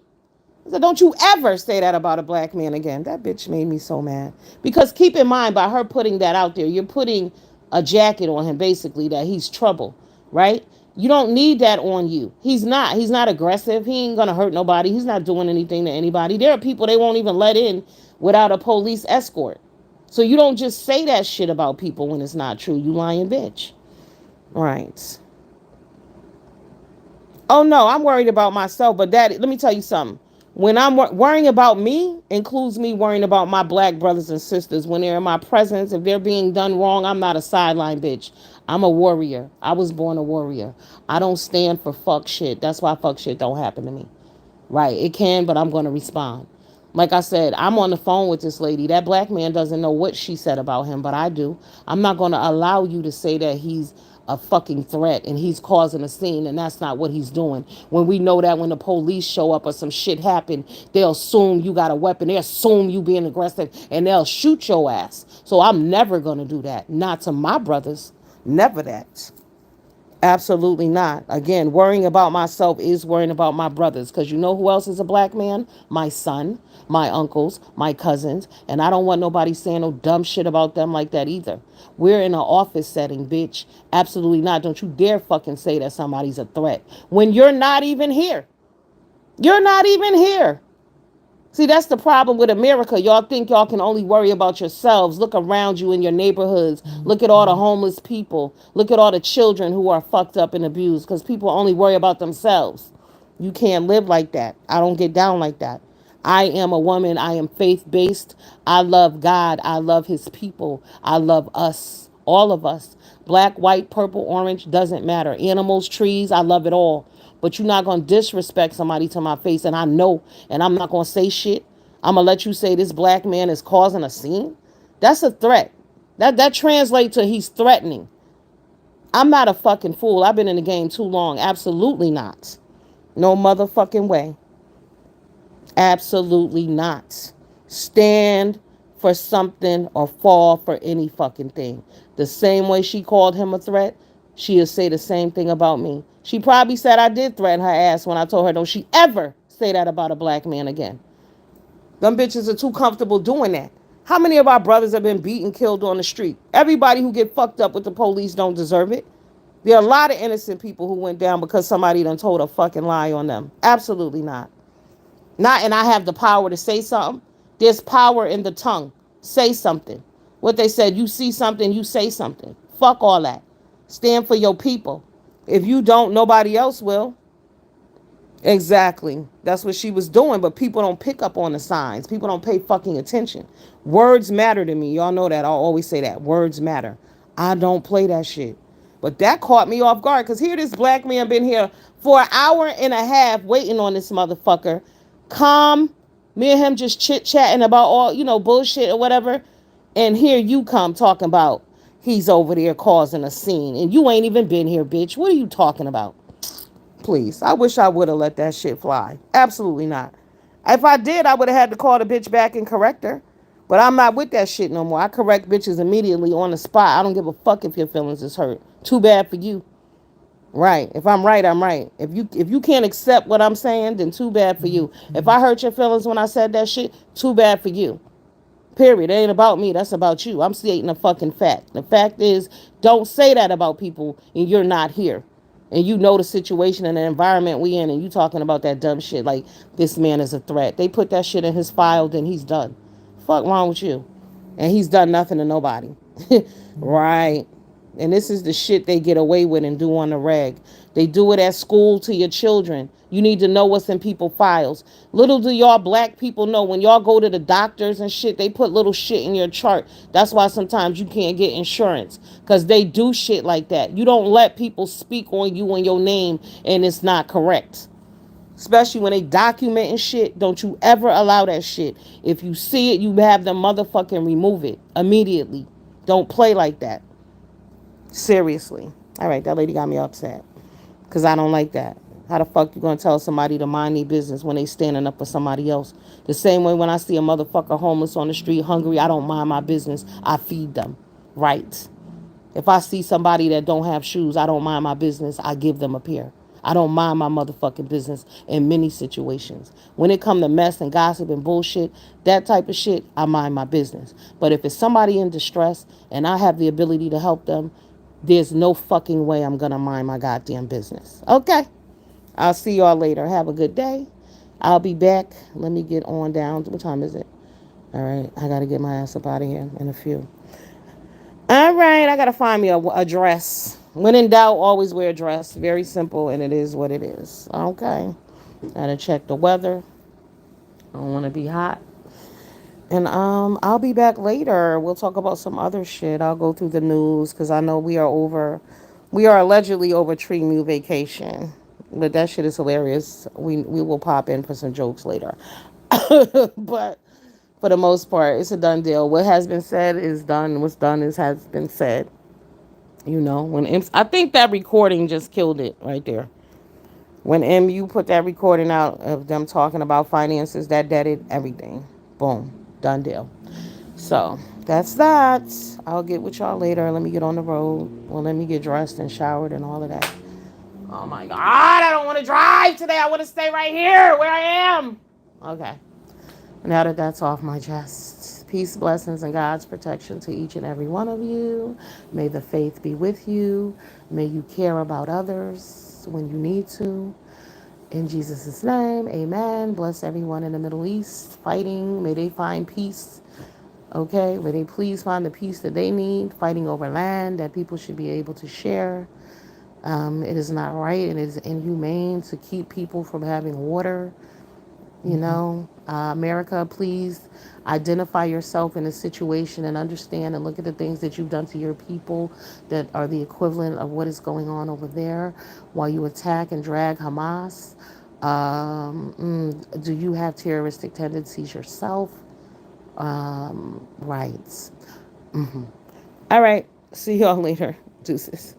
[SPEAKER 1] I said, don't you ever say that about a black man again. That bitch made me so mad. Because keep in mind, by her putting that out there, you're putting a jacket on him, basically, that he's trouble, right? You don't need that on you. He's not. He's not aggressive. He ain't going to hurt nobody. He's not doing anything to anybody. There are people they won't even let in without a police escort. So you don't just say that shit about people when it's not true. You lying bitch. Right. Oh, no, I'm worried about myself. But Daddy, let me tell you something. When I'm worrying about me, includes me worrying about my black brothers and sisters. When they're in my presence, if they're being done wrong, I'm not a sideline bitch. I'm a warrior. I was born a warrior. I don't stand for fuck shit. That's why fuck shit don't happen to me. Right, it can, but I'm going to respond. Like I said, I'm on the phone with this lady. That black man doesn't know what she said about him, but I do. I'm not going to allow you to say that he's a fucking threat and he's causing a scene, and that's not what he's doing. When we know that when the police show up or some shit happen, they'll assume you got a weapon. They assume you being aggressive, and they'll shoot your ass. So I'm never going to do that. Not to my brothers. Never that. Absolutely not. Again, worrying about myself is worrying about my brothers. Because you know who else is a black man? My son, my uncles, my cousins. And I don't want nobody saying no dumb shit about them like that either. We're in an office setting, bitch. Absolutely not. Don't you dare fucking say that somebody's a threat when you're not even here. You're not even here. See, that's the problem with America. Y'all think y'all can only worry about yourselves. Look around you in your neighborhoods. Look at all the homeless people. Look at all the children who are fucked up and abused because people only worry about themselves. You can't live like that. I don't get down like that. I am a woman. I am faith based. I love God. I love his people. I love us. All of us. Black, white, purple, orange, doesn't matter. Animals, trees, I love it all. But you're not going to disrespect somebody to my face. And I know. And I'm not going to say shit. I'm going to let you say this black man is causing a scene. That's a threat. That translates to he's threatening. I'm not a fucking fool. I've been in the game too long. Absolutely not. No motherfucking way. Absolutely not. Stand for something or fall for any fucking thing. The same way she called him a threat, she'll say the same thing about me. She probably said I did threaten her ass when I told her don't she ever say that about a black man again. Them bitches are too comfortable doing that. How many of our brothers have been beaten, killed on the street? Everybody who get fucked up with the police don't deserve it. There are a lot of innocent people who went down because somebody done told a fucking lie on them. Absolutely not. Not, and I have the power to say something. There's power in the tongue. Say something. What they said, you see something, you say something. Fuck all that. Stand for your people. If you don't, nobody else will. Exactly. That's what she was doing, but people don't pick up on the signs. People don't pay fucking attention. Words matter to me. Y'all know that. I'll always say that. Words matter. I don't play that shit. But that caught me off guard because here this black man been here for an hour and a half waiting on this motherfucker. Calm. Me and him just chit-chatting about all, bullshit or whatever. And here you come talking about he's over there causing a scene. And you ain't even been here, bitch. What are you talking about? Please. I wish I would have let that shit fly. Absolutely not. If I did, I would have had to call the bitch back and correct her. But I'm not with that shit no more. I correct bitches immediately on the spot. I don't give a fuck if your feelings is hurt. Too bad for you. Right. If I'm right, I'm right. If you can't accept what I'm saying, then too bad for you. If I hurt your feelings when I said that shit, too bad for you. Period. It ain't about me. That's about you. I'm stating a fucking fact. The fact is, don't say that about people and you're not here. And you know the situation and the environment we in and you talking about that dumb shit like this man is a threat. They put that shit in his file, then he's done. Fuck wrong with you? And he's done nothing to nobody. Right. And this is the shit they get away with and do on the reg. They do it at school to your children. You need to know what's in people's files. Little do y'all black people know when y'all go to the doctors and shit, they put little shit in your chart. That's why sometimes you can't get insurance because they do shit like that. You don't let people speak on you and your name and it's not correct. Especially when they documenting shit. Don't you ever allow that shit. If you see it, you have them motherfucking remove it immediately. Don't play like that. Seriously. All right, that lady got me upset because I don't like that. How the fuck you gonna tell somebody to mind their business when they standing up for somebody else? The same way when I see a motherfucker homeless on the street hungry, I don't mind my business. I feed them. Right. If I see somebody that don't have shoes, I don't mind my business. I give them a pair. I don't mind my motherfucking business in many situations. When it come to mess and gossip and bullshit, that type of shit, I mind my business. But if it's somebody in distress and I have the ability to help them, there's no fucking way I'm gonna mind my goddamn business. Okay. I'll see y'all later. Have a good day. I'll be back. Let me get on down. What time is it? All right. I gotta get my ass up out of here in a few. All right, I gotta find me a dress. When in doubt, always wear a dress. Very simple, and it is what it is. Okay, gotta check the weather. I don't want to be hot. And I'll be back later. We'll talk about some other shit. I'll go through the news because I know we are allegedly over Tree New vacation. But that shit is hilarious. We will pop in for some jokes later. But for the most part, it's a done deal. What has been said is done. What's done is has been said. I think that recording just killed it right there. When MU put that recording out of them talking about finances, that deaded everything. Boom. Done deal. So That's that. I'll get with y'all later. Let me get on the road. Well, let me get dressed and showered and all of that. Oh my God. I don't want to drive today. I want to stay right here where I am. Okay. Now that that's off my chest, peace, blessings, and God's protection to each and every one of you. May the faith be with you. May you care about others when you need to. In Jesus' name, amen. Bless everyone in the Middle East fighting. May they find peace. Okay, may they please find the peace that they need, fighting over land that people should be able to share. It is not right and it is inhumane to keep people from having water. America, please identify yourself in a situation and understand and look at the things that you've done to your people that are the equivalent of what is going on over there while you attack and drag Hamas. Do you have terroristic tendencies yourself? Rights. All right. See y'all later. Deuces.